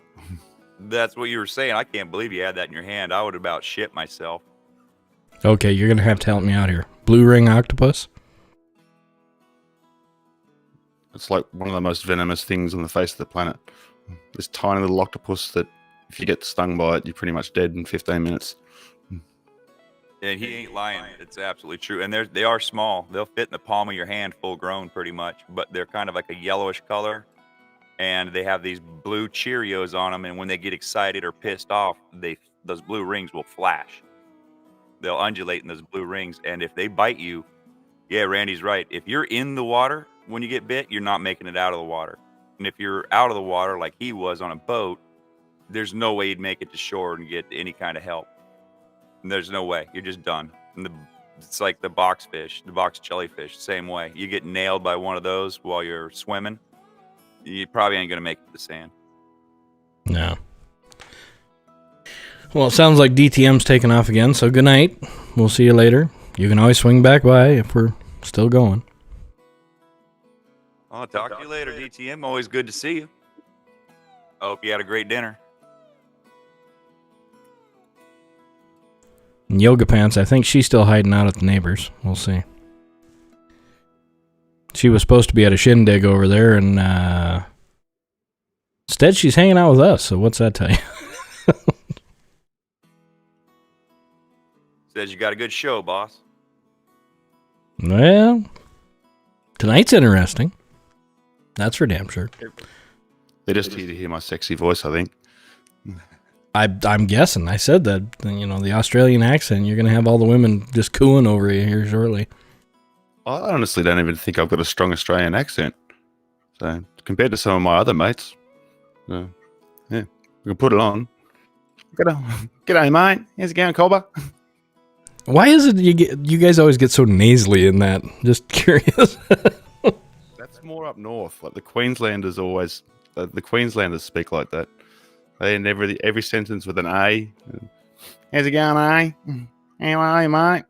S2: That's what you were saying. I can't believe you had that in your hand. I would have about shit myself.
S1: Okay, you're going to have to help me out here. Blue ring octopus?
S5: It's like one of the most venomous things on the face of the planet. This tiny little octopus that if you get stung by it, you're pretty much dead in 15 minutes.
S2: And he ain't lying. It's absolutely true. And they are small. They'll fit in the palm of your hand, full grown, pretty much. But they're kind of like a yellowish color, and they have these blue Cheerios on them. And when they get excited or pissed off, those blue rings will flash. They'll undulate in those blue rings. And if they bite you, yeah, Randy's right. If you're in the water when you get bit, you're not making it out of the water. And if you're out of the water like he was on a boat, there's no way he'd make it to shore and get any kind of help. And there's no way. You're just done. And it's like the box jellyfish, same way. You get nailed by one of those while you're swimming, you probably ain't going to make it to the sand.
S1: No. Well, it sounds like DTM's taking off again, so good night. We'll see you later. You can always swing back by if we're still going.
S2: I'll talk to you later, DTM. Always good to see you. I hope you had a great dinner.
S1: And Yoga Pants, I think she's still hiding out at the neighbors. We'll see. She was supposed to be at a shindig over there, and instead she's hanging out with us, so what's that tell you?
S2: Says you got a good show, boss.
S1: Well, tonight's interesting. That's for damn sure.
S5: They're just here to hear my sexy voice, I think.
S1: I'm guessing. I said that, you know, the Australian accent, you're going to have all the women just cooing over you here shortly.
S5: I honestly don't even think I've got a strong Australian accent. So, compared to some of my other mates, yeah, we can put it on. G'day, mate. How's it going, Colber?
S1: Why is it you guys always get so nasally in that? Just curious.
S5: That's more up north. Like the Queenslanders always, the Queenslanders speak like that. They end every sentence with an A. How's it going, eh? How are you, mate?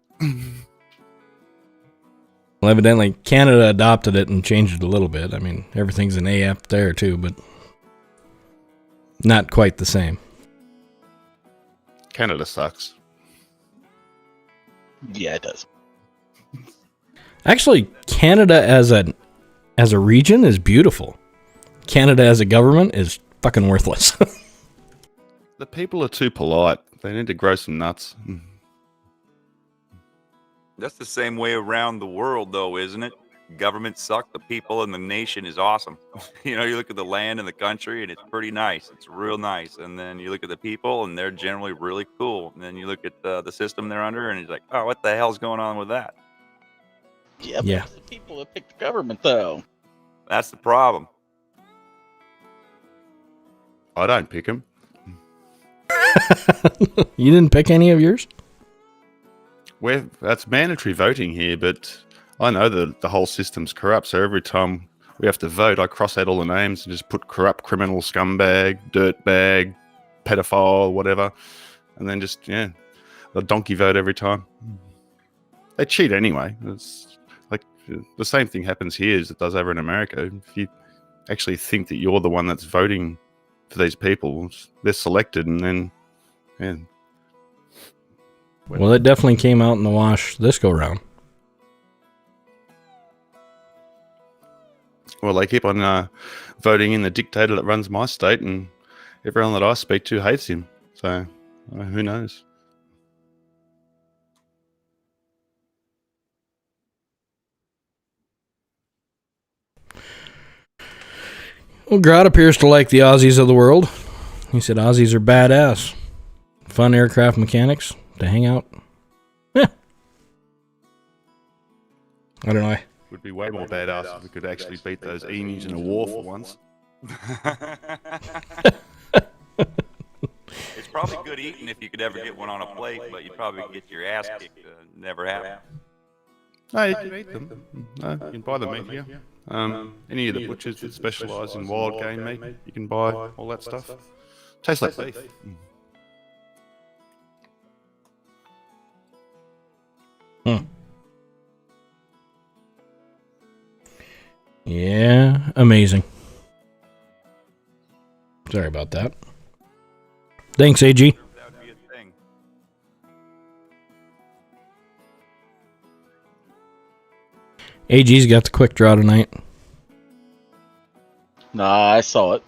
S1: Well, evidently Canada adopted it and changed it a little bit. I mean, everything's an A up there too, but not quite the same.
S5: Canada sucks.
S4: Yeah, it does.
S1: Actually, Canada as a region is beautiful. Canada as a government is fucking worthless.
S5: The people are too polite. They need to grow some nuts.
S2: That's the same way around the world, though, isn't it? Governments suck. The people and the nation is awesome. You know, you look at the land and the country, and it's pretty nice. It's real nice. And then you look at the people, and they're generally really cool. And then you look at the system they're under, and it's like, oh, what the hell's going on with that?
S4: Yeah, but
S1: Yeah.
S4: it's the people that pick the government, though.
S2: That's the problem.
S5: I don't pick them.
S1: You didn't pick any of yours?
S5: That's mandatory voting here, but I know that the whole system's corrupt. So every time we have to vote, I cross out all the names and just put corrupt, criminal, scumbag, dirtbag, pedophile, whatever, and then just a donkey vote every time. They cheat anyway. It's like the same thing happens here as it does over in America. If you actually think that you're the one that's voting for these people, they're selected, and then
S1: Well, it definitely came out in the wash this go round.
S5: well, they keep on voting in the dictator that runs my state, and everyone that I speak to hates him. So who knows?
S1: Well, Grodd appears to like the Aussies of the world. He said Aussies are badass. Fun aircraft mechanics to hang out. Yeah. I don't know.
S5: Would be way more badass if we could actually beat those emus in a war for once.
S2: It's probably good eating if you could ever get one on a plate, but you'd probably get your ass kicked. Never happen.
S5: No, you can eat them. No, you can buy the meat here. Any of the butchers that specialise in wild game meat, you can buy all that stuff. Tastes like beef.
S1: Yeah, amazing. Sorry about that. Thanks, AG.
S2: That would be a thing.
S1: AG's got the quick draw tonight.
S4: Nah, I saw it.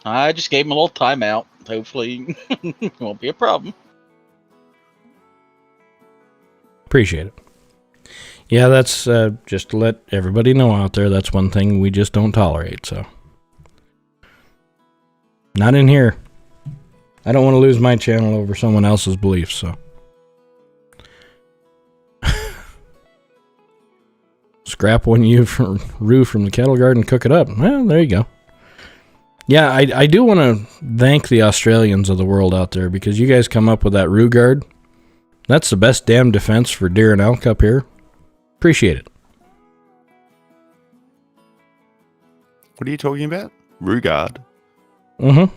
S4: I just gave him a little timeout. Hopefully, it won't be a problem.
S1: Appreciate it. Yeah, that's just to let everybody know out there, that's one thing we just don't tolerate, so. Not in here. I don't want to lose my channel over someone else's beliefs, so. Scrap one roo from the cattle garden and cook it up. Well, there you go. Yeah, I do want to thank the Australians of the world out there, because you guys come up with that roo guard. That's the best damn defense for deer and elk up here. Appreciate it.
S5: What are you talking about? Rugard.
S1: Mm-hmm.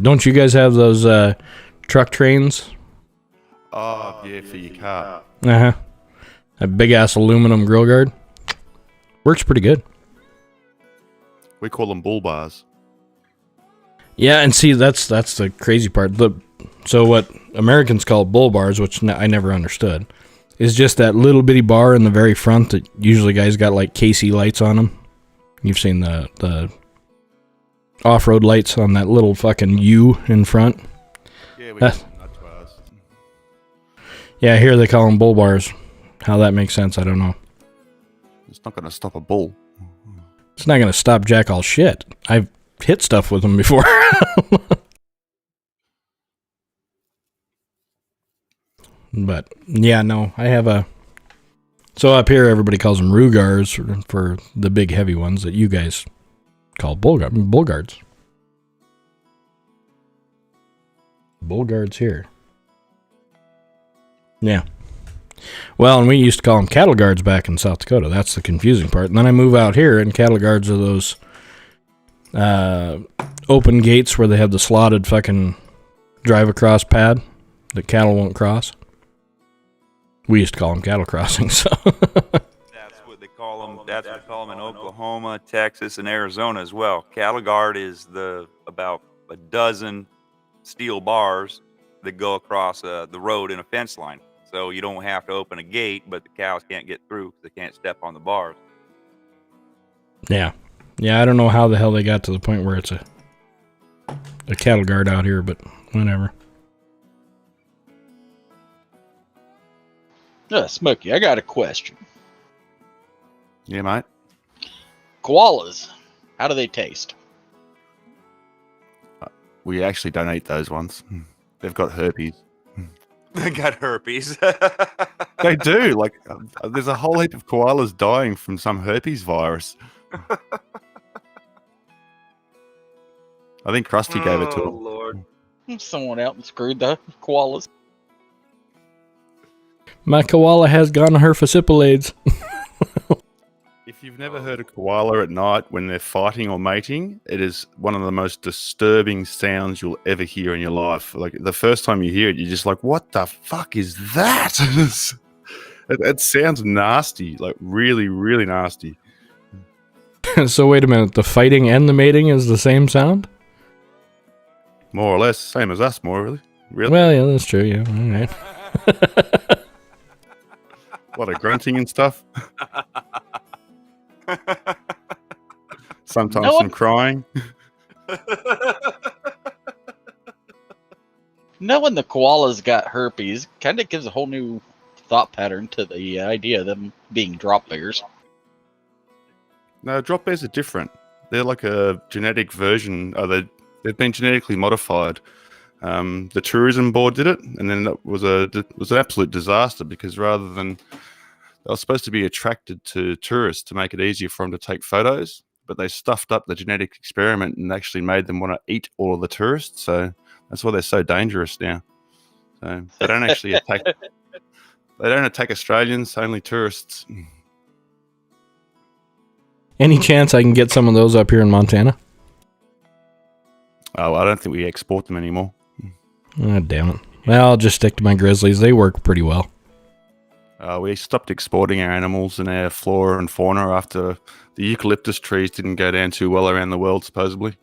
S1: Don't you guys have those truck trains?
S5: Oh, yeah, for your car.
S1: Uh-huh. That big-ass aluminum grill guard. Works pretty good.
S5: We call them bull bars.
S1: Yeah, and see, that's the crazy part. So what Americans call bull bars, which I never understood, is just that little bitty bar in the very front that usually guys got like KC lights on them. You've seen the off-road lights on that little fucking U in front.
S5: Yeah, we call them nut bars.
S1: Yeah, here they call them bull bars. How that makes sense, I don't know.
S5: It's not going to stop a bull.
S1: It's not going to stop jack all shit. I've hit stuff with them before. But, yeah, no, I have a... So up here, everybody calls them Rugars for the big heavy ones that you guys call bull guards. Bull guards here. Yeah. Well, and we used to call them cattle guards back in South Dakota. That's the confusing part. And then I move out here, and cattle guards are those open gates where they have the slotted fucking drive-across pad that cattle won't cross. We used to call them cattle crossings. So.
S2: That's what they call them. That's what they call them in Oklahoma, Texas, and Arizona as well. Cattle guard is about a dozen steel bars that go across the road in a fence line. So you don't have to open a gate, but the cows can't get through because they can't step on the bars.
S1: Yeah. Yeah, I don't know how the hell they got to the point where it's a cattle guard out here, but whatever.
S4: Smokey, I got a question.
S5: Yeah, mate.
S4: Koalas, how do they taste?
S5: We actually don't eat those ones. They've got herpes.
S2: They got herpes.
S5: They do. Like, there's a whole heap of koalas dying from some herpes virus. I think Krusty gave it to him.
S2: Lord.
S4: Someone out and screwed the koalas.
S1: My koala has gonorrhea.
S5: If you've never heard a koala at night when they're fighting or mating, it is one of the most disturbing sounds you'll ever hear in your life. Like, the first time you hear it, you're just like, what the fuck is that? It sounds nasty, like really, really nasty.
S1: So wait a minute, the fighting and the mating is the same sound?
S5: More or less, same as us, more really. Really?
S1: Well, yeah, that's true, yeah. All right.
S5: A lot of grunting and stuff. Sometimes some crying.
S4: Knowing the koalas got herpes kind of gives a whole new thought pattern to the idea of them being drop bears.
S5: No, drop bears are different. They're like a genetic version. They've been genetically modified. The tourism board did it, and then it was an absolute disaster because rather than they were supposed to be attracted to tourists to make it easier for them to take photos, but they stuffed up the genetic experiment and actually made them want to eat all of the tourists. So that's why they're so dangerous now. So they don't actually attack. They don't attack Australians, only tourists.
S1: Any chance I can get some of those up here in Montana?
S5: Oh, I don't think we export them anymore.
S1: Oh, damn it. Well, I'll just stick to my grizzlies. They work pretty well.
S5: We stopped exporting our animals and our flora and fauna after the eucalyptus trees didn't go down too well around the world, supposedly.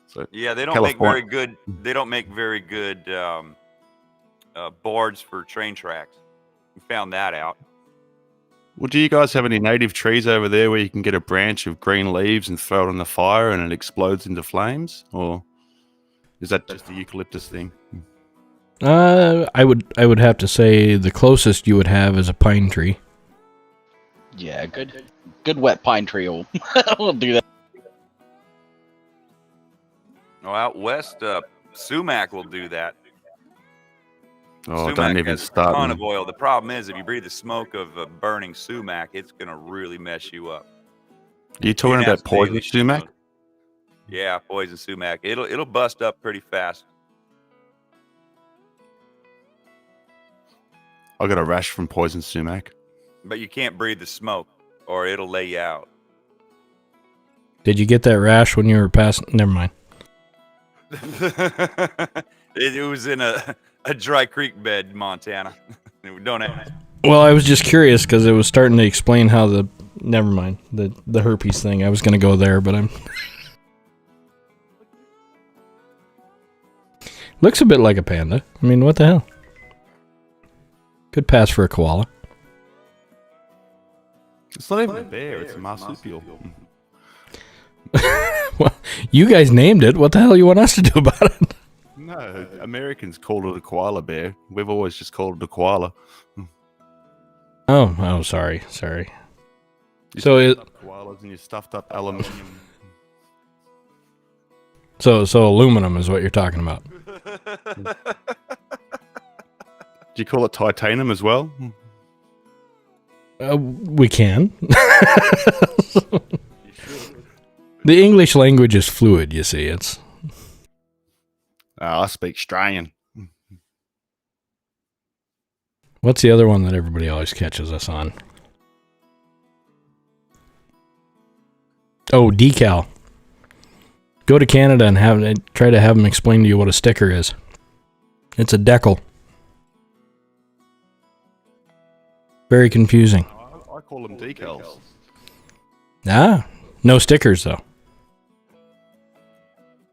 S5: So,
S2: Yeah, they don't
S5: California.
S2: make very good. They don't make very good boards for train tracks. We found that out.
S5: Well, do you guys have any native trees over there where you can get a branch of green leaves and throw it on the fire and it explodes into flames? Or is that just the eucalyptus thing?
S1: I would have to say the closest you would have is a pine tree.
S4: Yeah, good wet pine tree will, will do that.
S2: Oh, out west, sumac will do that.
S5: Oh,
S2: Sumac
S5: don't even
S2: has a
S5: start.
S2: ton
S5: me.
S2: of oil. The problem is, if you breathe the smoke of burning sumac, it's gonna really mess you up.
S5: Are you talking
S2: It has
S5: about poison
S2: daily
S5: sumac?
S2: shit. Yeah, poison sumac. It'll bust up pretty fast.
S5: I got a rash from poison sumac.
S2: But you can't breathe the smoke, or it'll lay you out.
S1: Did you get that rash when you were passing? Never mind.
S2: It was in a dry creek bed in Montana. Don't ask.
S1: Well, I was just curious because it was starting to explain how the. Never mind the herpes thing. I was going to go there, but I'm. Looks a bit like a panda. I mean, what the hell? Could pass for a koala.
S5: It's not even a bear, it's a marsupial.
S1: Well, you guys named it. What the hell you want us to do about it?
S5: No, Americans call it a koala bear. We've always just called it a koala.
S1: Oh, sorry.
S5: You
S1: So
S5: stuffed
S1: it-
S5: up koalas and you stuffed up aluminium.
S1: So aluminum is what you're talking about.
S5: Do you call it titanium as well?
S1: We can. The English language is fluid, you see. It's
S5: I speak Australian.
S1: what's the other one that everybody always catches us on? Oh, decal. Go to Canada and try to have them explain to you what a sticker is. It's a decal. Very confusing.
S5: I call them decals.
S1: Ah, no stickers though.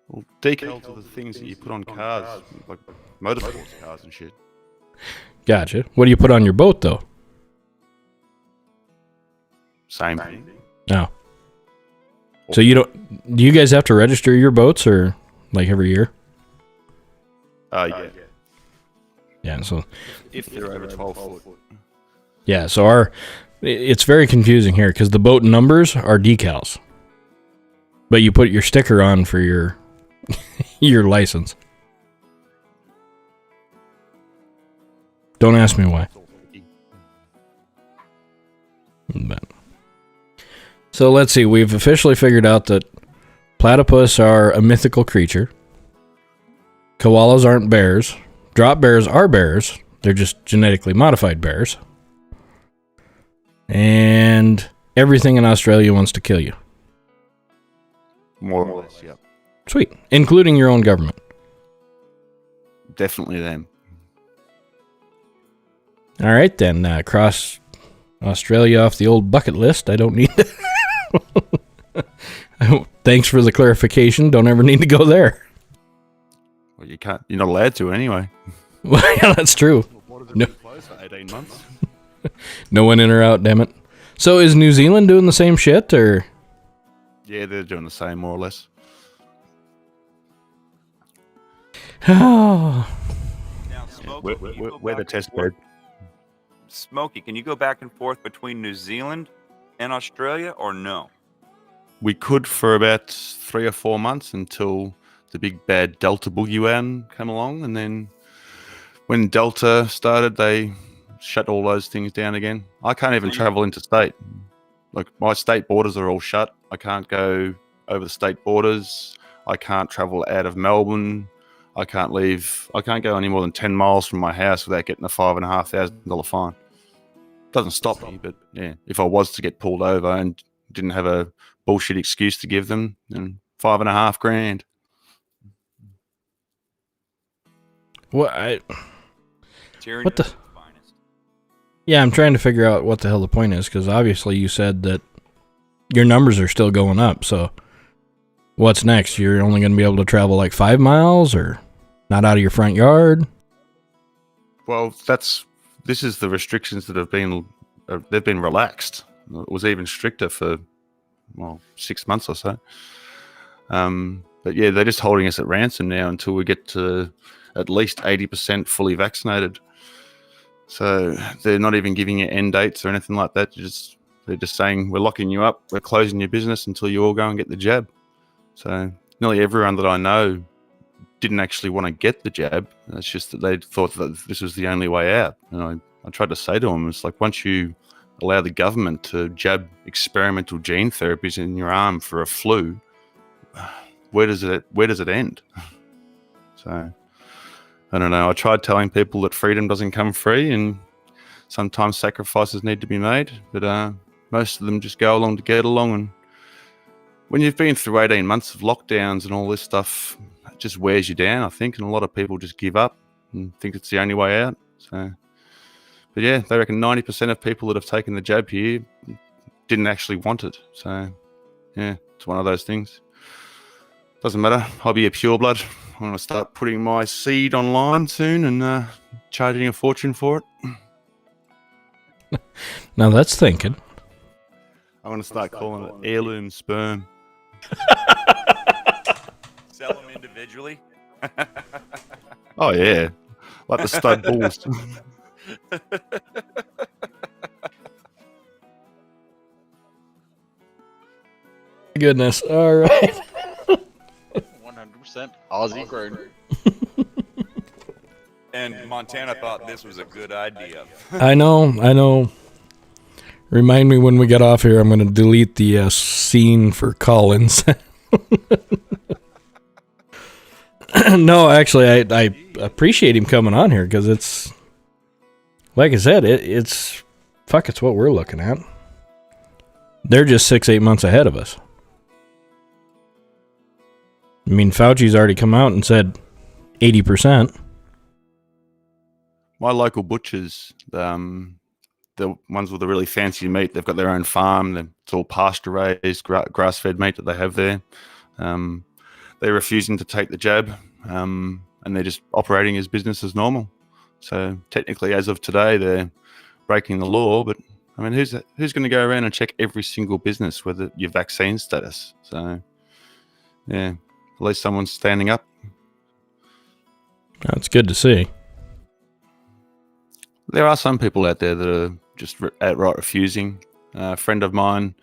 S5: Well, decals are the things that you put on cars, like motorsports cars and shit.
S1: Gotcha. What do you put on your boat though?
S5: Same thing.
S1: No. So you don't? Do you guys have to register your boats or like every year?
S5: Yeah.
S1: Yeah. So
S5: If they're over 12 foot.
S1: yeah. So it's very confusing here because the boat numbers are decals, but you put your sticker on for your your license. Don't ask me why. But. So let's see. We've officially figured out that platypus are a mythical creature. Koalas aren't bears. Drop bears are bears. They're just genetically modified bears. And everything in Australia wants to kill you.
S5: More or less, yep.
S1: Sweet. Including your own government.
S5: Definitely them.
S1: All right, then. Cross Australia off the old bucket list. I don't need to. Thanks for the clarification. Don't ever need to go there.
S5: Well, you can't. You're not allowed to anyway.
S1: Well, yeah, that's true. No.
S5: Closed for 18 months.
S1: No one in or out, damn it. So is New Zealand doing the same shit, or?
S5: Yeah, they're doing the same, more or less.
S2: Now, Smokey,
S5: We're,
S2: can you
S5: we're,
S2: go
S5: we're the
S2: back and
S5: test
S2: forth-
S5: bed.
S2: Smokey, can you go back and forth between New Zealand and Australia, or no?
S5: We could for about 3 or 4 months until the big bad Delta Boogeyman came along, and then when Delta started, they shut all those things down again. I can't even travel interstate. Like, my state borders are all shut. I can't go over the state borders. I can't travel out of Melbourne. I can't go any more than 10 miles from my house without getting a $5,500 fine. Doesn't stop me, but yeah, if I was to get pulled over and didn't have a bullshit excuse to give them, then $5,500.
S1: What?
S2: Tyranny
S1: What the-
S2: at its finest.
S1: Yeah, I'm trying to figure out what the hell the point is, because obviously you said that your numbers are still going up, so what's next? You're only going to be able to travel like 5 miles, or not out of your front yard?
S5: Well, this is the restrictions that have been they've been relaxed. It was even stricter for 6 months or so. But yeah, they're just holding us at ransom now until we get to at least 80% fully vaccinated. So they're not even giving you end dates or anything like that. They're just saying, we're locking you up, we're closing your business until you all go and get the jab. So nearly everyone that I know didn't actually want to get the jab. It's just that they thought that this was the only way out. And I tried to say to them, it's like, once you allow the government to jab experimental gene therapies in your arm for a flu, where does it end? So I don't know. I tried telling people that freedom doesn't come free, and sometimes sacrifices need to be made, but most of them just go along to get along. And when you've been through 18 months of lockdowns and all this stuff, it just wears you down, I think, and a lot of people just give up and think it's the only way out. So, but yeah, they reckon 90% of people that have taken the jab here didn't actually want it. So yeah, it's one of those things. Doesn't matter. I'll be a pureblood. I'm going to start putting my seed online soon and charging a fortune for it.
S1: Now that's thinking.
S5: I'm going to start calling it heirloom sperm.
S2: Sell them individually.
S5: Oh, yeah. Like the stud bulls.
S1: Goodness. All right.
S4: 100% Aussie grown.
S2: And Montana thought this was a good idea.
S1: I know. Remind me when we get off here. I'm going to delete the scene for Collins. No, actually, I appreciate him coming on here because it's, like I said, it's what we're looking at. They're just 6-8 months ahead of us. I mean, Fauci's already come out and said 80%.
S5: My local butchers, the ones with the really fancy meat, they've got their own farm. It's all pasture-raised, grass-fed meat that they have there. They're refusing to take the jab, and they're just operating as business as normal. So technically, as of today, they're breaking the law. But I mean, who's going to go around and check every single business with your vaccine status? So yeah, at least someone's standing up.
S1: That's good to see.
S5: There are some people out there that are just outright refusing. A friend of mine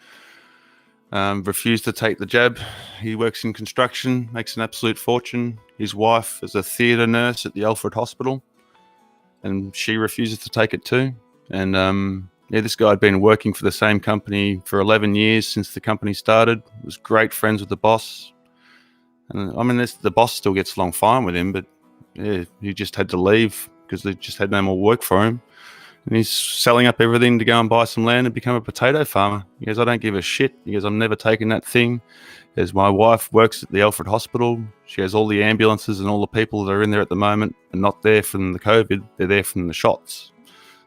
S5: refused to take the jab. He works in construction, makes an absolute fortune. His wife is a theatre nurse at the Alfred Hospital, and she refuses to take it too. And this guy had been working for the same company for 11 years since the company started. Was great friends with the boss. And I mean, the boss still gets along fine with him, but yeah, he just had to leave because they just had no more work for him. And he's selling up everything to go and buy some land and become a potato farmer. He goes, I don't give a shit. He goes, I'm never taking that thing. As my wife works at the Alfred Hospital. She has all the ambulances and all the people that are in there at the moment are not there from the COVID. They're there from the shots.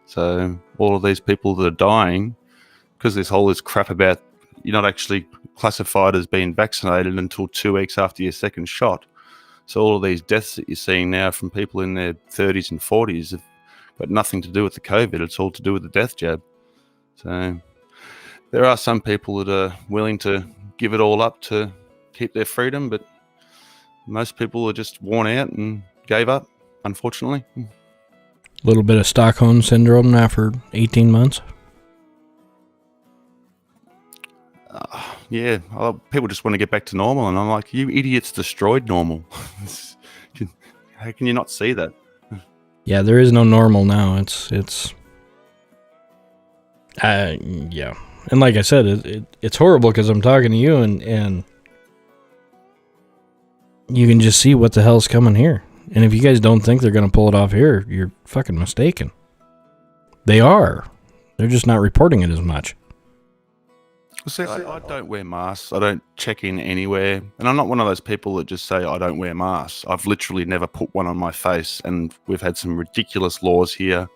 S5: So all of these people that are dying, because this crap about you're not actually classified as being vaccinated until 2 weeks after your second shot. So all of these deaths that you're seeing now from people in their 30s and 40s have got nothing to do with the COVID. It's all to do with the death jab. So there are some people that are willing to give it all up to keep their freedom, but most people are just worn out and gave up, unfortunately.
S1: A little bit of Stockholm syndrome after 18 months.
S5: Yeah, people just want to get back to normal, and I'm like, you idiots destroyed normal. How can you not see that?
S1: Yeah, there is no normal now. It's yeah. And like I said, it's horrible because I'm talking to you and you can just see what the hell's coming here. And if you guys don't think they're going to pull it off here, you're fucking mistaken. They are. They're just not reporting it as much.
S5: See, I don't wear masks. I don't check in anywhere. And I'm not one of those people that just say, I don't wear masks. I've literally never put one on my face. And we've had some ridiculous laws here.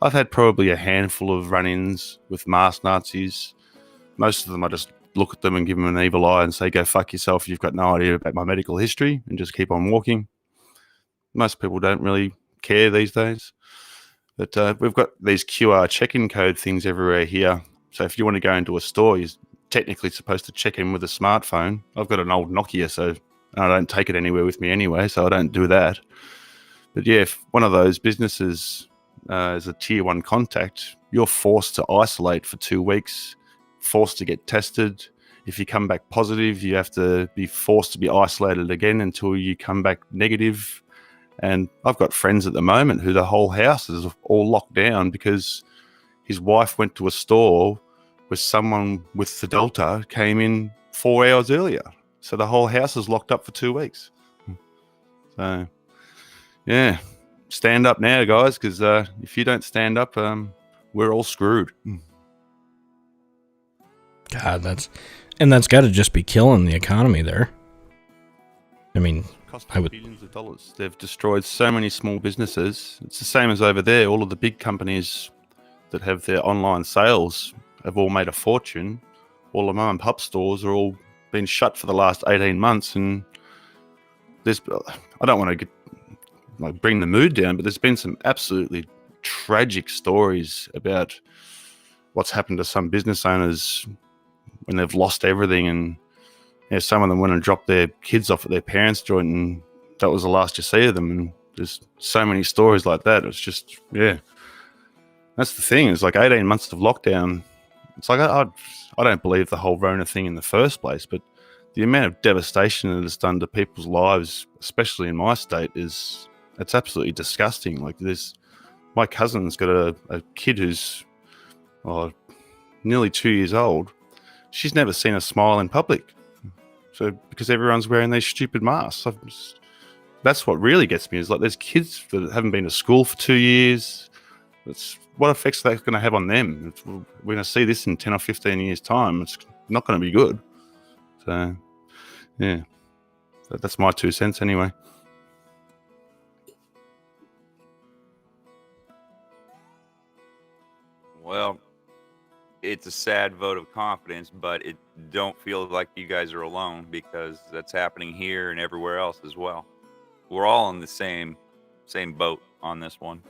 S5: I've had probably a handful of run-ins with mask Nazis. Most of them, I just look at them and give them an evil eye and say, go fuck yourself. You've got no idea about my medical history, and just keep on walking. Most people don't really care these days. But we've got these QR check-in code things everywhere here. So if you want to go into a store, you're technically supposed to check in with a smartphone. I've got an old Nokia, so I don't take it anywhere with me anyway, so I don't do that. But yeah, if one of those businesses is a tier 1 contact, you're forced to isolate for 2 weeks, forced to get tested. If you come back positive, you have to be forced to be isolated again until you come back negative. And I've got friends at the moment who the whole house is all locked down because his wife went to a store where someone with the Delta came in 4 hours earlier. So the whole house is locked up for 2 weeks. So, yeah, stand up now, guys, because if you don't stand up, we're all screwed.
S1: God, that's got to just be killing the economy there. I mean,
S5: Cost
S1: I would-
S5: billions of dollars. They've destroyed so many small businesses. It's the same as over there. All of the big companies that have their online sales have all made a fortune. All the mom and pop stores are all been shut for the last 18 months, and there's, I don't want to bring the mood down, but there's been some absolutely tragic stories about what's happened to some business owners when they've lost everything, and some of them went and dropped their kids off at their parents' joint, and that was the last you see of them. And there's so many stories like that. It's just, yeah, that's the thing. It's like 18 months of lockdown. It's like I don't believe the whole Rona thing in the first place, but the amount of devastation that it's done to people's lives, especially in my state, it's absolutely disgusting. Like my cousin's got a kid who's nearly 2 years old. She's never seen a smile in public. So because everyone's wearing these stupid masks. That's what really gets me, is like there's kids that haven't been to school for 2 years. What effects are that going to have on them? We're going to see this in 10 or 15 years' time. It's not going to be good. So, yeah, that's my 2 cents anyway.
S2: Well, it's a sad vote of confidence, but it don't feel like you guys are alone, because that's happening here and everywhere else as well. We're all in the same boat on this one.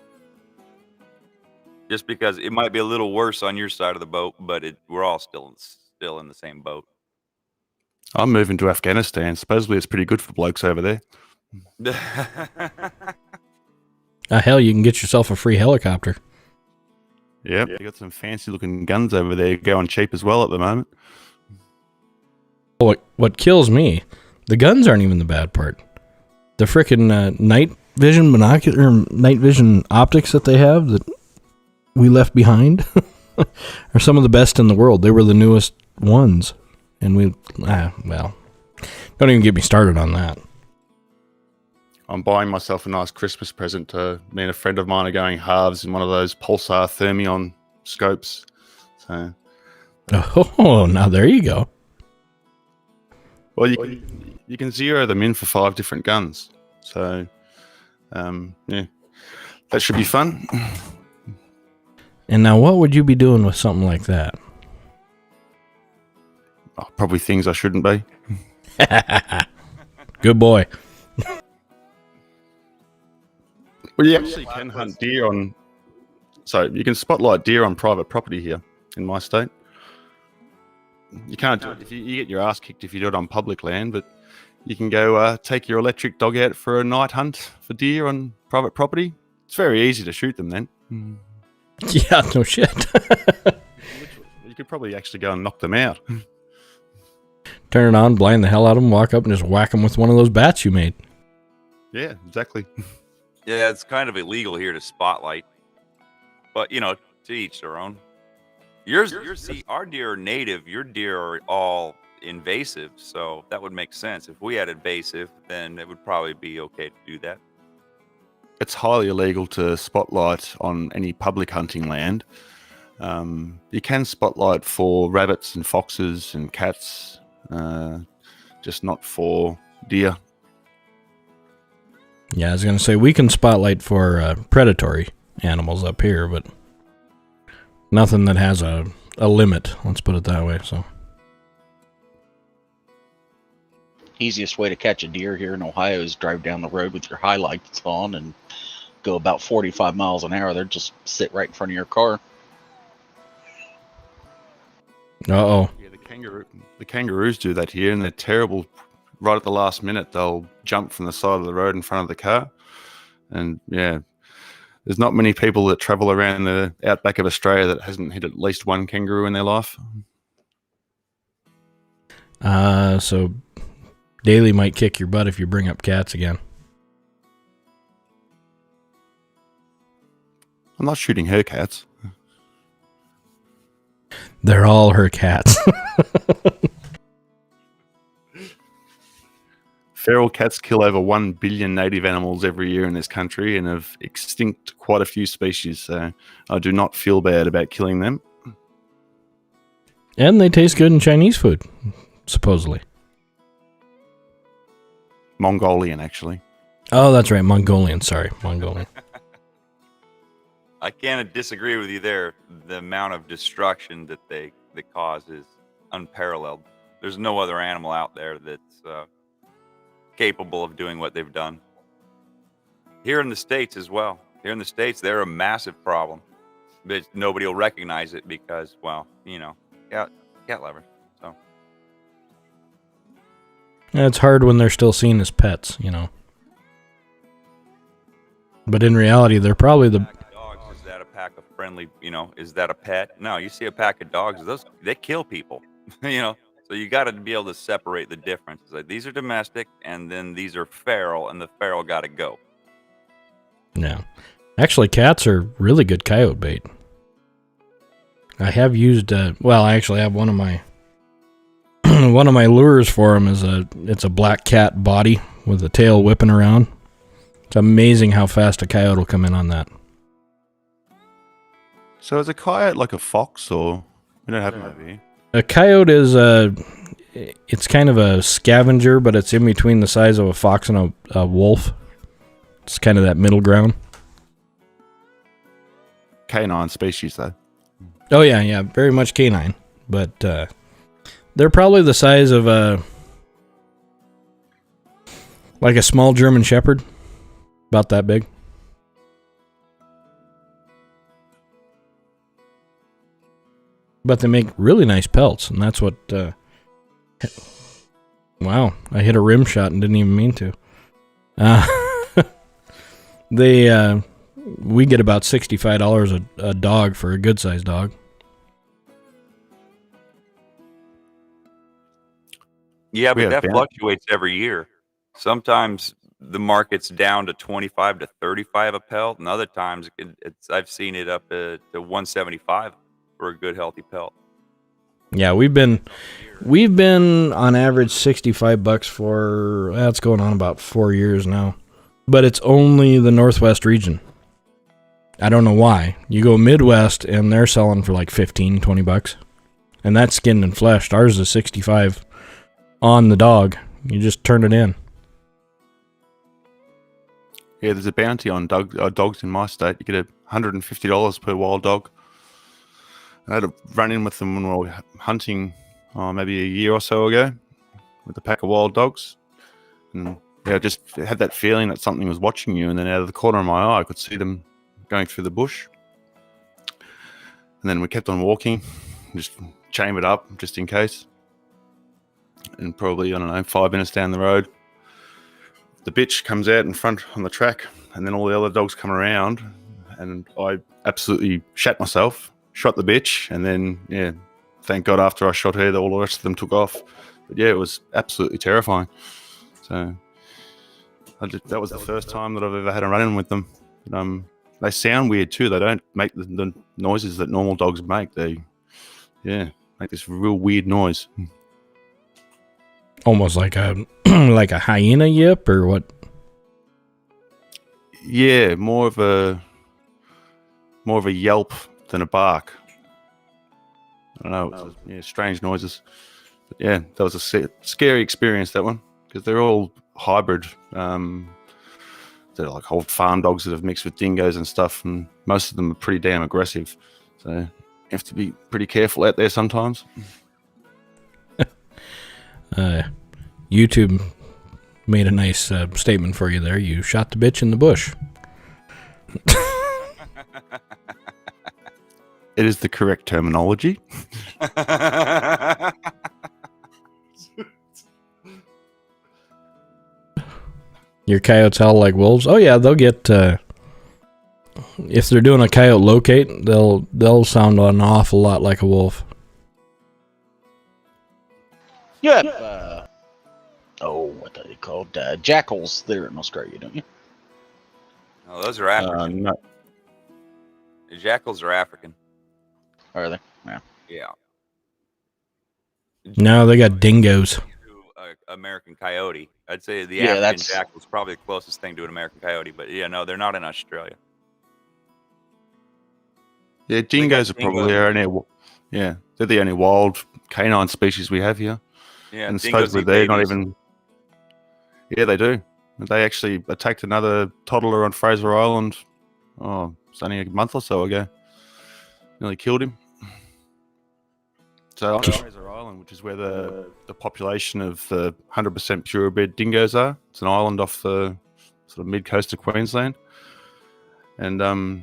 S2: Just because it might be a little worse on your side of the boat, but we're all still in the same boat.
S5: I'm moving to Afghanistan. Supposedly it's pretty good for blokes over there.
S1: Hell, you can get yourself a free helicopter.
S5: Yep. They got some fancy looking guns over there going cheap as well at the moment.
S1: What kills me, the guns aren't even the bad part. The frickin' night vision optics that they have that we left behind are some of the best in the world. They were the newest ones. And don't even get me started on that.
S5: I'm buying myself a nice Christmas present. Me and a friend of mine are going halves in one of those Pulsar Thermion scopes. So,
S1: oh, now there you go.
S5: Well, you can zero them in for 5 different guns. So, yeah, that should be fun.
S1: And now, what would you be doing with something like that?
S5: Oh, probably things I shouldn't be.
S1: Good boy.
S5: Well, you actually can hunt deer on... So, you can spotlight deer on private property here in my state. You can't do it if you get your ass kicked if you do it on public land, but you can go take your electric dog out for a night hunt for deer on private property. It's very easy to shoot them then.
S1: Yeah, no shit.
S5: You could probably actually go and knock them out.
S1: Turn it on, blind the hell out of them, walk up and just whack them with one of those bats you made.
S5: Yeah, exactly.
S2: Yeah, it's kind of illegal here to spotlight, but to each their own. See, our deer are native. Your deer are all invasive, so that would make sense. If we had invasive, then it would probably be okay to do that.
S5: It's highly illegal to spotlight on any public hunting land. You can spotlight for rabbits and foxes and cats, just not for deer.
S1: Yeah, I was going to say, we can spotlight for predatory animals up here, but nothing that has a limit, let's put it that way. So,
S4: Easiest way to catch a deer here in Ohio is drive down the road with your highlights on and go about 45 miles an hour. They'll just sit right in front of your car.
S1: Uh-oh.
S5: Yeah, the kangaroos do that here, and they're terrible. Right at the last minute, they'll jump from the side of the road in front of the car. And yeah, there's not many people that travel around the outback of Australia that hasn't hit at least one kangaroo in their life.
S1: So Daly might kick your butt if you bring up cats again.
S5: I'm not shooting her cats.
S1: They're all her cats.
S5: Feral cats kill over 1 billion native animals every year in this country and have extinct quite a few species. So I do not feel bad about killing them.
S1: And they taste good in Chinese food, supposedly.
S5: Mongolian, actually.
S1: Oh, that's right. Mongolian. Sorry. Mongolian.
S2: I can't disagree with you there. The amount of destruction that they cause is unparalleled. There's no other animal out there that's capable of doing what they've done. Here in the States as well. Here in the States, they're a massive problem. But nobody will recognize it because, well, you know, cat lovers. So
S1: Yeah, it's hard when they're still seen as pets, you know. But in reality, they're probably the...
S2: Pack of dogs, is that a pack of friendly, you know, is that a pet? No, you see a pack of dogs, they kill people, you know. So you got to be able to separate the difference. It's like, these are domestic, and then these are feral, and the feral got to go.
S1: Yeah. Actually, cats are really good coyote bait. I have used, I actually have one of my one of my lures for them it's a black cat body with the tail whipping around. It's amazing how fast a coyote will come in on that.
S5: So is a coyote like a fox, or we don't have them over here?
S1: A coyote is it's kind of a scavenger, but it's in between the size of a fox and a wolf. It's kind of that middle ground.
S5: Canine species, though.
S1: Oh yeah, very much canine, but they're probably the size of like a small German Shepherd, about that big. But they make really nice pelts, and that's what... wow, I hit a rim shot and didn't even mean to. We get about $65 a dog for a good-sized dog.
S2: Yeah,
S5: We
S2: but
S5: have
S2: that fluctuates every year. Sometimes the market's down to 25 to 35 a pelt, and other times I've seen it up to 175 for a good healthy pelt.
S1: Yeah, we've been on average $65 for that's going on about 4 years now. But it's only the Northwest region. I don't know why. You go Midwest and they're selling for like $15-20. And that's skinned and fleshed. Ours is 65 on the dog. You just turn it in.
S5: Yeah, there's a bounty on dogs in my state. You get $150 per wild dog. I had a run in with them when we were hunting maybe a year or so ago with a pack of wild dogs. And yeah, I just had that feeling that something was watching you, and then out of the corner of my eye I could see them going through the bush. And then we kept on walking, just chambered up just in case. And probably, 5 minutes down the road, the bitch comes out in front on the track, and then all the other dogs come around, and I absolutely shat myself. Shot the bitch, and then, yeah, thank God after I shot her, all the rest of them took off. But yeah, it was absolutely terrifying. So that was the first time that I've ever had a run-in with them. They sound weird too. They don't make the noises that normal dogs make. They, make this real weird noise.
S1: Almost like a like a hyena yip or what?
S5: Yeah, more of a yelp than a bark. I don't know. It was, strange noises. But yeah, that was a scary experience, that one, because they're all hybrid. They're like old farm dogs that have mixed with dingoes and stuff, and most of them are pretty damn aggressive. So you have to be pretty careful out there sometimes.
S1: YouTube made a nice statement for you there. You shot the bitch in the bush.
S5: It is the correct terminology.
S1: Your coyotes howl like wolves. Oh yeah, they'll get. If they're doing a coyote locate, they'll sound an awful lot like a wolf.
S4: You have, what are they called? Jackals there in Australia, don't you?
S2: No, those are African.
S5: No.
S2: The jackals are African.
S4: Are they? Yeah.
S2: Yeah.
S1: No, they got dingoes.
S2: To American coyote. I'd say the
S4: Yeah,
S2: African
S4: that's-
S2: jackal is probably the closest thing to an American coyote, but yeah, no, they're not in Australia.
S5: Yeah, dingoes are probably our only. Yeah, they're the only wild canine species we have here.
S2: Yeah,
S5: And
S2: dingoes
S5: supposedly
S2: eat
S5: they're not
S2: babies.
S5: even. Yeah, they do. They actually attacked another toddler on Fraser Island. Oh, it's only a month or so ago. Nearly killed him. So on Fraser Island, which is where the population of the 100% purebred dingoes are, it's an island off the sort of mid-coast of Queensland. And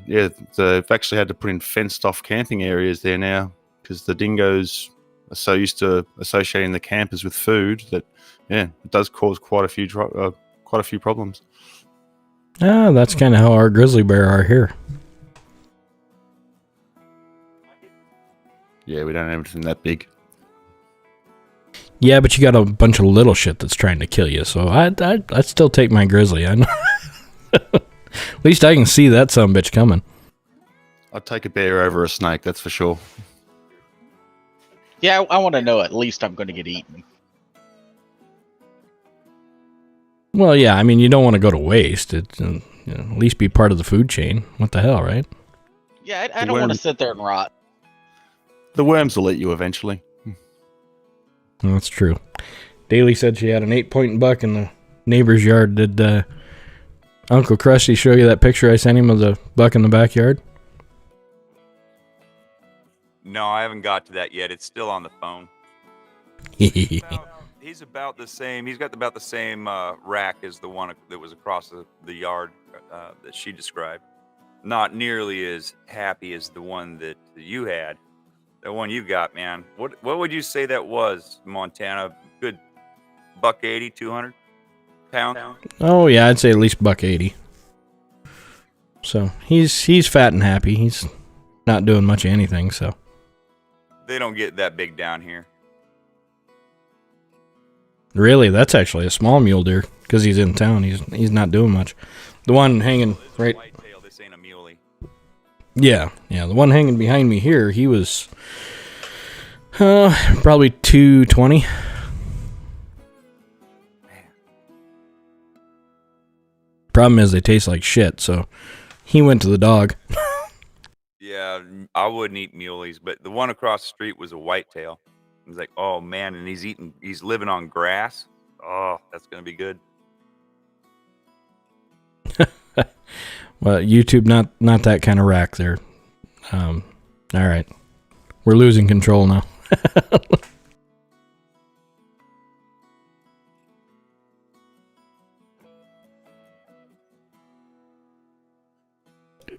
S5: yeah, they've actually had to put in fenced-off camping areas there now because the dingoes are so used to associating the campers with food that, yeah, it does cause quite a few problems.
S1: Ah, that's kind of how our grizzly bear are here.
S5: Yeah, we don't have anything that big.
S1: Yeah, but you got a bunch of little shit that's trying to kill you. So I'd still take my grizzly. I know. At least I can see that sumbitch coming.
S5: I'd take a bear over a snake, that's for sure.
S4: Yeah, I want to know at least I'm going to get eaten.
S1: Well, yeah, I mean, you don't want to go to waste. It at least be part of the food chain. What the hell, right?
S4: Yeah, I don't want to sit there and rot.
S5: The worms will eat you eventually.
S1: That's true. Daly said she had an 8-point buck in the neighbor's yard. Did Uncle Krusty show you that picture I sent him of the buck in the backyard?
S2: No, I haven't got to that yet. It's still on the phone. He's about the same. He's got about the same rack as the one that was across the yard that she described. Not nearly as happy as the one that you had. The one you got, man. What would you say that was, Montana? Good $180, 200 pounds?
S1: Oh yeah, I'd say at least $180. So he's fat and happy. He's not doing much of anything. So
S2: They don't get that big down here.
S1: really, that's actually a small mule deer because he's in town. He's not doing much. The one hanging
S2: This is a
S1: right.
S2: whitetail. This ain't a muley.
S1: Yeah, the one hanging behind me here, he was probably 220. Problem is they taste like shit, so he went to the dog.
S2: Yeah, I wouldn't eat muleys, but the one across the street was a whitetail. He's like, oh man, and he's living on grass. Oh, that's gonna be good.
S1: Well, YouTube, not that kind of rack there. All right, we're losing control now.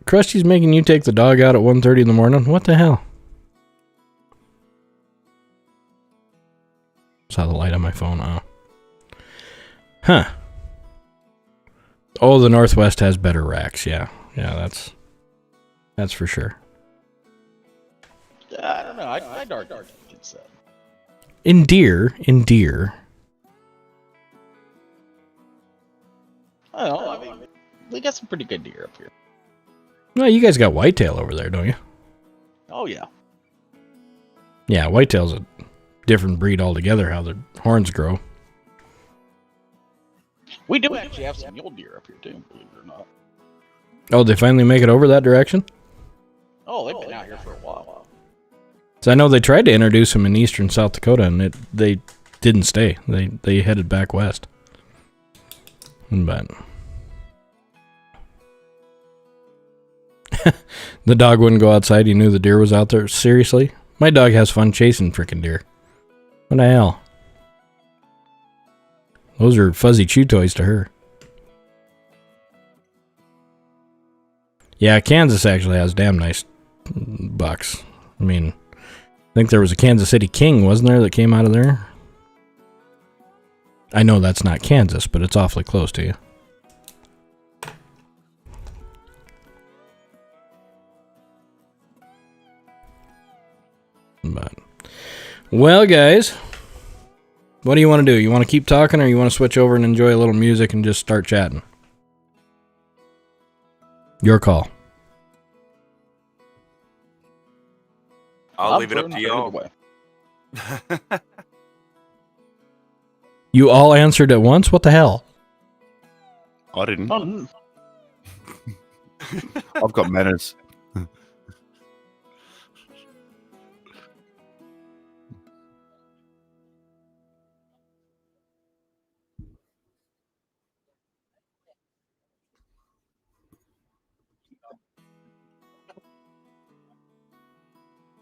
S1: Krusty's making you take the dog out at 1:30 in the morning. What the hell? Saw the light on my phone. Oh. Huh. Oh, the Northwest has better racks. Yeah, that's for sure.
S4: I don't know. I'd argue against that.
S1: In deer.
S4: I don't know. I mean, we got some pretty good deer up here.
S1: No, you guys got whitetail over there, don't you?
S4: Oh yeah.
S1: Yeah, whitetail's a different breed altogether. How their horns grow.
S4: We do actually have some mule deer up here too, believe it or not.
S1: Oh, they finally make it over that direction?
S4: Oh, they've been out here for a while.
S1: So I know they tried to introduce them in eastern South Dakota, and they didn't stay. They headed back west. But the dog wouldn't go outside. He knew the deer was out there. Seriously? My dog has fun chasing frickin' deer. What the hell? Those are fuzzy chew toys to her. Yeah, Kansas actually has damn nice bucks. I mean, I think there was a Kansas City King, wasn't there, that came out of there? I know that's not Kansas, but it's awfully close to you. But, well, guys, what do you want to do? You want to keep talking, or you want to switch over and enjoy a little music and just start chatting? Your call.
S2: I'll leave it up to y'all.
S4: Way.
S1: You all answered at once? What the hell?
S5: I didn't.
S4: Oh,
S5: I've got manners.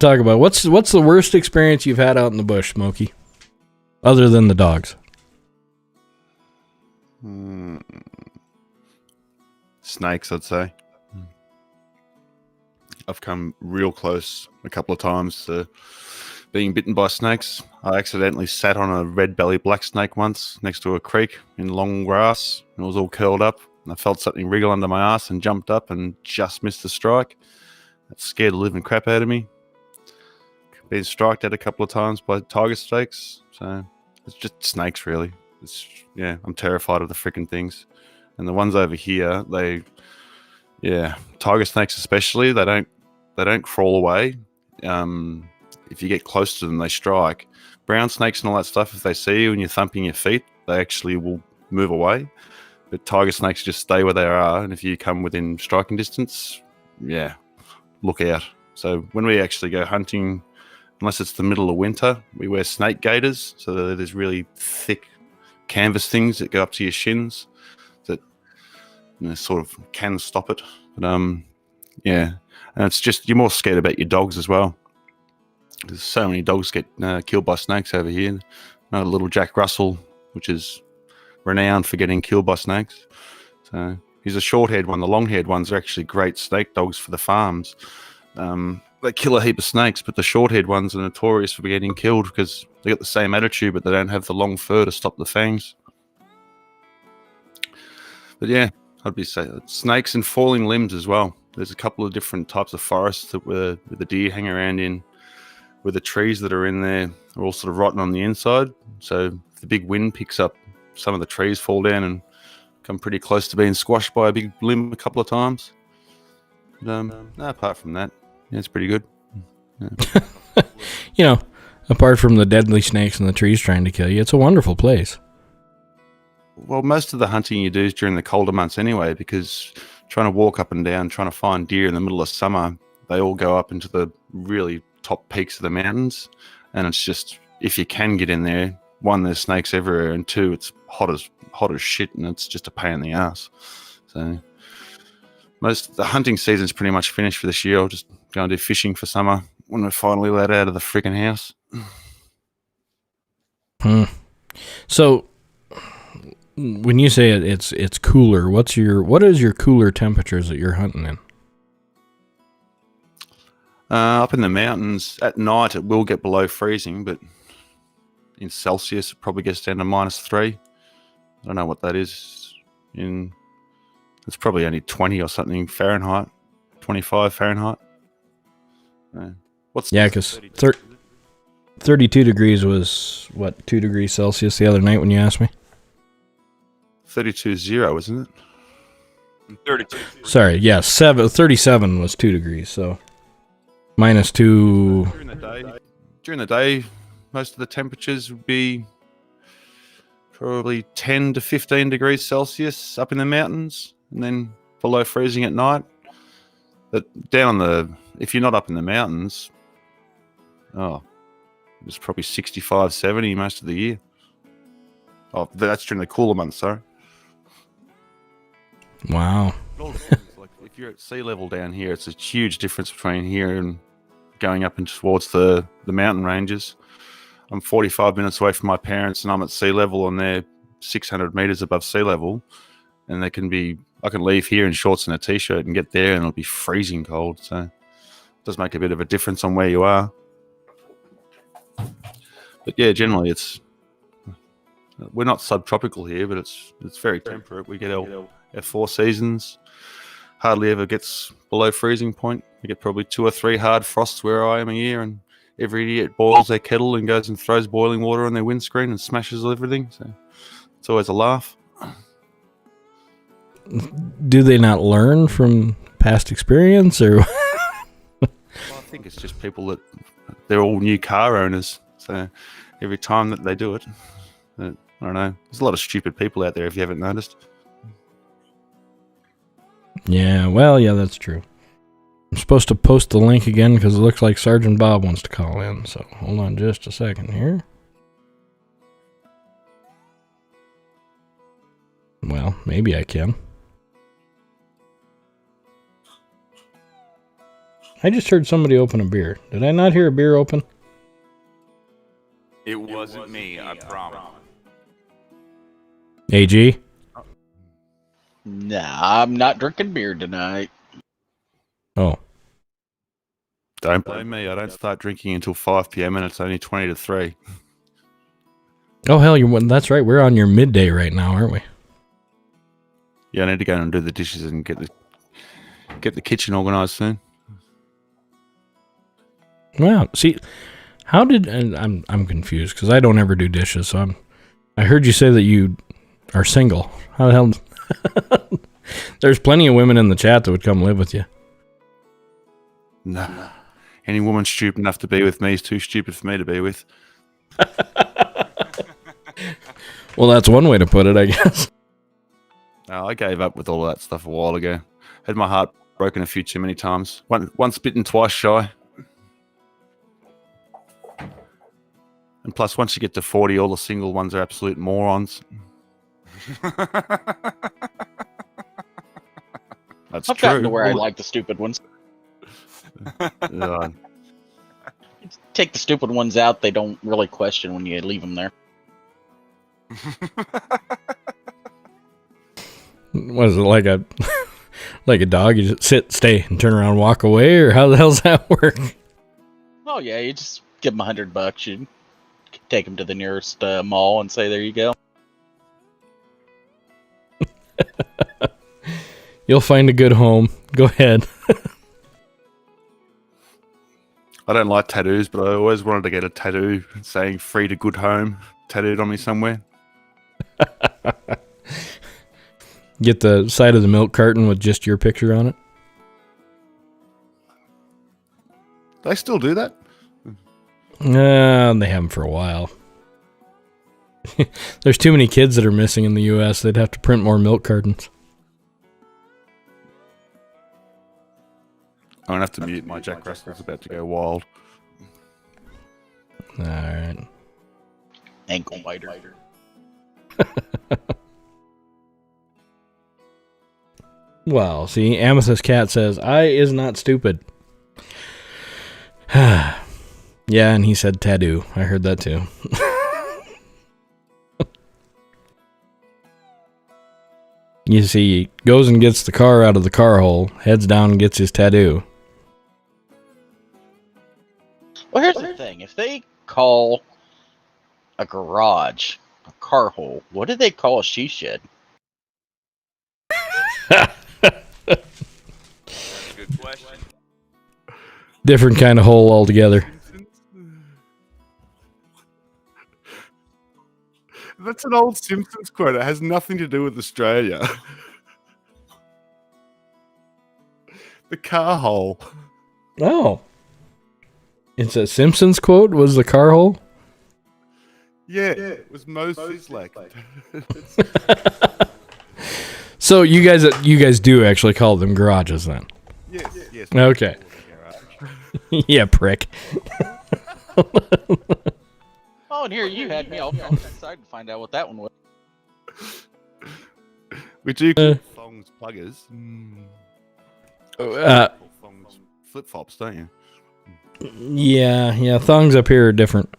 S1: Talk about what's the worst experience you've had out in the bush, Smokey? Other than the dogs.
S5: Snakes, I'd say. I've come real close a couple of times to being bitten by snakes. I accidentally sat on a red belly black snake once next to a creek in long grass. It was all curled up, and I felt something wriggle under my ass and jumped up and just missed the strike. That scared the living crap out of me. Been striked at a couple of times by tiger snakes, so it's just snakes, really. I'm terrified of the freaking things, and the ones over here, tiger snakes especially, they don't crawl away. If you get close to them, they strike. Brown snakes and all that stuff, if they see you and you're thumping your feet, they actually will move away. But tiger snakes just stay where they are, and if you come within striking distance, look out. So when we actually go hunting, unless it's the middle of winter, we wear snake gaiters, so that there's really thick canvas things that go up to your shins that sort of can stop it. But and it's just, you're more scared about your dogs as well. There's so many dogs get killed by snakes over here. Little Jack Russell, which is renowned for getting killed by snakes. So he's a short-haired one. The long-haired ones are actually great snake dogs for the farms. They kill a heap of snakes, but the short-haired ones are notorious for getting killed because they got the same attitude, but they don't have the long fur to stop the fangs. But yeah, I'd be saying snakes and falling limbs as well. There's a couple of different types of forests that where the deer hang around in, where the trees that are in there are all sort of rotten on the inside. So if the big wind picks up, some of the trees fall down and come pretty close to being squashed by a big limb a couple of times. But, apart from that, it's pretty good.
S1: Yeah. Apart from the deadly snakes and the trees trying to kill you, it's a wonderful place.
S5: Well, most of the hunting you do is during the colder months anyway, because trying to walk up and down, trying to find deer in the middle of summer, they all go up into the really top peaks of the mountains, and it's just, if you can get in there, one, there's snakes everywhere, and two, it's hot as shit, and it's just a pain in the ass. So the hunting season's pretty much finished for this year. I'll just go and do fishing for summer when we're finally let out of the freaking house.
S1: So when you say it's cooler, what is your cooler temperatures that you're hunting in?
S5: Up in the mountains at night, it will get below freezing, but in Celsius, it probably gets down to -3. I don't know what that is. It's probably only 20 or something Fahrenheit, 25 Fahrenheit.
S1: Because 32 degrees was, 2 degrees Celsius the other night when you asked me?
S5: 32.0, isn't it?
S2: 32.
S1: Sorry, yeah, 37 was 2 degrees, so -2.
S5: During the day, most of the temperatures would be probably 10 to 15 degrees Celsius up in the mountains, and then below freezing at night. But if you're not up in the mountains, it's probably 65, 70 most of the year. Oh, that's during the cooler months, sorry.
S1: Wow.
S5: Like if you're at sea level down here, it's a huge difference between here and going up and towards the mountain ranges. I'm 45 minutes away from my parents, and I'm at sea level, and they're 600 meters above sea level, and there can be I can leave here in shorts and a t-shirt and get there, and it'll be freezing cold. So it does make a bit of a difference on where you are. But yeah, generally we're not subtropical here, but it's very temperate. We get our 4 seasons. Hardly ever gets below freezing point. We get probably 2 or 3 hard frosts where I am a year, and every idiot boils their kettle and goes and throws boiling water on their windscreen and smashes everything. So it's always a laugh.
S1: Do they not learn from past experience, or?
S5: Well, I think it's just people that they're all new car owners. So every time that they do it, I don't know. There's a lot of stupid people out there if you haven't noticed.
S1: Yeah, well, yeah, that's true. I'm supposed to post the link again because it looks like Sergeant Bob wants to call in. So hold on just a second here. Well, maybe I can. I just heard somebody open a beer. Did I not hear a beer open?
S2: It wasn't me, I promise.
S1: AG?
S4: Nah, I'm not drinking beer tonight.
S1: Oh.
S5: Don't blame me. I don't start drinking until 5 p.m. and it's only 20 to 3.
S1: Oh, hell, that's right. We're on your midday right now, aren't we?
S5: Yeah, I need to go and do the dishes and get the kitchen organised soon.
S1: Wow. See, how did... And I'm confused because I don't ever do dishes, so I heard you say that you are single. How the hell... There's plenty of women in the chat that would come live with you.
S5: Nah. Any woman stupid enough to be with me is too stupid for me to be with.
S1: Well, that's one way to put it, I guess.
S5: I gave up with all that stuff a while ago. Had my heart broken a few too many times. Once bitten, twice shy. And plus, once you get to 40, all the single ones are absolute morons. That's
S4: I've
S5: true.
S4: gotten to where I like the stupid ones.
S5: Uh,
S4: Take the stupid ones out, they don't really question when you leave them there.
S1: What is it, like a like a dog? You just sit, stay, and turn around, walk away, or how the hell's that work?
S4: Oh yeah, you just give them $100. You take them to the nearest mall and say, "There you go."
S1: You'll find a good home. Go ahead.
S5: I don't like tattoos, but I always wanted to get a tattoo saying "free to good home" tattooed on me somewhere.
S1: Get the side of the milk carton with just your picture on it.
S5: They still do that?
S1: They haven't for a while. There's too many kids that are missing in the U.S. They'd have to print more milk cartons.
S5: I'm going to have to mute my Jack Russell's about to go wild.
S1: All right.
S4: Ankle biter.
S1: Well, see, Amethyst Cat says, I is not stupid. Yeah, and he said tattoo. I heard that too. You see, goes and gets the car out of the car hole, heads down and gets his tattoo.
S4: Well, here's the thing. If they call a garage a car hole, what do they call a she shed?
S2: Good question.
S1: Different kind of hole altogether.
S5: That's an old Simpsons quote. It has nothing to do with Australia. The car hole.
S1: Oh. It's a Simpsons quote, was the car hole?
S5: Yeah, it was Mo Sislak.
S1: So you guys do actually call them garages then?
S5: Yes.
S1: Okay. Yeah, prick.
S4: Oh, and here you had me all excited to find out what that one was.
S5: We do call thongs pluggers. Thongs flip flops, don't you?
S1: Yeah, thongs up here are different.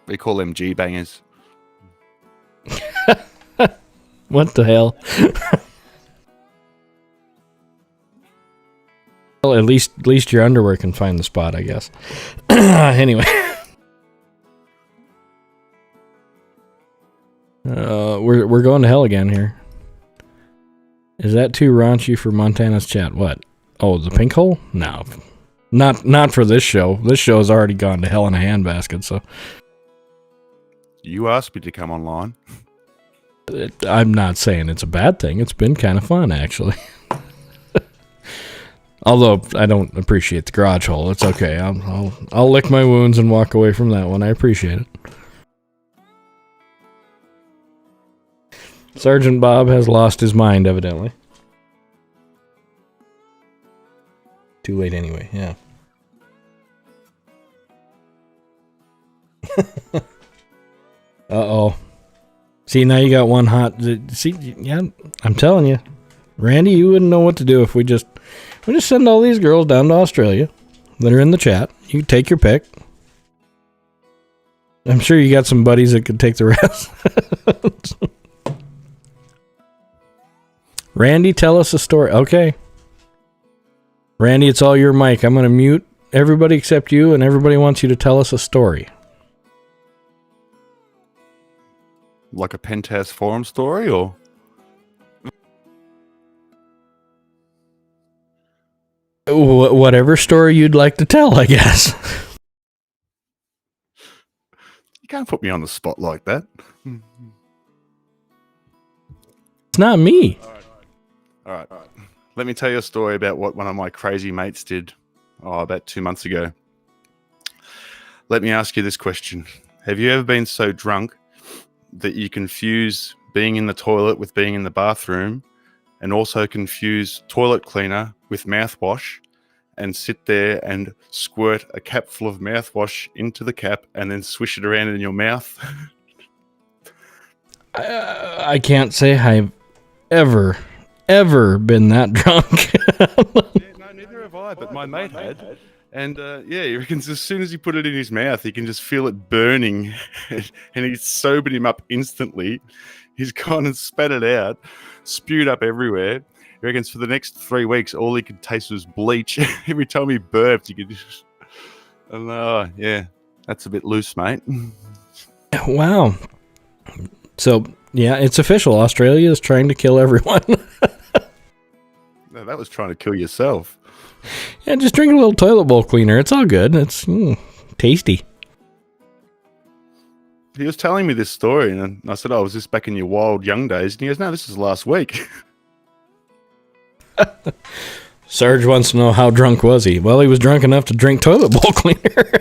S5: We call them G bangers.
S1: What the hell? Well, at least your underwear can find the spot, I guess. Anyway. We're going to hell again here. Is that too raunchy for Montana's chat? What? Oh, the pink hole? No. Not for this show. This show has already gone to hell in a handbasket, so
S5: You asked me to come online.
S1: I'm not saying it's a bad thing. It's been kind of fun, actually. Although I don't appreciate the garage hole. It's okay. I'll lick my wounds and walk away from that one. I appreciate it. Sergeant Bob has lost his mind, evidently. Too late anyway, yeah. Uh-oh. See, now you got one hot... See, yeah, I'm telling you. Randy, you wouldn't know what to do if we just send all these girls down to Australia that are in the chat. You take your pick. I'm sure you got some buddies that could take the rest. Randy, tell us a story. Okay. Randy, it's all your mic. I'm going to mute everybody except you, and everybody wants you to tell us a story.
S5: Like a Penthouse Forum story, or?
S1: Whatever story you'd like to tell, I guess.
S5: You can't put me on the spot like that.
S1: It's not me.
S5: All right. Let me tell you a story about what one of my crazy mates did about 2 months ago. Let me ask you this question. Have you ever been so drunk that you confuse being in the toilet with being in the bathroom, and also confuse toilet cleaner with mouthwash, and sit there and squirt a cap full of mouthwash into the cap and then swish it around in your mouth?
S1: I can't say I've ever been that drunk.
S5: No, neither have I, but my mate had. And he reckons as soon as he put it in his mouth, he can just feel it burning. And he sobered him up instantly. He's gone and spat it out, spewed up everywhere. He reckons for the next 3 weeks, all he could taste was bleach. Every time he burped, you could just... And, yeah, that's a bit loose, mate.
S1: Wow. So, yeah, it's official. Australia is trying to kill everyone.
S5: No, that was trying to kill yourself.
S1: Yeah, just drink a little toilet bowl cleaner. It's all good. It's tasty.
S5: He was telling me this story, and I said, was this back in your wild young days? And he goes, no, this is last week.
S1: Sarge wants to know how drunk was he? Well, he was drunk enough to drink toilet bowl cleaner.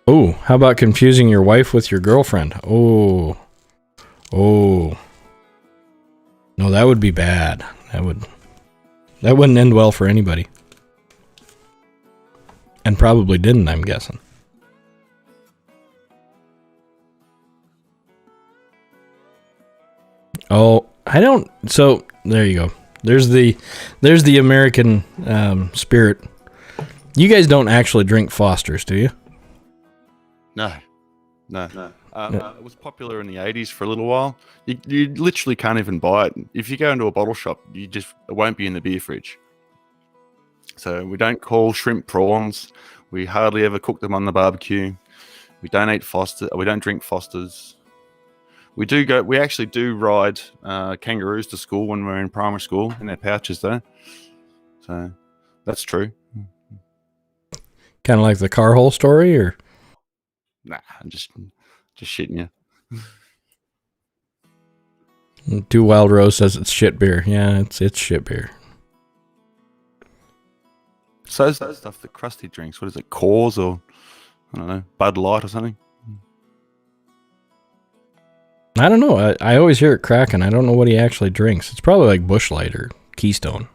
S1: Oh, how about confusing your wife with your girlfriend? Oh. No, that would be bad. That wouldn't end well for anybody. And probably didn't, I'm guessing. Oh, I don't. So there you go. There's the American spirit. You guys don't actually drink Foster's, do you?
S5: No. It was popular in the 80s for a little while. You literally can't even buy it. If you go into a bottle shop, it won't be in the beer fridge. So we don't call shrimp prawns. We hardly ever cook them on the barbecue. We don't eat Foster. We don't drink Fosters. We actually do ride kangaroos to school when we're in primary school in their pouches, though. So that's true.
S1: Kind of like the car hole story, or?
S5: Nah, I'm just shitting you.
S1: Two Wild Rose says it's shit beer. Yeah, it's shit beer.
S5: So is that stuff that Krusty drinks? What is it, Coors or, I don't know, Bud Light or something?
S1: I don't know. I always hear it cracking. I don't know what he actually drinks. It's probably like Busch Light or Keystone.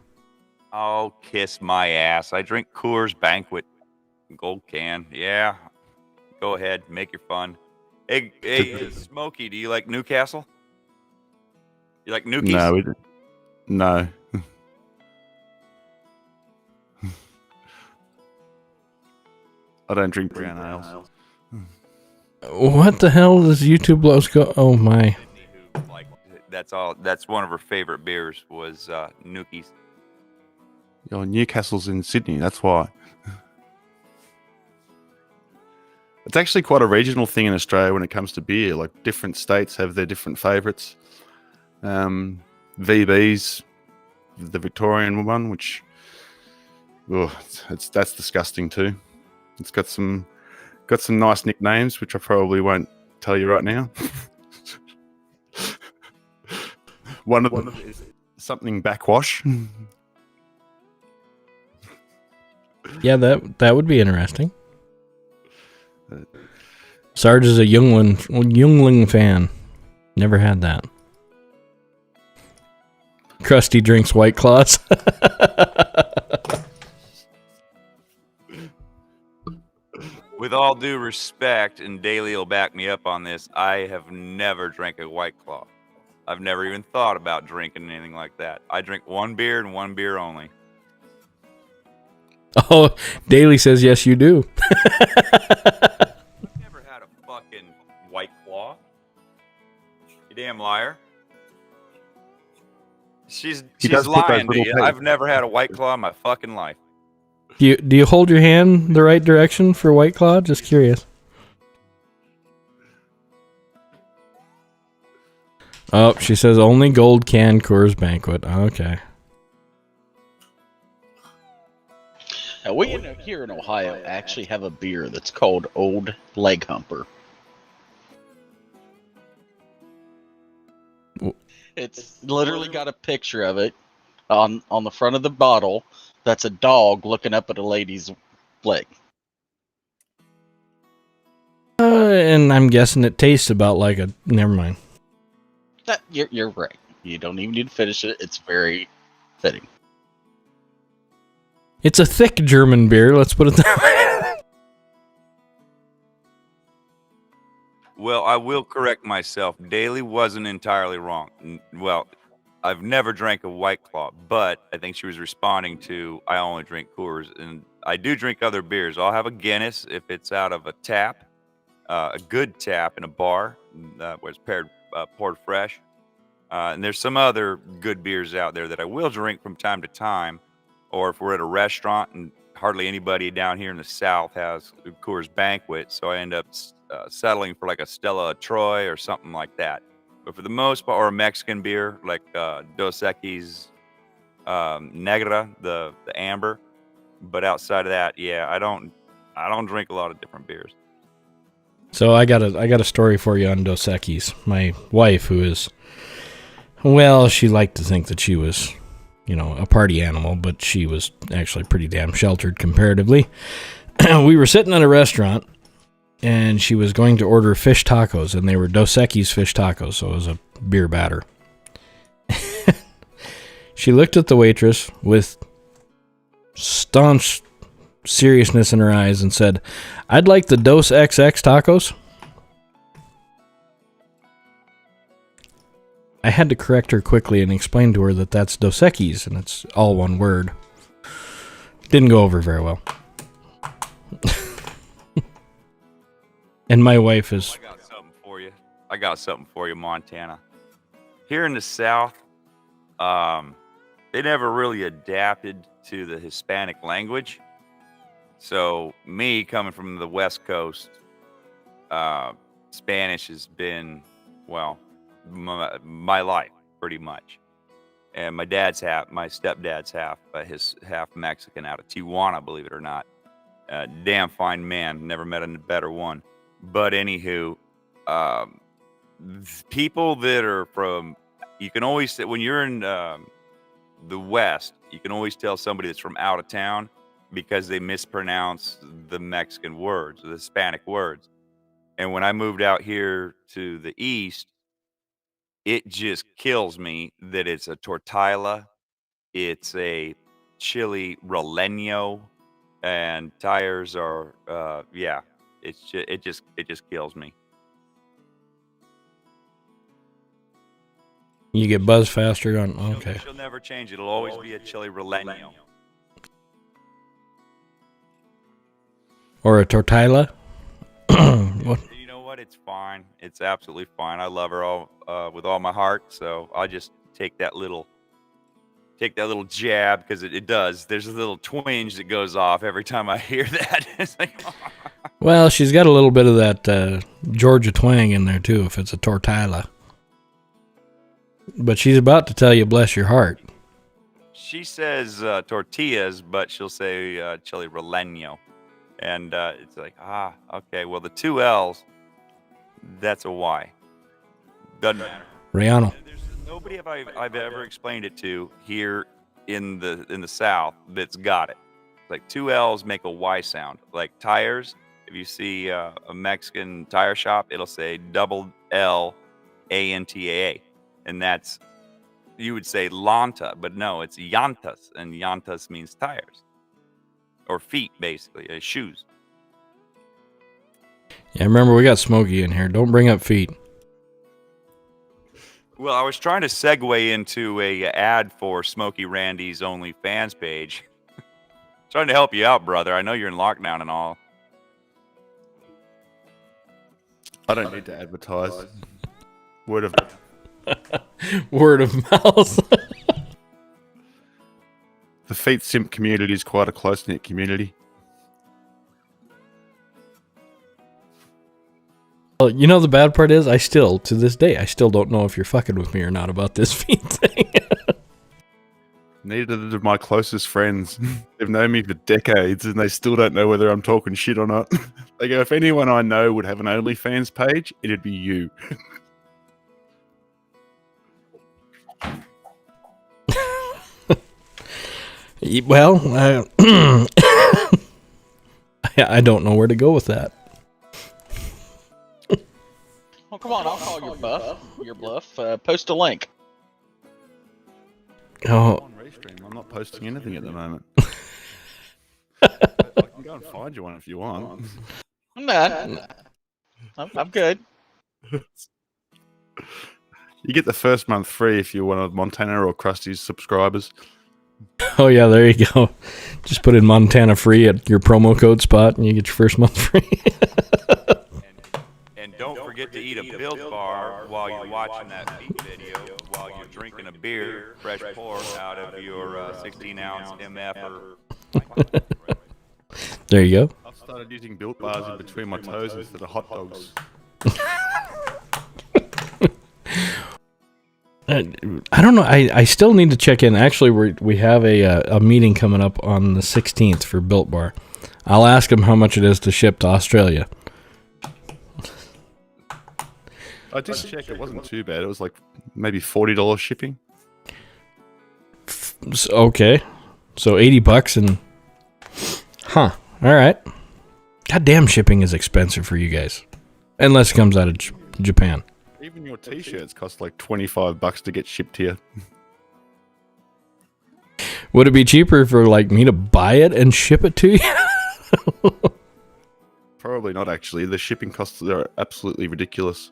S2: Oh, kiss my ass. I drink Coors Banquet. Gold can. Yeah. Go ahead. Make your fun. Hey, Smokey, do you like Newcastle? You like Nukies?
S5: No, we don't. No. I don't drink brown ales.
S1: What the hell does YouTube Blows go? Oh my.
S2: Sydney, who, like, that's all. That's one of her favorite beers was Nuki's.
S5: Oh, Newcastle's in Sydney, that's why. It's actually quite a regional thing in Australia when it comes to beer. Like, different states have their different favourites. VB's the Victorian one, which that's disgusting too. It's got some nice nicknames, which I probably won't tell you right now. One of them is something backwash.
S1: Yeah, that would be interesting. Sarge is a Youngling fan. Never had that. Krusty drinks White Claws.
S2: With all due respect, and Daly will back me up on this, I have never drank a White Claw. I've never even thought about drinking anything like that. I drink one beer and one beer only.
S1: Oh, Daly says yes, you do.
S2: I've never had a fucking White Claw. You damn liar. She's
S5: does put those
S2: lying to
S5: little
S2: you.
S5: pegs.
S2: I've never had a White Claw in my fucking life.
S1: Do you hold your hand the right direction for White Claw? Just curious. Oh, she says only gold can Coors Banquet. Okay.
S4: Now, we here in Ohio actually have a beer that's called Old Leg Humper. It's literally got a picture of it on the front of the bottle. That's a dog looking up at a lady's leg.
S1: And I'm guessing it tastes about like a. Never mind.
S4: That you're right. You don't even need to finish it. It's very fitting.
S1: It's a thick German beer. Let's put it that way.
S2: Well, I will correct myself. Daly wasn't entirely wrong. Well, I've never drank a White Claw, but I think she was responding to I only drink Coors, and I do drink other beers. I'll have a Guinness if it's out of a tap, a good tap in a bar where it's poured fresh. And there's some other good beers out there that I will drink from time to time, or if we're at a restaurant and hardly anybody down here in the South has Coors Banquet, so I end up settling for like a Stella Troy or something like that. But for the most part, or a Mexican beer like Dos Equis Negra, the amber. But outside of that, yeah, I don't drink a lot of different beers.
S1: So I got a story for you on Dos Equis. My wife, who is, well, she liked to think that she was, a party animal, but she was actually pretty damn sheltered comparatively. We were sitting at a restaurant, and she was going to order fish tacos, and they were Dos Equis fish tacos, so it was a beer batter. She looked at the waitress with staunch seriousness in her eyes and said, "I'd like the Dos XX tacos." I had to correct her quickly and explain to her that that's Dos Equis, and it's all one word. Didn't go over very well. And my wife is...
S2: I got something for you, Montana. Here in the South, they never really adapted to the Hispanic language. So me coming from the West Coast, Spanish has been, well, my life pretty much. And my stepdad's his half Mexican out of Tijuana, believe it or not. Damn fine man, never met a better one. But anywho, people that are from, you can always say, when you're in the West, you can always tell somebody that's from out of town because they mispronounce the Mexican words, the Hispanic words. And when I moved out here to the East, it just kills me that it's a tortilla, it's a chili relleno, and tires are, it just kills me.
S1: You get buzzed faster on... Okay.
S2: She'll never change. It'll always be a chili relleno.
S1: Or a tortilla? What?
S2: You know what? It's fine. It's absolutely fine. I love her all with all my heart. So I'll just take that little jab because it does. There's a little twinge that goes off every time I hear that. It's like,
S1: Well, she's got a little bit of that Georgia twang in there too, if it's a tortilla. But she's about to tell you, bless your heart.
S2: she says tortillas, but she'll say chile relleno. And it's like, okay. Well, the two L's, that's a Y. Doesn't matter.
S1: Rihanna.
S2: There's nobody I've ever explained it to here in the South that's got it. Like two L's make a Y sound. Like tires, if you see a Mexican tire shop, it'll say double L ANTAA, and that's, you would say Lanta, but no, it's llantas, and llantas means tires or feet, basically, shoes.
S1: Yeah, remember we got Smokey in here. Don't bring up feet.
S2: Well, I was trying to segue into a ad for Smokey Randy's OnlyFans page. Trying to help you out, brother. I know you're in lockdown and all.
S5: I don't need to advertise. Word of
S1: Word of mouth.
S5: the feet simp community is quite a close knit community.
S1: Well, you know the bad part is, to this day, I still don't know if you're fucking with me or not about this feet thing.
S5: Neither do my closest friends. They've known me for decades and they still don't know whether I'm talking shit or not. They go, if anyone I know would have an OnlyFans page, it'd be you.
S1: Well, I don't know where to go with that.
S4: Well, come on, I'll call your bluff. Post a link.
S1: Oh,
S5: On Restream, I'm not posting anything at the moment. I can go and find you one if you want.
S4: Nah, I'm good.
S5: You get the first month free if you're one of Montana or Krusty's subscribers.
S1: oh yeah, there you go. Just put in Montana free at your promo code spot, and you get your first month free.
S2: And don't forget to eat a Built Bar while you're watching that feet video, while you're drinking a beer, fresh pour out of your 16-ounce MF or...
S1: There you go.
S5: I've started using Built Bars in between my toes instead of hot dogs.
S1: I don't know. I still need to check in. Actually, we have a meeting coming up on the 16th for Built Bar. I'll ask them how much it is to ship to Australia.
S5: I did check, it wasn't too bad. It was like maybe $40 shipping.
S1: Okay. So $80 and... Huh. All right. Goddamn, shipping is expensive for you guys. Unless it comes out of Japan.
S5: Even your t-shirts cost like $25 to get shipped here.
S1: Would it be cheaper for like me to buy it and ship it to you?
S5: Probably not, actually. The shipping costs are absolutely ridiculous.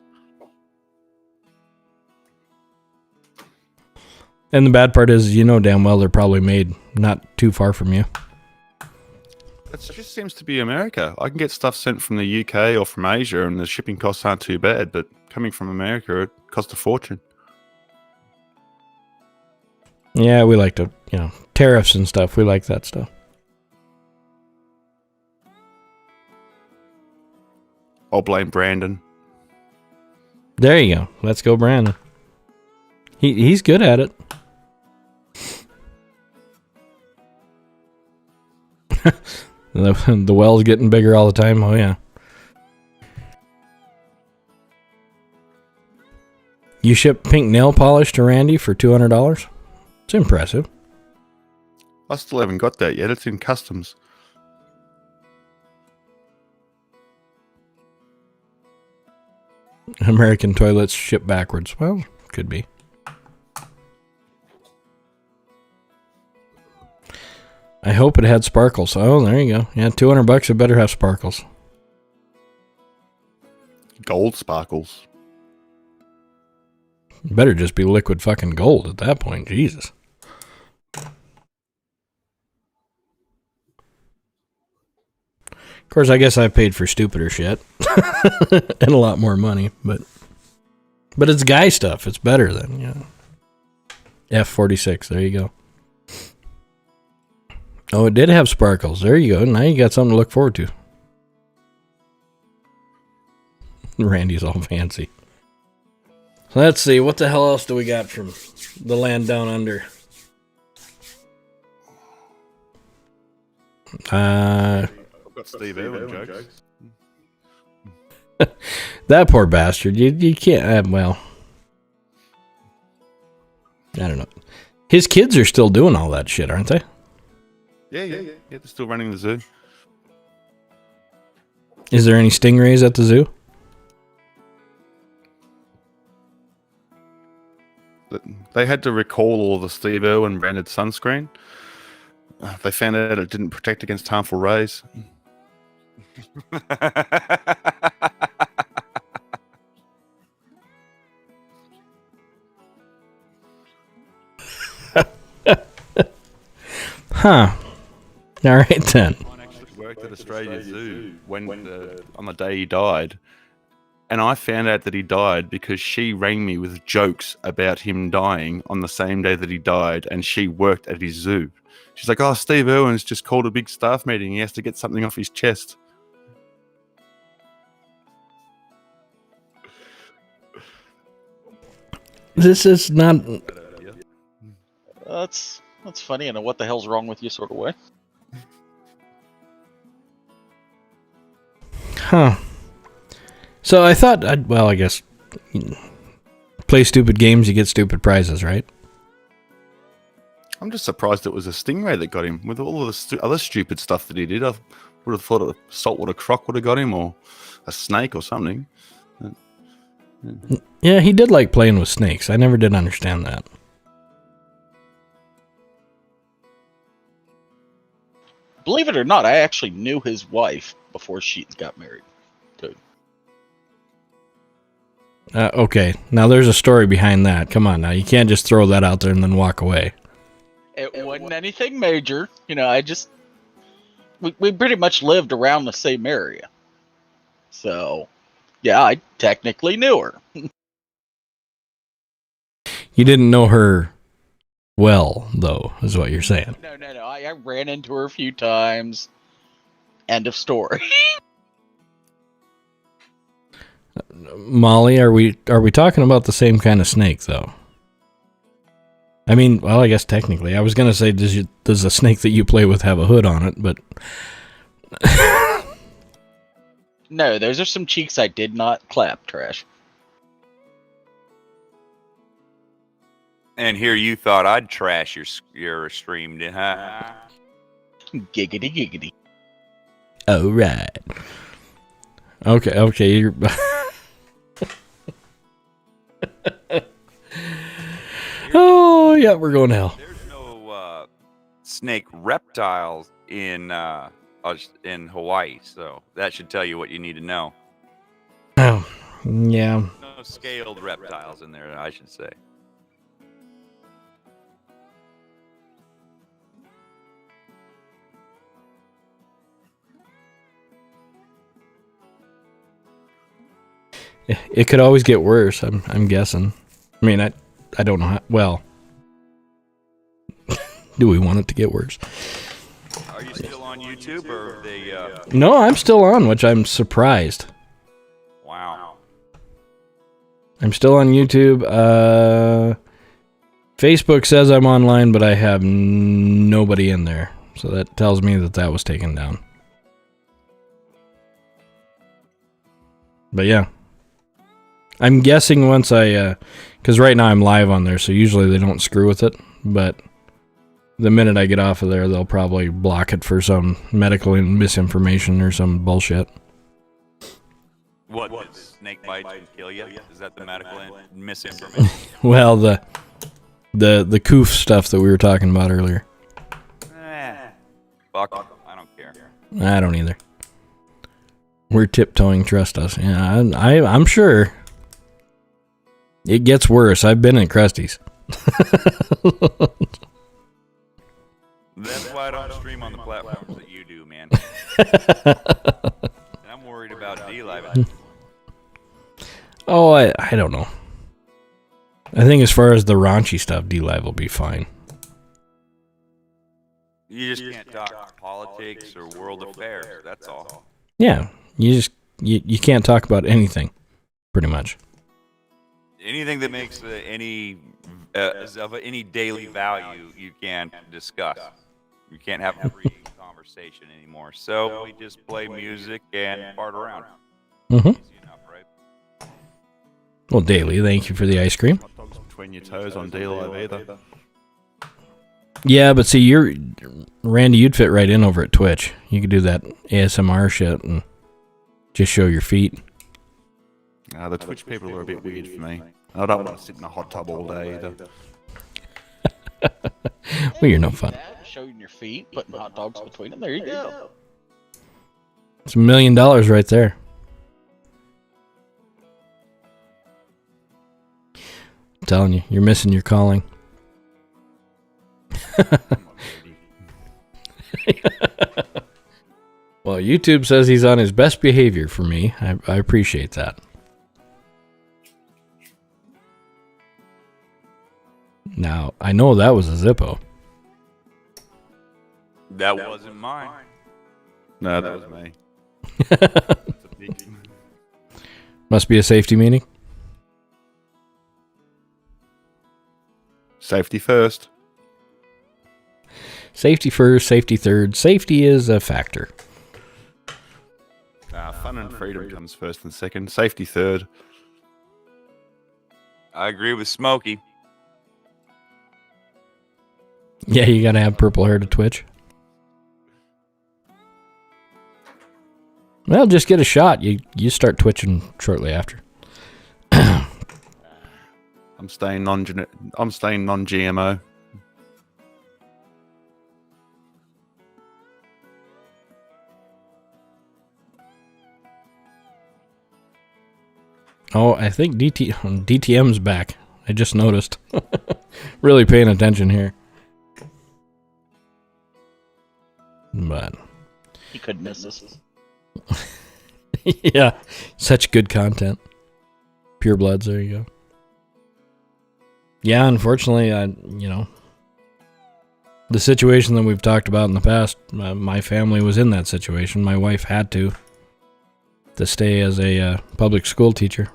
S1: And the bad part is, you know damn well they're probably made not too far from you.
S5: It just seems to be America. I can get stuff sent from the UK or from Asia and the shipping costs aren't too bad, but coming from America, it costs a fortune.
S1: Yeah, we like to, tariffs and stuff. We like that stuff.
S5: I'll blame Brandon.
S1: There you go. Let's go, Brandon. He's good at it. The well's getting bigger all the time. Oh, yeah. You ship pink nail polish to Randy for $200? It's impressive.
S5: I still haven't got that yet. It's in customs.
S1: American toilets ship backwards. Well, could be. I hope it had sparkles. Oh, there you go. Yeah, $200. It better have sparkles.
S5: Gold sparkles.
S1: It better just be liquid fucking gold at that point. Jesus. Of course, I guess I paid for stupider shit and a lot more money, but it's guy stuff. It's better than, you know. F46. There you go. Oh, it did have sparkles. There you go. Now you got something to look forward to. Randy's all fancy. So let's see. What the hell else do we got from the land down under?
S5: I've got Steve Irwin jokes.
S1: That poor bastard. You can't. Well, I don't know. His kids are still doing all that shit, aren't they?
S5: Yeah, they're still running the zoo.
S1: Is there any stingrays at the zoo?
S5: They had to recall all the Steve Irwin branded sunscreen. They found out it didn't protect against harmful rays.
S1: Huh. All right then.
S5: Mine actually worked at Australia Zoo when on the day he died, and I found out that he died because she rang me with jokes about him dying on the same day that he died, and she worked at his zoo. She's like, "Oh, Steve Irwin's just called a big staff meeting. He has to get something off his chest."
S1: This is not.
S4: That's funny in a what the hell's wrong with you sort of way.
S1: Huh. So I thought, I guess, play stupid games, you get stupid prizes, right?
S5: I'm just surprised it was a stingray that got him. With all of the other stupid stuff that he did, I would have thought a saltwater croc would have got him, or a snake or something.
S1: Yeah, he did like playing with snakes. I never did understand that.
S4: Believe it or not, I actually knew his wife before she got married. Dude.
S1: Okay, now there's a story behind that. Come on now, you can't just throw that out there and then walk away.
S4: It wasn't anything major. You know, we pretty much lived around the same area. So, yeah, I technically knew her.
S1: You didn't know her well, though, is what you're saying.
S4: No. I ran into her a few times. End of story.
S1: Molly, are we talking about the same kind of snake, though? I mean, well, I guess technically. I was going to say, does the snake that you play with have a hood on it, but...
S4: No, those are some cheeks I did not clap, Trash.
S2: And here you thought I'd trash your stream, huh?
S4: Giggity giggity.
S1: Oh, right. Okay, you're... Oh, yeah, we're going to hell.
S2: There's no snake reptiles in Hawaii, so that should tell you what you need to know.
S1: Oh, yeah.
S2: No scaled reptiles in there, I should say.
S1: It could always get worse, I'm guessing. I mean, I don't know how... Well... Do we want it to get worse?
S2: Are you still on YouTube, or are they...
S1: No, I'm still on, which I'm surprised.
S2: Wow.
S1: I'm still on YouTube. Facebook says I'm online, but I have nobody in there. So that tells me that was taken down. But yeah. I'm guessing once I... Because right now I'm live on there, so usually they don't screw with it. But the minute I get off of there, they'll probably block it for some medical misinformation or some bullshit.
S2: What, snake bites can kill you? Is that the medical misinformation?
S1: Well, the coof stuff that we were talking about earlier.
S2: Fuck, I don't care.
S1: I don't either. We're tiptoeing, trust us. Yeah, I'm sure. It gets worse. I've been in Krusty's.
S2: That's why I don't stream on the platforms that you do, man. I'm worried about D-Live.
S1: Oh, I don't know. I think as far as the raunchy stuff, D-Live will be fine.
S2: You just can't talk politics or world affairs. That's all.
S1: Yeah, you can't talk about anything, pretty much.
S2: Anything that makes is of any daily value, you can't discuss. You can't have a free conversation anymore. So we just play music and fart around.
S1: Mm-hmm.
S2: Easy enough, right?
S1: Well, Daily, thank you for the ice cream.
S5: Hot dogs between your toes on D-Live either.
S1: Yeah, but see, Randy, you'd fit right in over at Twitch. You could do that ASMR shit and just show your feet.
S5: The Twitch people are a bit weird for me. I don't want to sit in a hot tub all day either.
S1: Well, you're no fun.
S4: Showing your feet, putting hot dogs between them. There you go.
S1: It's $1 million right there. I'm telling you, you're missing your calling. Well, YouTube says he's on his best behavior for me. I appreciate that. Now, I know that was a Zippo.
S2: That wasn't mine.
S5: No, that was me.
S1: Must be a safety meeting.
S5: Safety first.
S1: Safety first, safety third. Safety is a factor.
S5: Fun and freedom comes first and second. Safety third.
S2: I agree with Smokey.
S1: Yeah, you gotta have purple hair to Twitch. Well, just get a shot. You start twitching shortly after.
S5: I'm staying non-GMO.
S1: Oh, I think DTM's back. I just noticed. Really paying attention here. But
S4: He couldn't miss us.
S1: yeah, such good content. Pure Bloods, there you go. Yeah, unfortunately, the situation that we've talked about in the past, my family was in that situation. My wife had to stay as a public school teacher.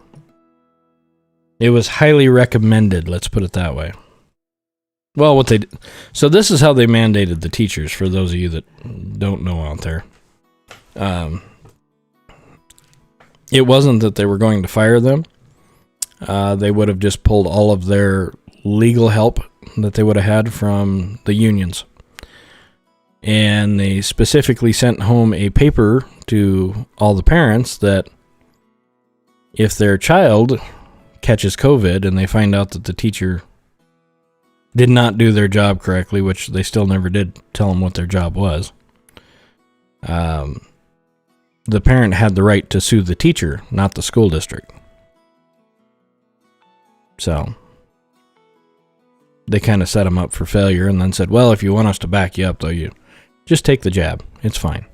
S1: It was highly recommended, let's put it that way. Well, so this is how they mandated the teachers, for those of you that don't know out there. It wasn't that they were going to fire them. They would have just pulled all of their legal help that they would have had from the unions. And they specifically sent home a paper to all the parents that if their child catches COVID and they find out that the teacher did not do their job correctly, which they still never did tell them what their job was, the parent had the right to sue the teacher, not the school district. So they kind of set them up for failure and then said, well, if you want us to back you up, though, you just take the jab. It's fine.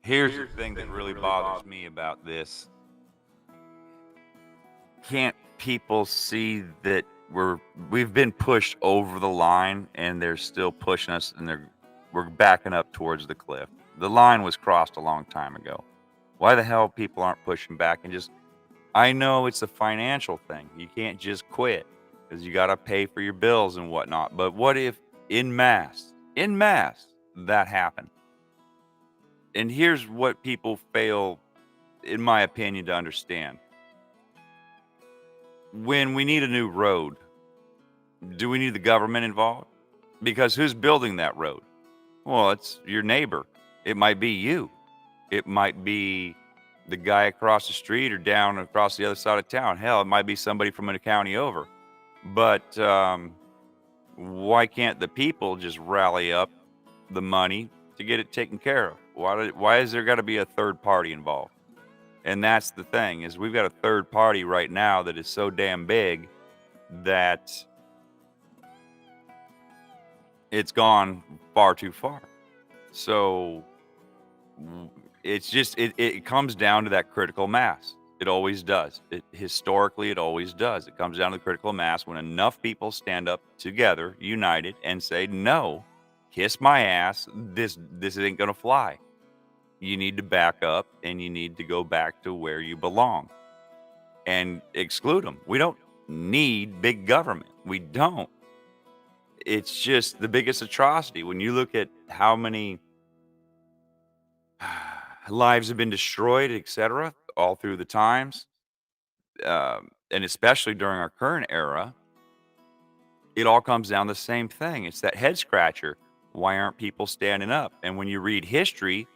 S2: Here's the thing that really bothers me about this. Can't people see that we've been pushed over the line and they're still pushing us and we're backing up towards the cliff? The line was crossed a long time ago. Why the hell people aren't pushing back and just... I know it's a financial thing. You can't just quit because you got to pay for your bills and whatnot. But what if in mass, that happened? And here's what people fail, in my opinion, to understand. When we need a new road, do we need the government involved? Because who's building that road? Well, it's your neighbor. It might be you. It might be the guy across the street or down across the other side of town. Hell, it might be somebody from a county over. But why can't the people just rally up the money to get it taken care of? Why is there got to be a third party involved? And that's the thing, is we've got a third party right now that is so damn big that It's gone far too far. So it's just it comes down to that critical mass. It always does. Historically, it always does. It comes down to the critical mass when enough people stand up together, united, and say, "No, kiss my ass. This ain't gonna fly. You need to back up, and you need to go back to where you belong, and exclude them. We don't need big government. We don't. It's just the biggest atrocity when you look at how many lives have been destroyed, etc., all through the times, and especially during our current era. It all comes down to the same thing. It's that head scratcher. Why aren't people standing up? And when you read history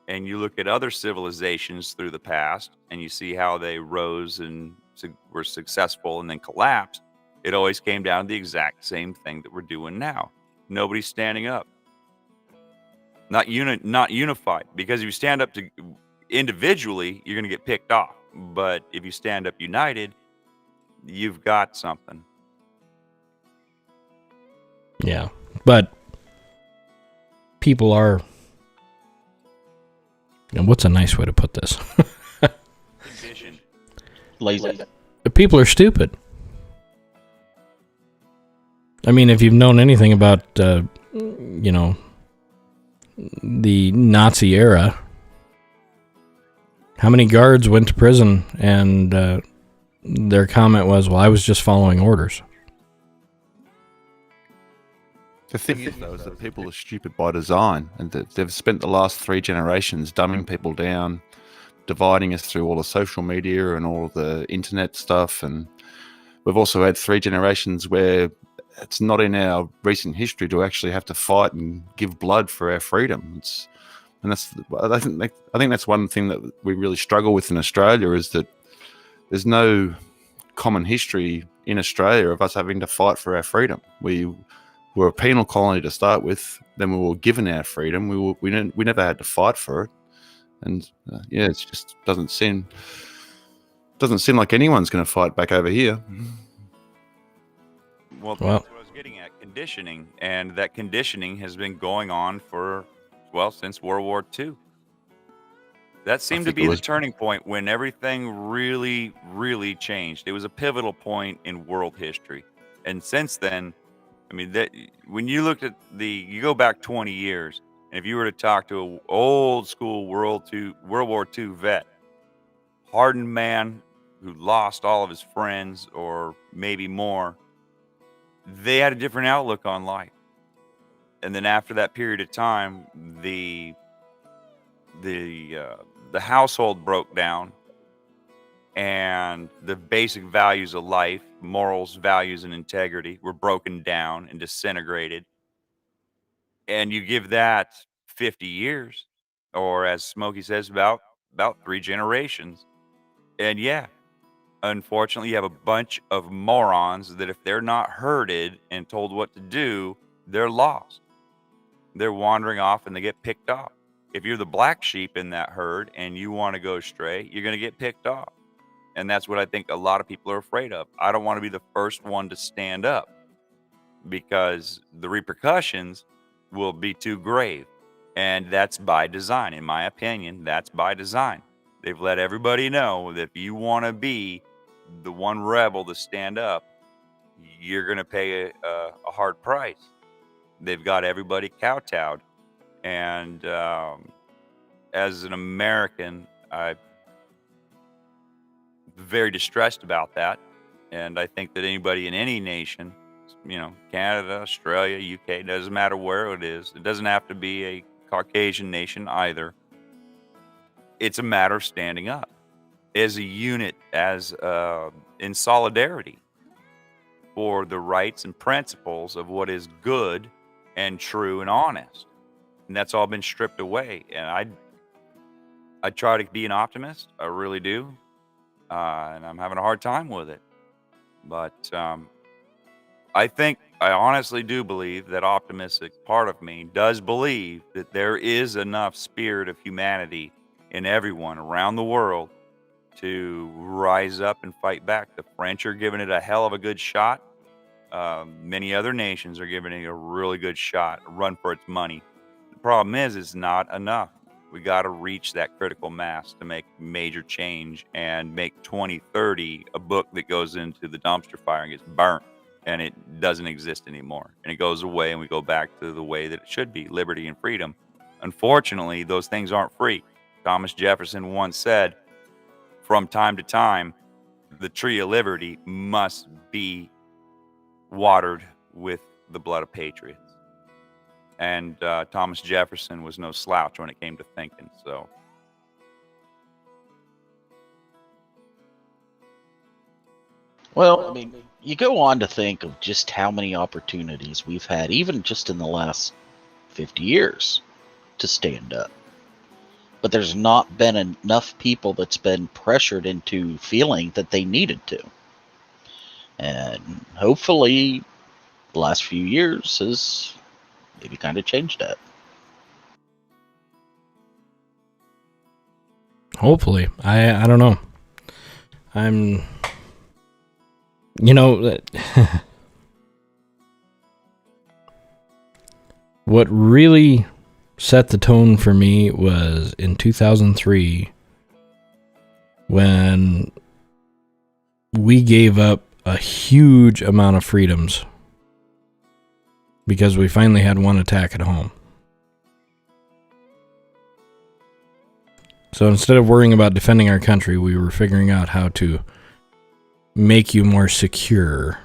S2: and you look at other civilizations through the past and you see how they rose and were successful and then collapsed, it always came down to the exact same thing that we're doing now. Nobody's standing up. Not unified. Because if you stand up to individually, you're going to get picked off. But if you stand up united, you've got something.
S1: Yeah, but people are. And what's a nice way to put this?
S2: Conditioned.
S4: Lazy.
S1: People are stupid. I mean, if you've known anything about, you know, the Nazi era, how many guards went to prison and their comment was, well, I was just following orders.
S5: The thing is, though, is that people are stupid by design, and that they've spent the last 3 generations dumbing people down, dividing us through all the social media and all of the internet stuff. And we've also had 3 generations where it's not in our recent history to actually have to fight and give blood for our freedom. I think that's one thing that we really struggle with in Australia, is that there's no common history in Australia of us having to fight for our freedom. We were a penal colony to start with, then we were given our freedom. We never had to fight for it, and it just doesn't seem like anyone's going to fight back over here.
S2: Well, that's what I was getting at, conditioning, and that conditioning has been going on since World War II. That seemed to be the turning point when everything really, really changed. It was a pivotal point in world history, and since then, I mean, when you looked at you go back 20 years, and if you were to talk to an old school World War II vet, hardened man who lost all of his friends or maybe more, they had a different outlook on life. And then after that period of time, the household broke down, and the basic values of life, morals, values, and integrity were broken down and disintegrated. And you give that 50 years, or as Smokey says, about 3 generations. And yeah, unfortunately, you have a bunch of morons that if they're not herded and told what to do, they're lost. They're wandering off and they get picked off. If you're the black sheep in that herd and you want to go astray, you're going to get picked off. And that's what I think a lot of people are afraid of. I don't want to be the first one to stand up because the repercussions will be too grave. And that's by design. In my opinion, that's by design. They've let everybody know that if you want to be the one rebel to stand up, you're going to pay a hard price. They've got everybody kowtowed. And as an American, I'm very distressed about that. And I think that anybody in any nation, Canada, Australia, UK, doesn't matter where it is. It doesn't have to be a Caucasian nation either. It's a matter of standing up as a unit, in solidarity for the rights and principles of what is good and true and honest. And that's all been stripped away. And I try to be an optimist. I really do. And I'm having a hard time with it. But I honestly do believe that optimistic part of me does believe that there is enough spirit of humanity in everyone around the world to rise up and fight back. The French are giving it a hell of a good shot. Many other nations are giving it a really good shot, a run for its money. The problem is, it's not enough. We got to reach that critical mass to make major change and make 2030 a book that goes into the dumpster fire and gets burnt, and it doesn't exist anymore. And it goes away, and we go back to the way that it should be, liberty and freedom. Unfortunately, those things aren't free. Thomas Jefferson once said, from time to time, the tree of liberty must be watered with the blood of patriots. And Thomas Jefferson was no slouch when it came to thinking. So,
S4: Well, I mean, you go on to think of just how many opportunities we've had, even just in the last 50 years, to stand up. But there's not been enough people that's been pressured into feeling that they needed to. And hopefully, the last few years has maybe kind of changed that.
S1: Hopefully. I don't know. I'm, you know, what really set the tone for me was in 2003 when we gave up a huge amount of freedoms because we finally had one attack at home. So instead of worrying about defending our country, we were figuring out how to make you more secure.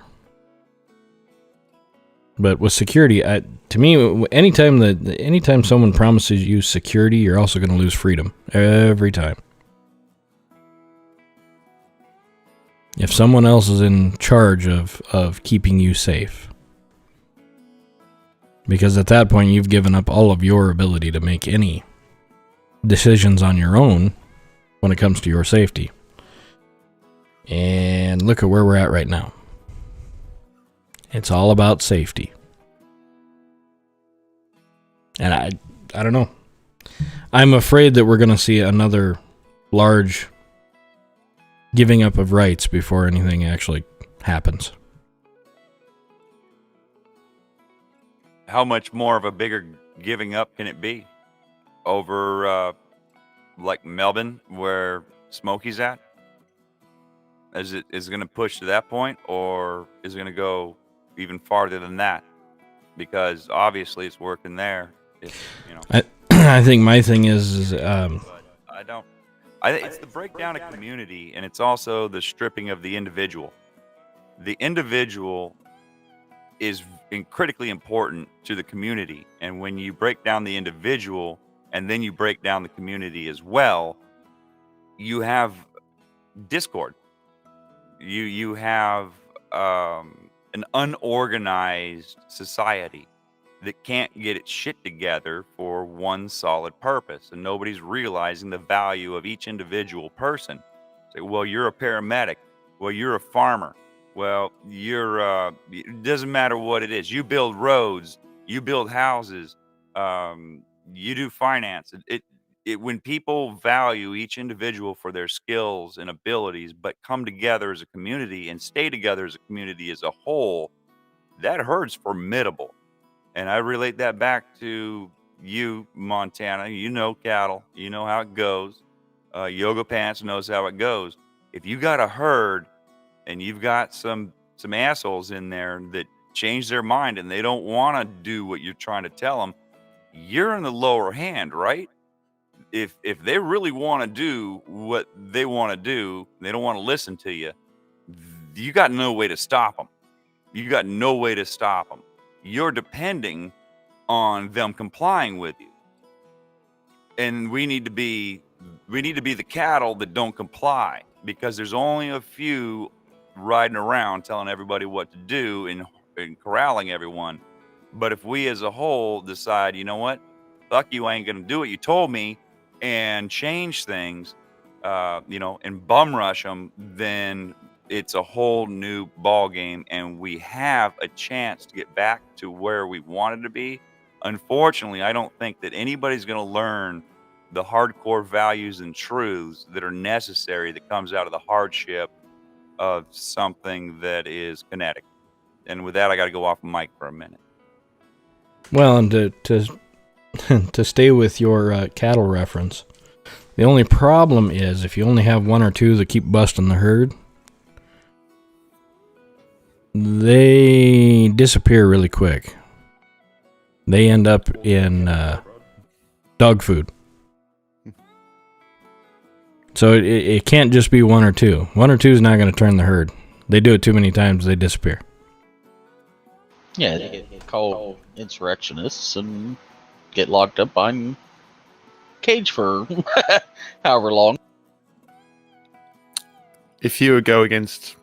S1: But with security, to me, anytime someone promises you security, you're also going to lose freedom every time. If someone else is in charge of keeping you safe. Because at that point, you've given up all of your ability to make any decisions on your own when it comes to your safety. And look at where we're at right now. It's all about safety. And I don't know. I'm afraid that we're going to see another large giving up of rights before anything actually happens.
S2: how much more of a bigger giving up can it be over like Melbourne, where Smokey's at? Is it going to push to that point, or is it going to go even farther than that? Because obviously it's working there. It's, you know.
S1: I think my thing is
S2: But I don't. It's the breakdown of community, and it's also the stripping of the individual. The individual is critically important to the community, and when you break down the individual and then you break down the community as well, you have discord. You have an unorganized society that can't get its shit together for one solid purpose, and nobody's realizing the value of each individual person. Say, well, you're a paramedic. Well, you're a farmer. Well, you're it doesn't matter what it is. You build roads, you build houses, you do finance. It when people value each individual for their skills and abilities, but come together as a community and stay together as a community as a whole, that herd's formidable. And I relate that back to you, Montana. You know cattle. You know how it goes. Yoga Pants knows how it goes. If you got a herd and you've got some assholes in there that change their mind and they don't want to do what you're trying to tell them, you're in the lower hand, right? If they really want to do what they want to do, they don't want to listen to you, you got no way to stop them. You got no way to stop them. You're depending on them complying with you. And we need to be the cattle that don't comply, because there's only a few riding around telling everybody what to do and corralling everyone. But if we as a whole decide, you know what, fuck you, I ain't gonna do what you told me, and change things, and bum rush them, then it's a whole new ball game, and we have a chance to get back to where we wanted to be. Unfortunately, I don't think that anybody's going to learn the hardcore values and truths that are necessary that comes out of the hardship of something that is kinetic. And with that, I got to go off mic for a minute.
S1: Well, and to to stay with your cattle reference, the only problem is if you only have one or two that keep busting the herd, they disappear really quick. They end up in dog food. So it can't just be one or two. One or two is not going to turn the herd. They do it too many times, they disappear.
S4: Yeah, they get called insurrectionists and get locked up behind cage for however long.
S5: If you go against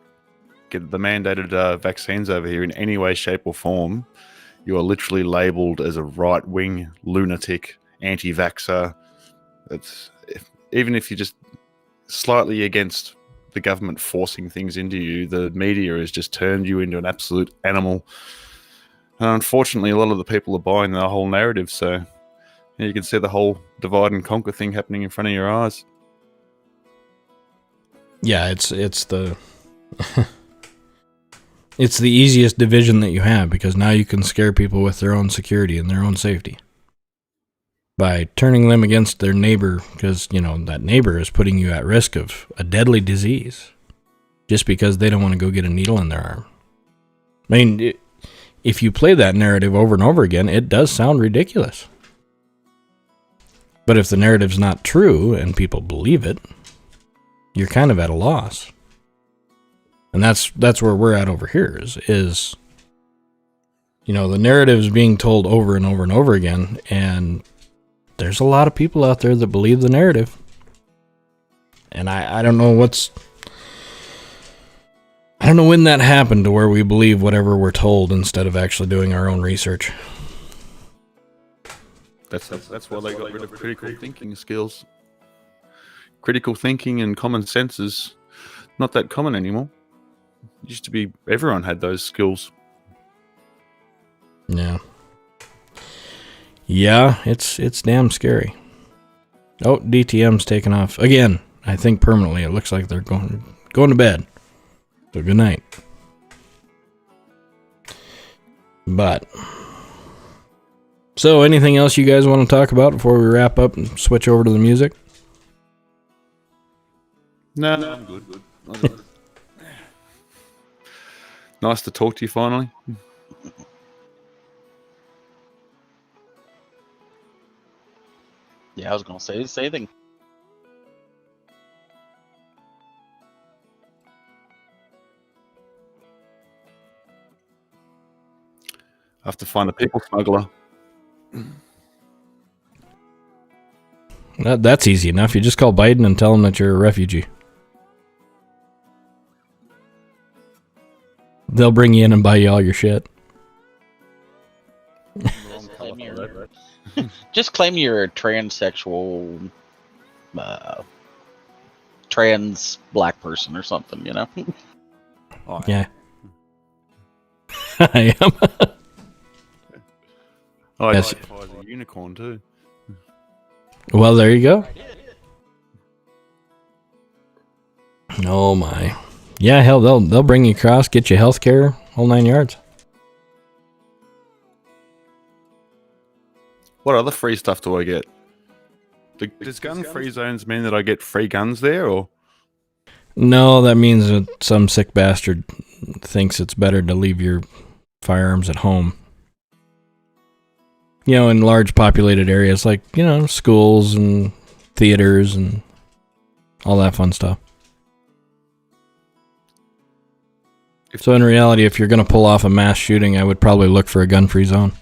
S5: the mandated vaccines over here in any way, shape, or form, you are literally labelled as a right-wing lunatic, anti-vaxxer. Even if you're just slightly against the government forcing things into you, the media has just turned you into an absolute animal. And unfortunately, a lot of the people are buying the whole narrative, so you can see the whole divide and conquer thing happening in front of your eyes.
S1: Yeah, it's the it's the easiest division that you have, because now you can scare people with their own security and their own safety by turning them against their neighbor, because that neighbor is putting you at risk of a deadly disease just because they don't want to go get a needle in their arm. I mean, if you play that narrative over and over again, it does sound ridiculous. But if the narrative's not true and people believe it, you're kind of at a loss. And that's where we're at over here is the narrative's being told over and over and over again, and there's a lot of people out there that believe the narrative. And I don't know when that happened to where we believe whatever we're told instead of actually doing our own research.
S5: That's why they got rid of critical thinking skills. Critical thinking and common sense is not that common anymore. It used to be everyone had those skills.
S1: Yeah. Yeah, it's damn scary. Oh, DTM's taken off again. I think permanently. It looks like they're going to bed. So good night. But so anything else you guys want to talk about before we wrap up and switch over to the music?
S5: No, I'm good. Nice to talk to you finally.
S4: Yeah, I was going to say the same thing.
S5: I have to find a people smuggler.
S1: That's easy enough. You just call Biden and tell him that you're a refugee. They'll bring you in and buy you all your shit.
S4: Just claim you're a transsexual, trans black person or something,
S5: Oh,
S1: Yeah. I am.
S5: I
S1: Yes.
S5: identify as a unicorn too.
S1: Well, there you go. Oh my. Yeah, hell, they'll bring you across, get you health care, whole 9 yards.
S5: What other free stuff do I get? Does gun-free zones mean that I get free guns there, or?
S1: No, that means that some sick bastard thinks it's better to leave your firearms at home. In large populated areas like, schools and theaters and all that fun stuff. So in reality, if you're going to pull off a mass shooting, I would probably look for a gun-free zone.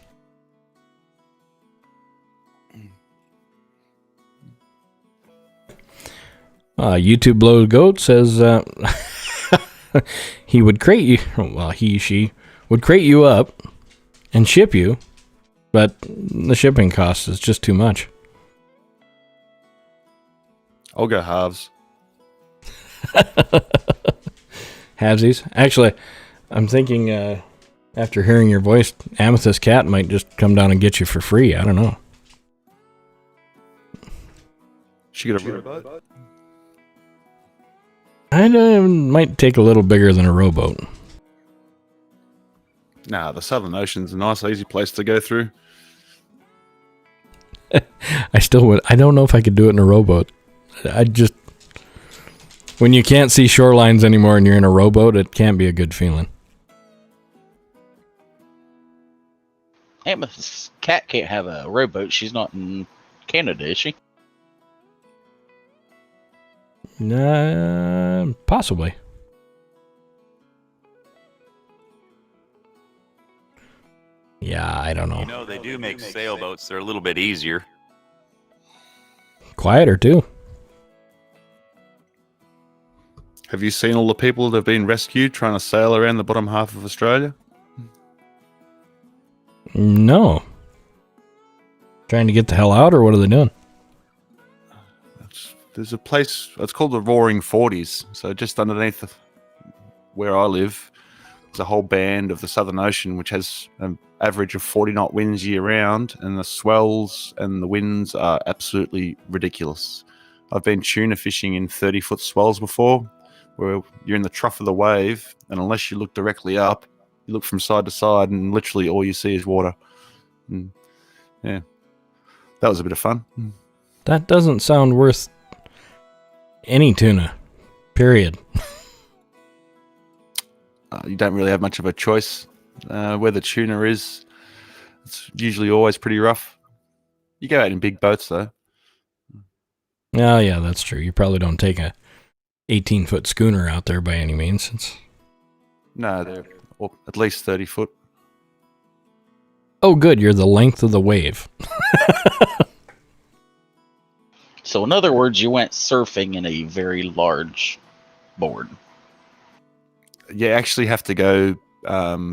S1: YouTube Blow Goat says he would crate you. Well, she would crate you up and ship you, but the shipping cost is just too much.
S5: I'll go halves.
S1: Halvesies. Actually, I'm thinking after hearing your voice, Amethyst Cat might just come down and get you for free. I don't know.
S5: She get a rowboat?
S1: I might take a little bigger than a rowboat.
S5: Nah, the Southern Ocean's a nice, easy place to go through.
S1: I still would. I don't know if I could do it in a rowboat. I just, when you can't see shorelines anymore and you're in a rowboat, it can't be a good feeling.
S4: Amethyst Cat can't have a rowboat. She's not in Canada, is she?
S1: Possibly. Yeah, I don't know.
S2: You know, they do make sailboats. They're a little bit easier.
S1: Quieter too.
S5: Have you seen all the people that have been rescued trying to sail around the bottom half of Australia?
S1: No. Trying to get the hell out, or what are they doing?
S5: There's a place, it's called the Roaring Forties. So just underneath where I live, there's a whole band of the Southern Ocean, which has an average of 40 knot winds year round, and the swells and the winds are absolutely ridiculous. I've been tuna fishing in 30-foot swells before, where you're in the trough of the wave, and unless you look directly up, you look from side to side, and literally all you see is water. And yeah, that was a bit of fun.
S1: That doesn't sound worth any tuna. Period.
S5: You don't really have much of a choice where the tuna is. It's usually always pretty rough. You go out in big boats, though.
S1: Oh, yeah, that's true. You probably don't take a 18-foot schooner out there by any means.
S5: No, they're at least 30 foot.
S1: Oh, good. You're the length of the wave.
S4: So, in other words, you went surfing in a very large board.
S5: You actually have to go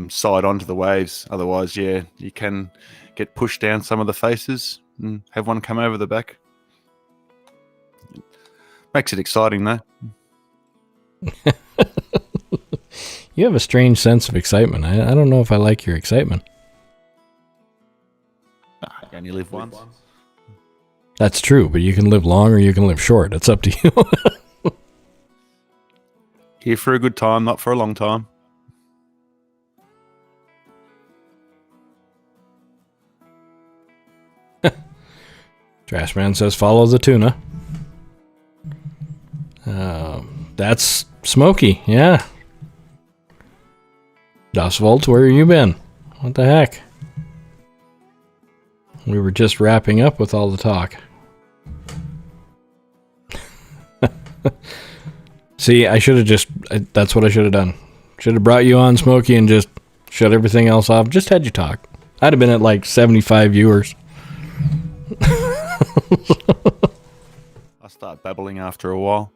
S5: side onto the waves. Otherwise, yeah, you can get pushed down some of the faces and have one come over the back. Makes it exciting, though.
S1: You have a strange sense of excitement. I don't know if I like your excitement.
S5: You only live once.
S1: That's true, but you can live long or you can live short. It's up to you.
S5: Here for a good time, not for a long time.
S1: Trashman says follow the tuna. That's Smokey, yeah. Doswald, where have you been? What the heck? We were just wrapping up with all the talk. See, I should have that's what I should have done. Should have brought you on, Smokey, and just shut everything else off. Just had you talk. I'd have been at like 75 viewers.
S5: I start babbling after a while.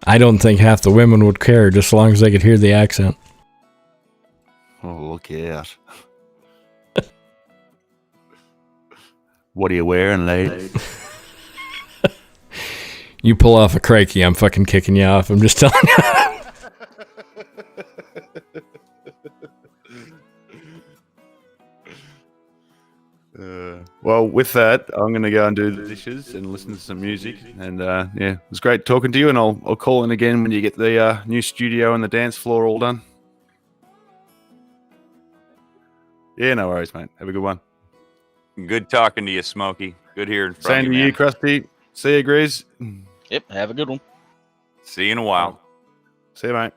S1: I don't think half the women would care, just as long as they could hear the accent.
S5: Oh, look out. What are you wearing, lady?
S1: You pull off a crikey, I'm fucking kicking you off. I'm just telling you.
S5: Well, with that, I'm going to go and do the dishes and listen to some music. And yeah, it was great talking to you. And I'll call in again when you get the new studio and the dance floor all done. Yeah, no worries, mate. Have a good one.
S2: Good talking to you, Smokey. Good hearing from
S5: Same
S2: you,
S5: to
S2: man.
S5: you, Krusty. See you, Grizz.
S4: Yep, have a good one.
S2: See you in a while.
S5: See you, mate.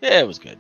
S4: Yeah, it was good.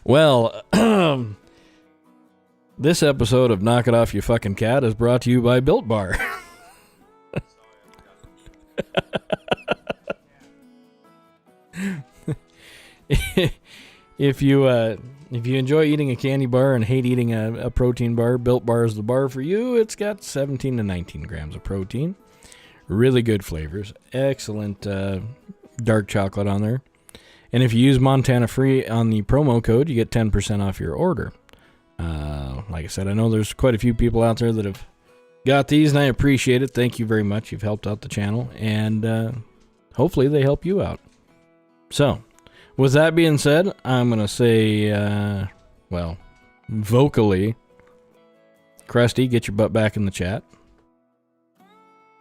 S1: Well, this episode of Knock It Off You Fucking Cat is brought to you by Built Bar. If you enjoy eating a candy bar and hate eating a protein bar, Built Bar is the bar for you. It's got 17 to 19 grams of protein. Really good flavors. Excellent dark chocolate on there. And if you use Montana Free on the promo code, you get 10% off your order. Like I said, I know there's quite a few people out there that have got these, and I appreciate it. Thank you very much. You've helped out the channel, and hopefully they help you out. So, with that being said, I'm going to say, well, vocally, Krusty, get your butt back in the chat.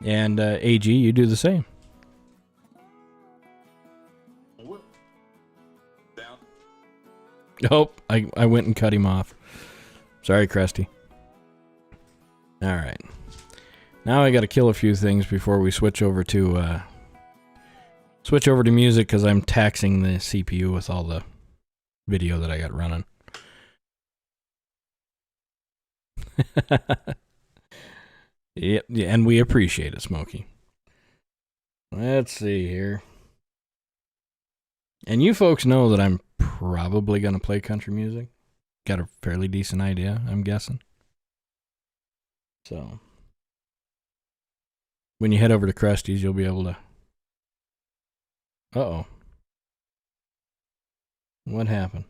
S1: And AG, you do the same. Oh, I went and cut him off. Sorry, Krusty. All right. Now I got to kill a few things before we switch over to music, because I'm taxing the CPU with all the video that I got running. Yep, yeah, and we appreciate it, Smokey. Let's see here. And you folks know that I'm probably going to play country music. Got a fairly decent idea, I'm guessing. So, when you head over to Krusty's, you'll be able to... Uh-oh. What happened?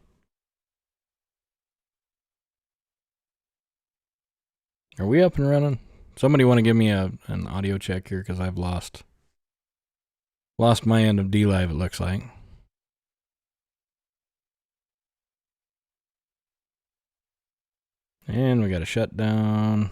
S1: Are we up and running? Somebody want to give me an audio check here, because I've lost my end of D-Live, it looks like. And we got a shutdown.